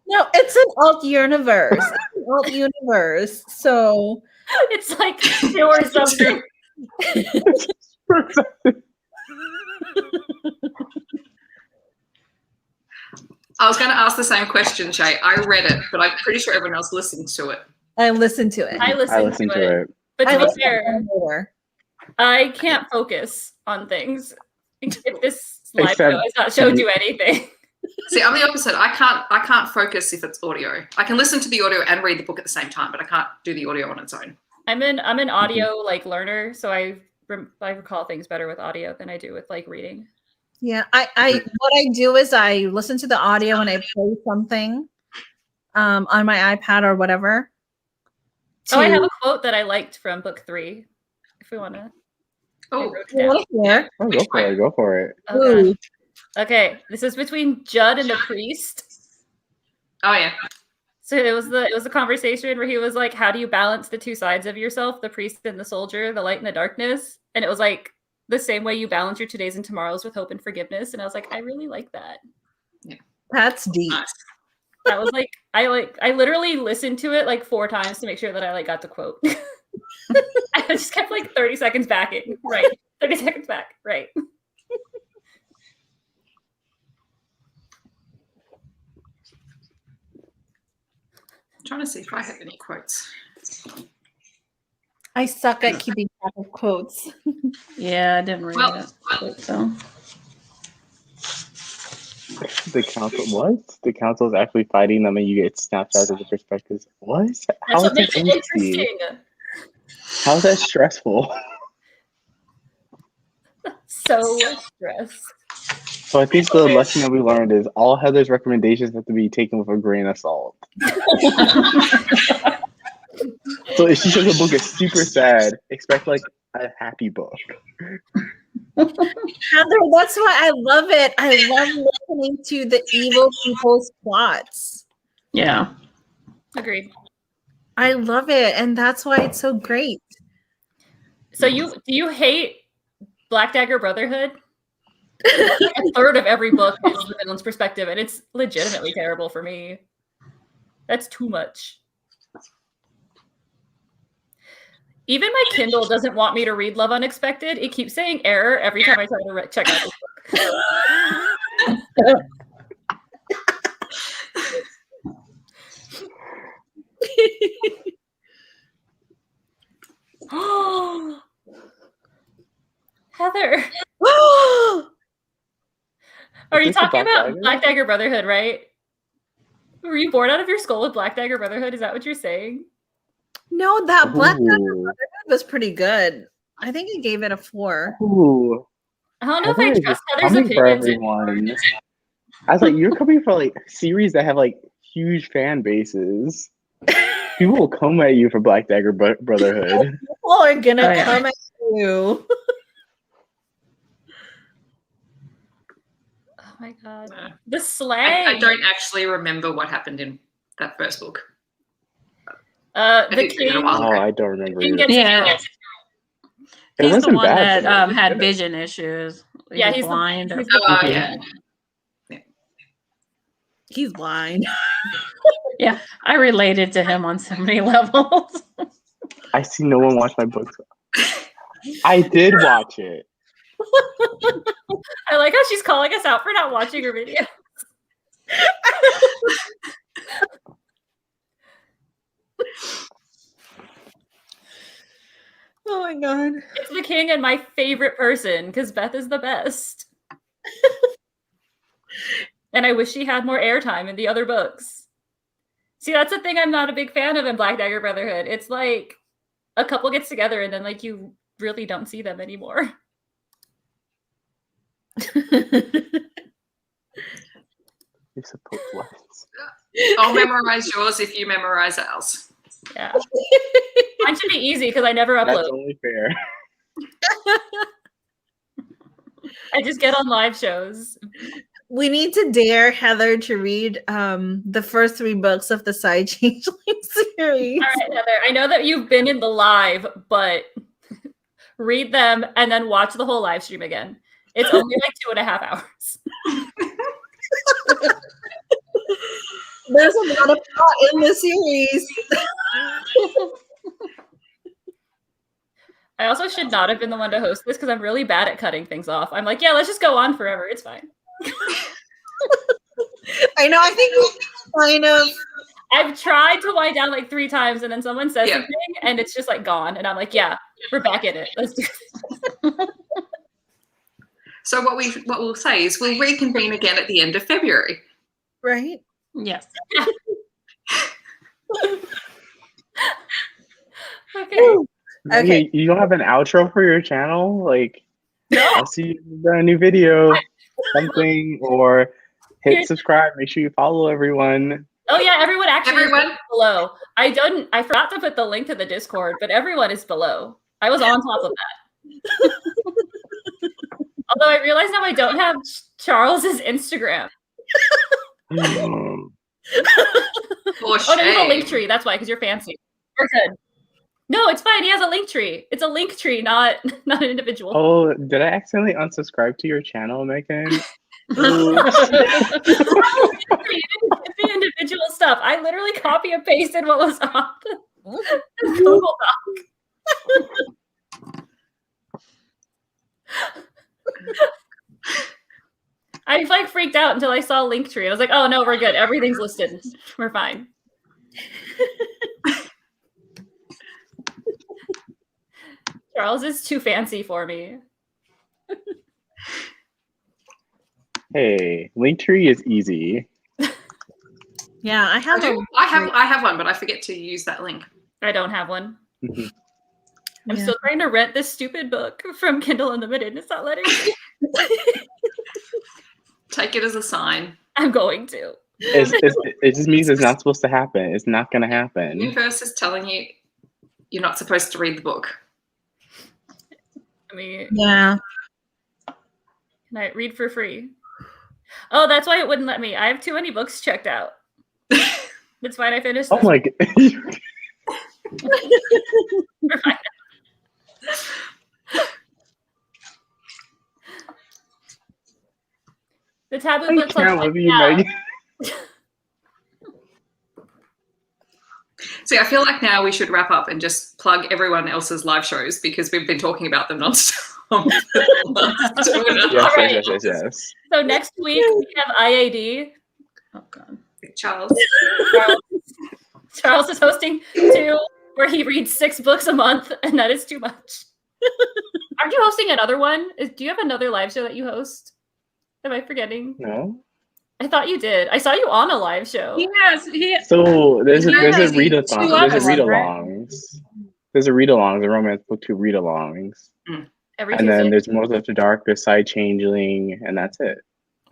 No, it's an alt universe. It's an alt universe. So It's like or something. I was going to ask the same question, Shay. I read it, but I'm pretty sure everyone else listened to it. I listened to it. I listened to it. But I to be listened fair, to it later. I can't focus on things if this live Except- show has not showed you anything. See, I'm the opposite. I can't focus if it's audio. I can listen to the audio and read the book at the same time, but I can't do the audio on its own. I'm an audio like learner, so I recall things better with audio than I do with like reading. Yeah, I what I do is I listen to the audio and I play something on my iPad or whatever. Oh, I have a quote that I liked from book 3. If we want to. Oh, Yeah. Oh, go for it. Go for it. Okay. Okay, this is between Judd and the priest. oh yeah. So it was a conversation where he was like, "How do you balance the two sides of yourself, the priest and the soldier, the light and the darkness?" And it was like the same way you balance your todays and tomorrows with hope and forgiveness. And I was like, I really like that. That's deep. Nice. That was like I literally listened to it like 4 times to make sure that I like got the quote. I just kept like 30 seconds backing. Right. 30 seconds back. Right. I'm trying to see if I have any quotes. I suck at keeping track of quotes. Yeah, I didn't read Well, it. So The council what? The council is actually fighting them, and you get snapshots of the perspectives. What? That's How is what that makes it interesting? interesting. How is that stressful? So stressed. So I think the lesson that we learned is all Heather's recommendations have to be taken with a grain of salt. So if she says a book is super sad, expect like a happy book. Heather, that's why I love it. I love listening to the evil people's plots. yeah. Agreed. I love it, and that's why it's so great. So do you hate Black Dagger Brotherhood? Like a third of every book is the villain's perspective, and it's legitimately terrible for me. That's too much. Even my Kindle doesn't want me to read Love Unexpected. It keeps saying error every time I try to check out this book. Heather, are you Is this talking Black about Dagger? Black Dagger Brotherhood, right? Were you bored out of your skull with Black Dagger Brotherhood? Is that what you're saying? No, that Black Dagger Ooh. Brotherhood was pretty good. I think I gave it a 4. Ooh. I don't know if I Heather is trust just Heather's coming for opinions. everyone. I was like, you're coming for like series that have like huge fan bases. People will come at you for Black Dagger Brotherhood. People are gonna Oh, yeah. come at you. Oh my god, No. the slang. I don't actually remember what happened in that first book. The think it's been a king. while. Oh, I don't remember. King It, gets Yeah. killed. it He's the wasn't one bad. that though. had vision issues. Yeah, was he's blind. The, he's the Oh, yeah. He's blind. Yeah, I related to him on so many levels. I see no one watch my books. I did watch it. I like how she's calling us out for not watching her video. Oh my god. It's the king and my favorite person because Beth is the best. And I wish she had more airtime in the other books. See, that's the thing I'm not a big fan of in Black Dagger Brotherhood. It's like a couple gets together and then like you really don't see them anymore. You're supposed what? I'll memorize yours if you memorize ours. Yeah. Mine should be easy because I never upload. That's only fair. I just get on live shows. We need to dare Heather to read the first 3 books of the Psy-Changeling series. All right, Heather. I know that you've been in the live, but read them and then watch the whole live stream again. It's only like 2.5 hours. There's a lot of plot in the series. I also should not have been the one to host this because I'm really bad at cutting things off. I'm like, yeah, let's just go on forever. It's fine. I know. I think we kind of. I've tried to wind down like 3 times, and then someone says something, and it's just like gone. And I'm like, yeah, we're back in it. Let's do this. So what we'll say is we'll reconvene again at the end of February. Right? Yes. Okay. Okay. You don't have an outro for your channel? Like, No. I'll see you in a new video, something, or hit subscribe. Make sure you follow everyone. Oh yeah, everyone actually is Everyone? below. I forgot to put the link to the Discord, but everyone is below. I was on top of that. Although I realize now I don't have Charles's Instagram. For Oh, no, you have a link shame. tree. That's why, because you're fancy. We're good. No, it's fine. He has a link tree. It's a link tree, not an individual. Oh, did I accidentally unsubscribe to your channel, Megan? You didn't give me individual stuff. I literally copy and pasted what was on the Google Doc. I like freaked out until I saw Linktree. I was like, oh no, we're good. Everything's listed. We're fine. Charles is too fancy for me. Hey, Linktree is easy. Yeah, I have I have one, but I forget to use that link. I don't have one. Mhm. I'm still trying to rent this stupid book from Kindle Unlimited, and it's not letting me. Take it as a sign. I'm going to. It just means it's not supposed to happen. It's not going to The happen. universe is telling you you're not supposed to read the book. I mean, Yeah. can I read for free? Oh, that's why it wouldn't let me. I have too many books checked out. It's fine. I finished. Oh This my god. We're fine. The taboo I book club. can't with you, Megan. See, I feel like now we should wrap up and just plug everyone else's live shows because we've been talking about them nonstop. Yes. So next week we have IAD. Oh God. Charles. Charles is hosting 2 where he reads 6 books a month, and that is too much. Aren't you hosting another one? Do you have another live show that you host? Am I forgetting? No. I thought you did. I saw you on a live show. So there's a There's readathon. two other There's a ones, right? read-alongs. There's a read-alongs, a romance book 2 read-alongs. Every And then Tuesday? there's More After Dark, there's Psy-Changeling, and that's it.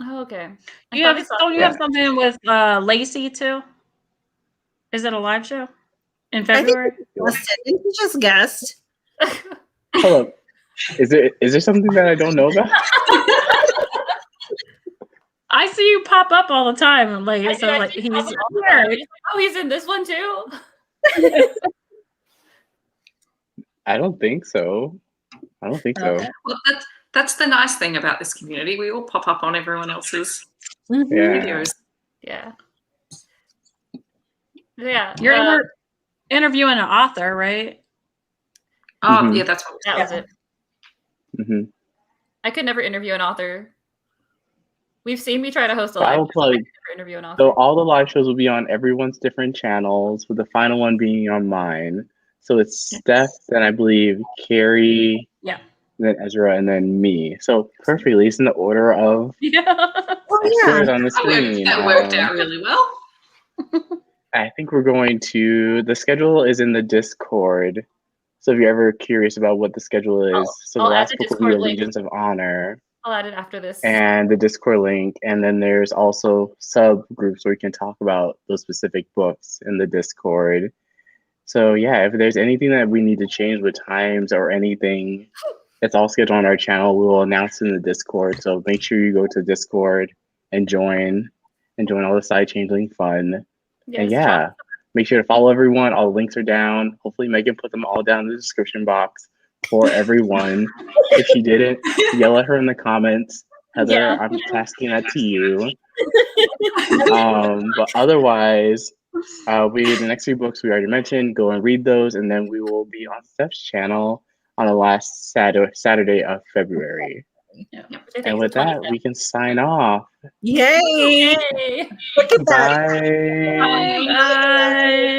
Oh, okay. I You thought have, I saw- don't you have something with Lacey too? Is it a live show in February? Didn't you just guessed? Hold up. Is there something that I don't know about? I see you pop up all the time. I'm like, so I like see he's Papa on there. He's like, oh, he's in this one too. I don't think so. I don't think so. Okay. Well, that's the nice thing about this community. We all pop up on everyone else's Yeah. videos. Yeah. Yeah. You're interviewing an author, right? Oh, Mhm. yeah, that's what that was it. hmm I could never interview an author. We've seen me try to host a I live will show, plug. I could never interview an author. So all the live shows will be on everyone's different channels, with the final one being on mine. So it's Steph, then I believe Carrie, Yeah. then Ezra, and then me. So perfectly, it's in the order of Yeah. Oh it on the that screen. worked out really well. I think we're going to. The schedule is in the Discord, So if you're ever curious about what the schedule is, so the I'll add last the book will be Discord link. Allegiance of Honor. I'll add it after this. And the Discord link. And then there's also subgroups where you can talk about those specific books in the Discord. So yeah, if there's anything that we need to change with times or anything, it's all scheduled on our channel. We will announce it in the Discord. So make sure you go to Discord and join all the Psy-Changeling fun. Yes, And yeah, make sure to follow everyone. All the links are down. Hopefully Megan put them all down in the description box for everyone. If she didn't, yell at her in the comments. Heather, Yeah. I'm tasking that to you. But otherwise, the next 3 books we already mentioned, go and read those, and then we will be on Steph's channel on the last Saturday of February. And with that, we can sign off. Yay! Yay. Look at that. Bye. Bye.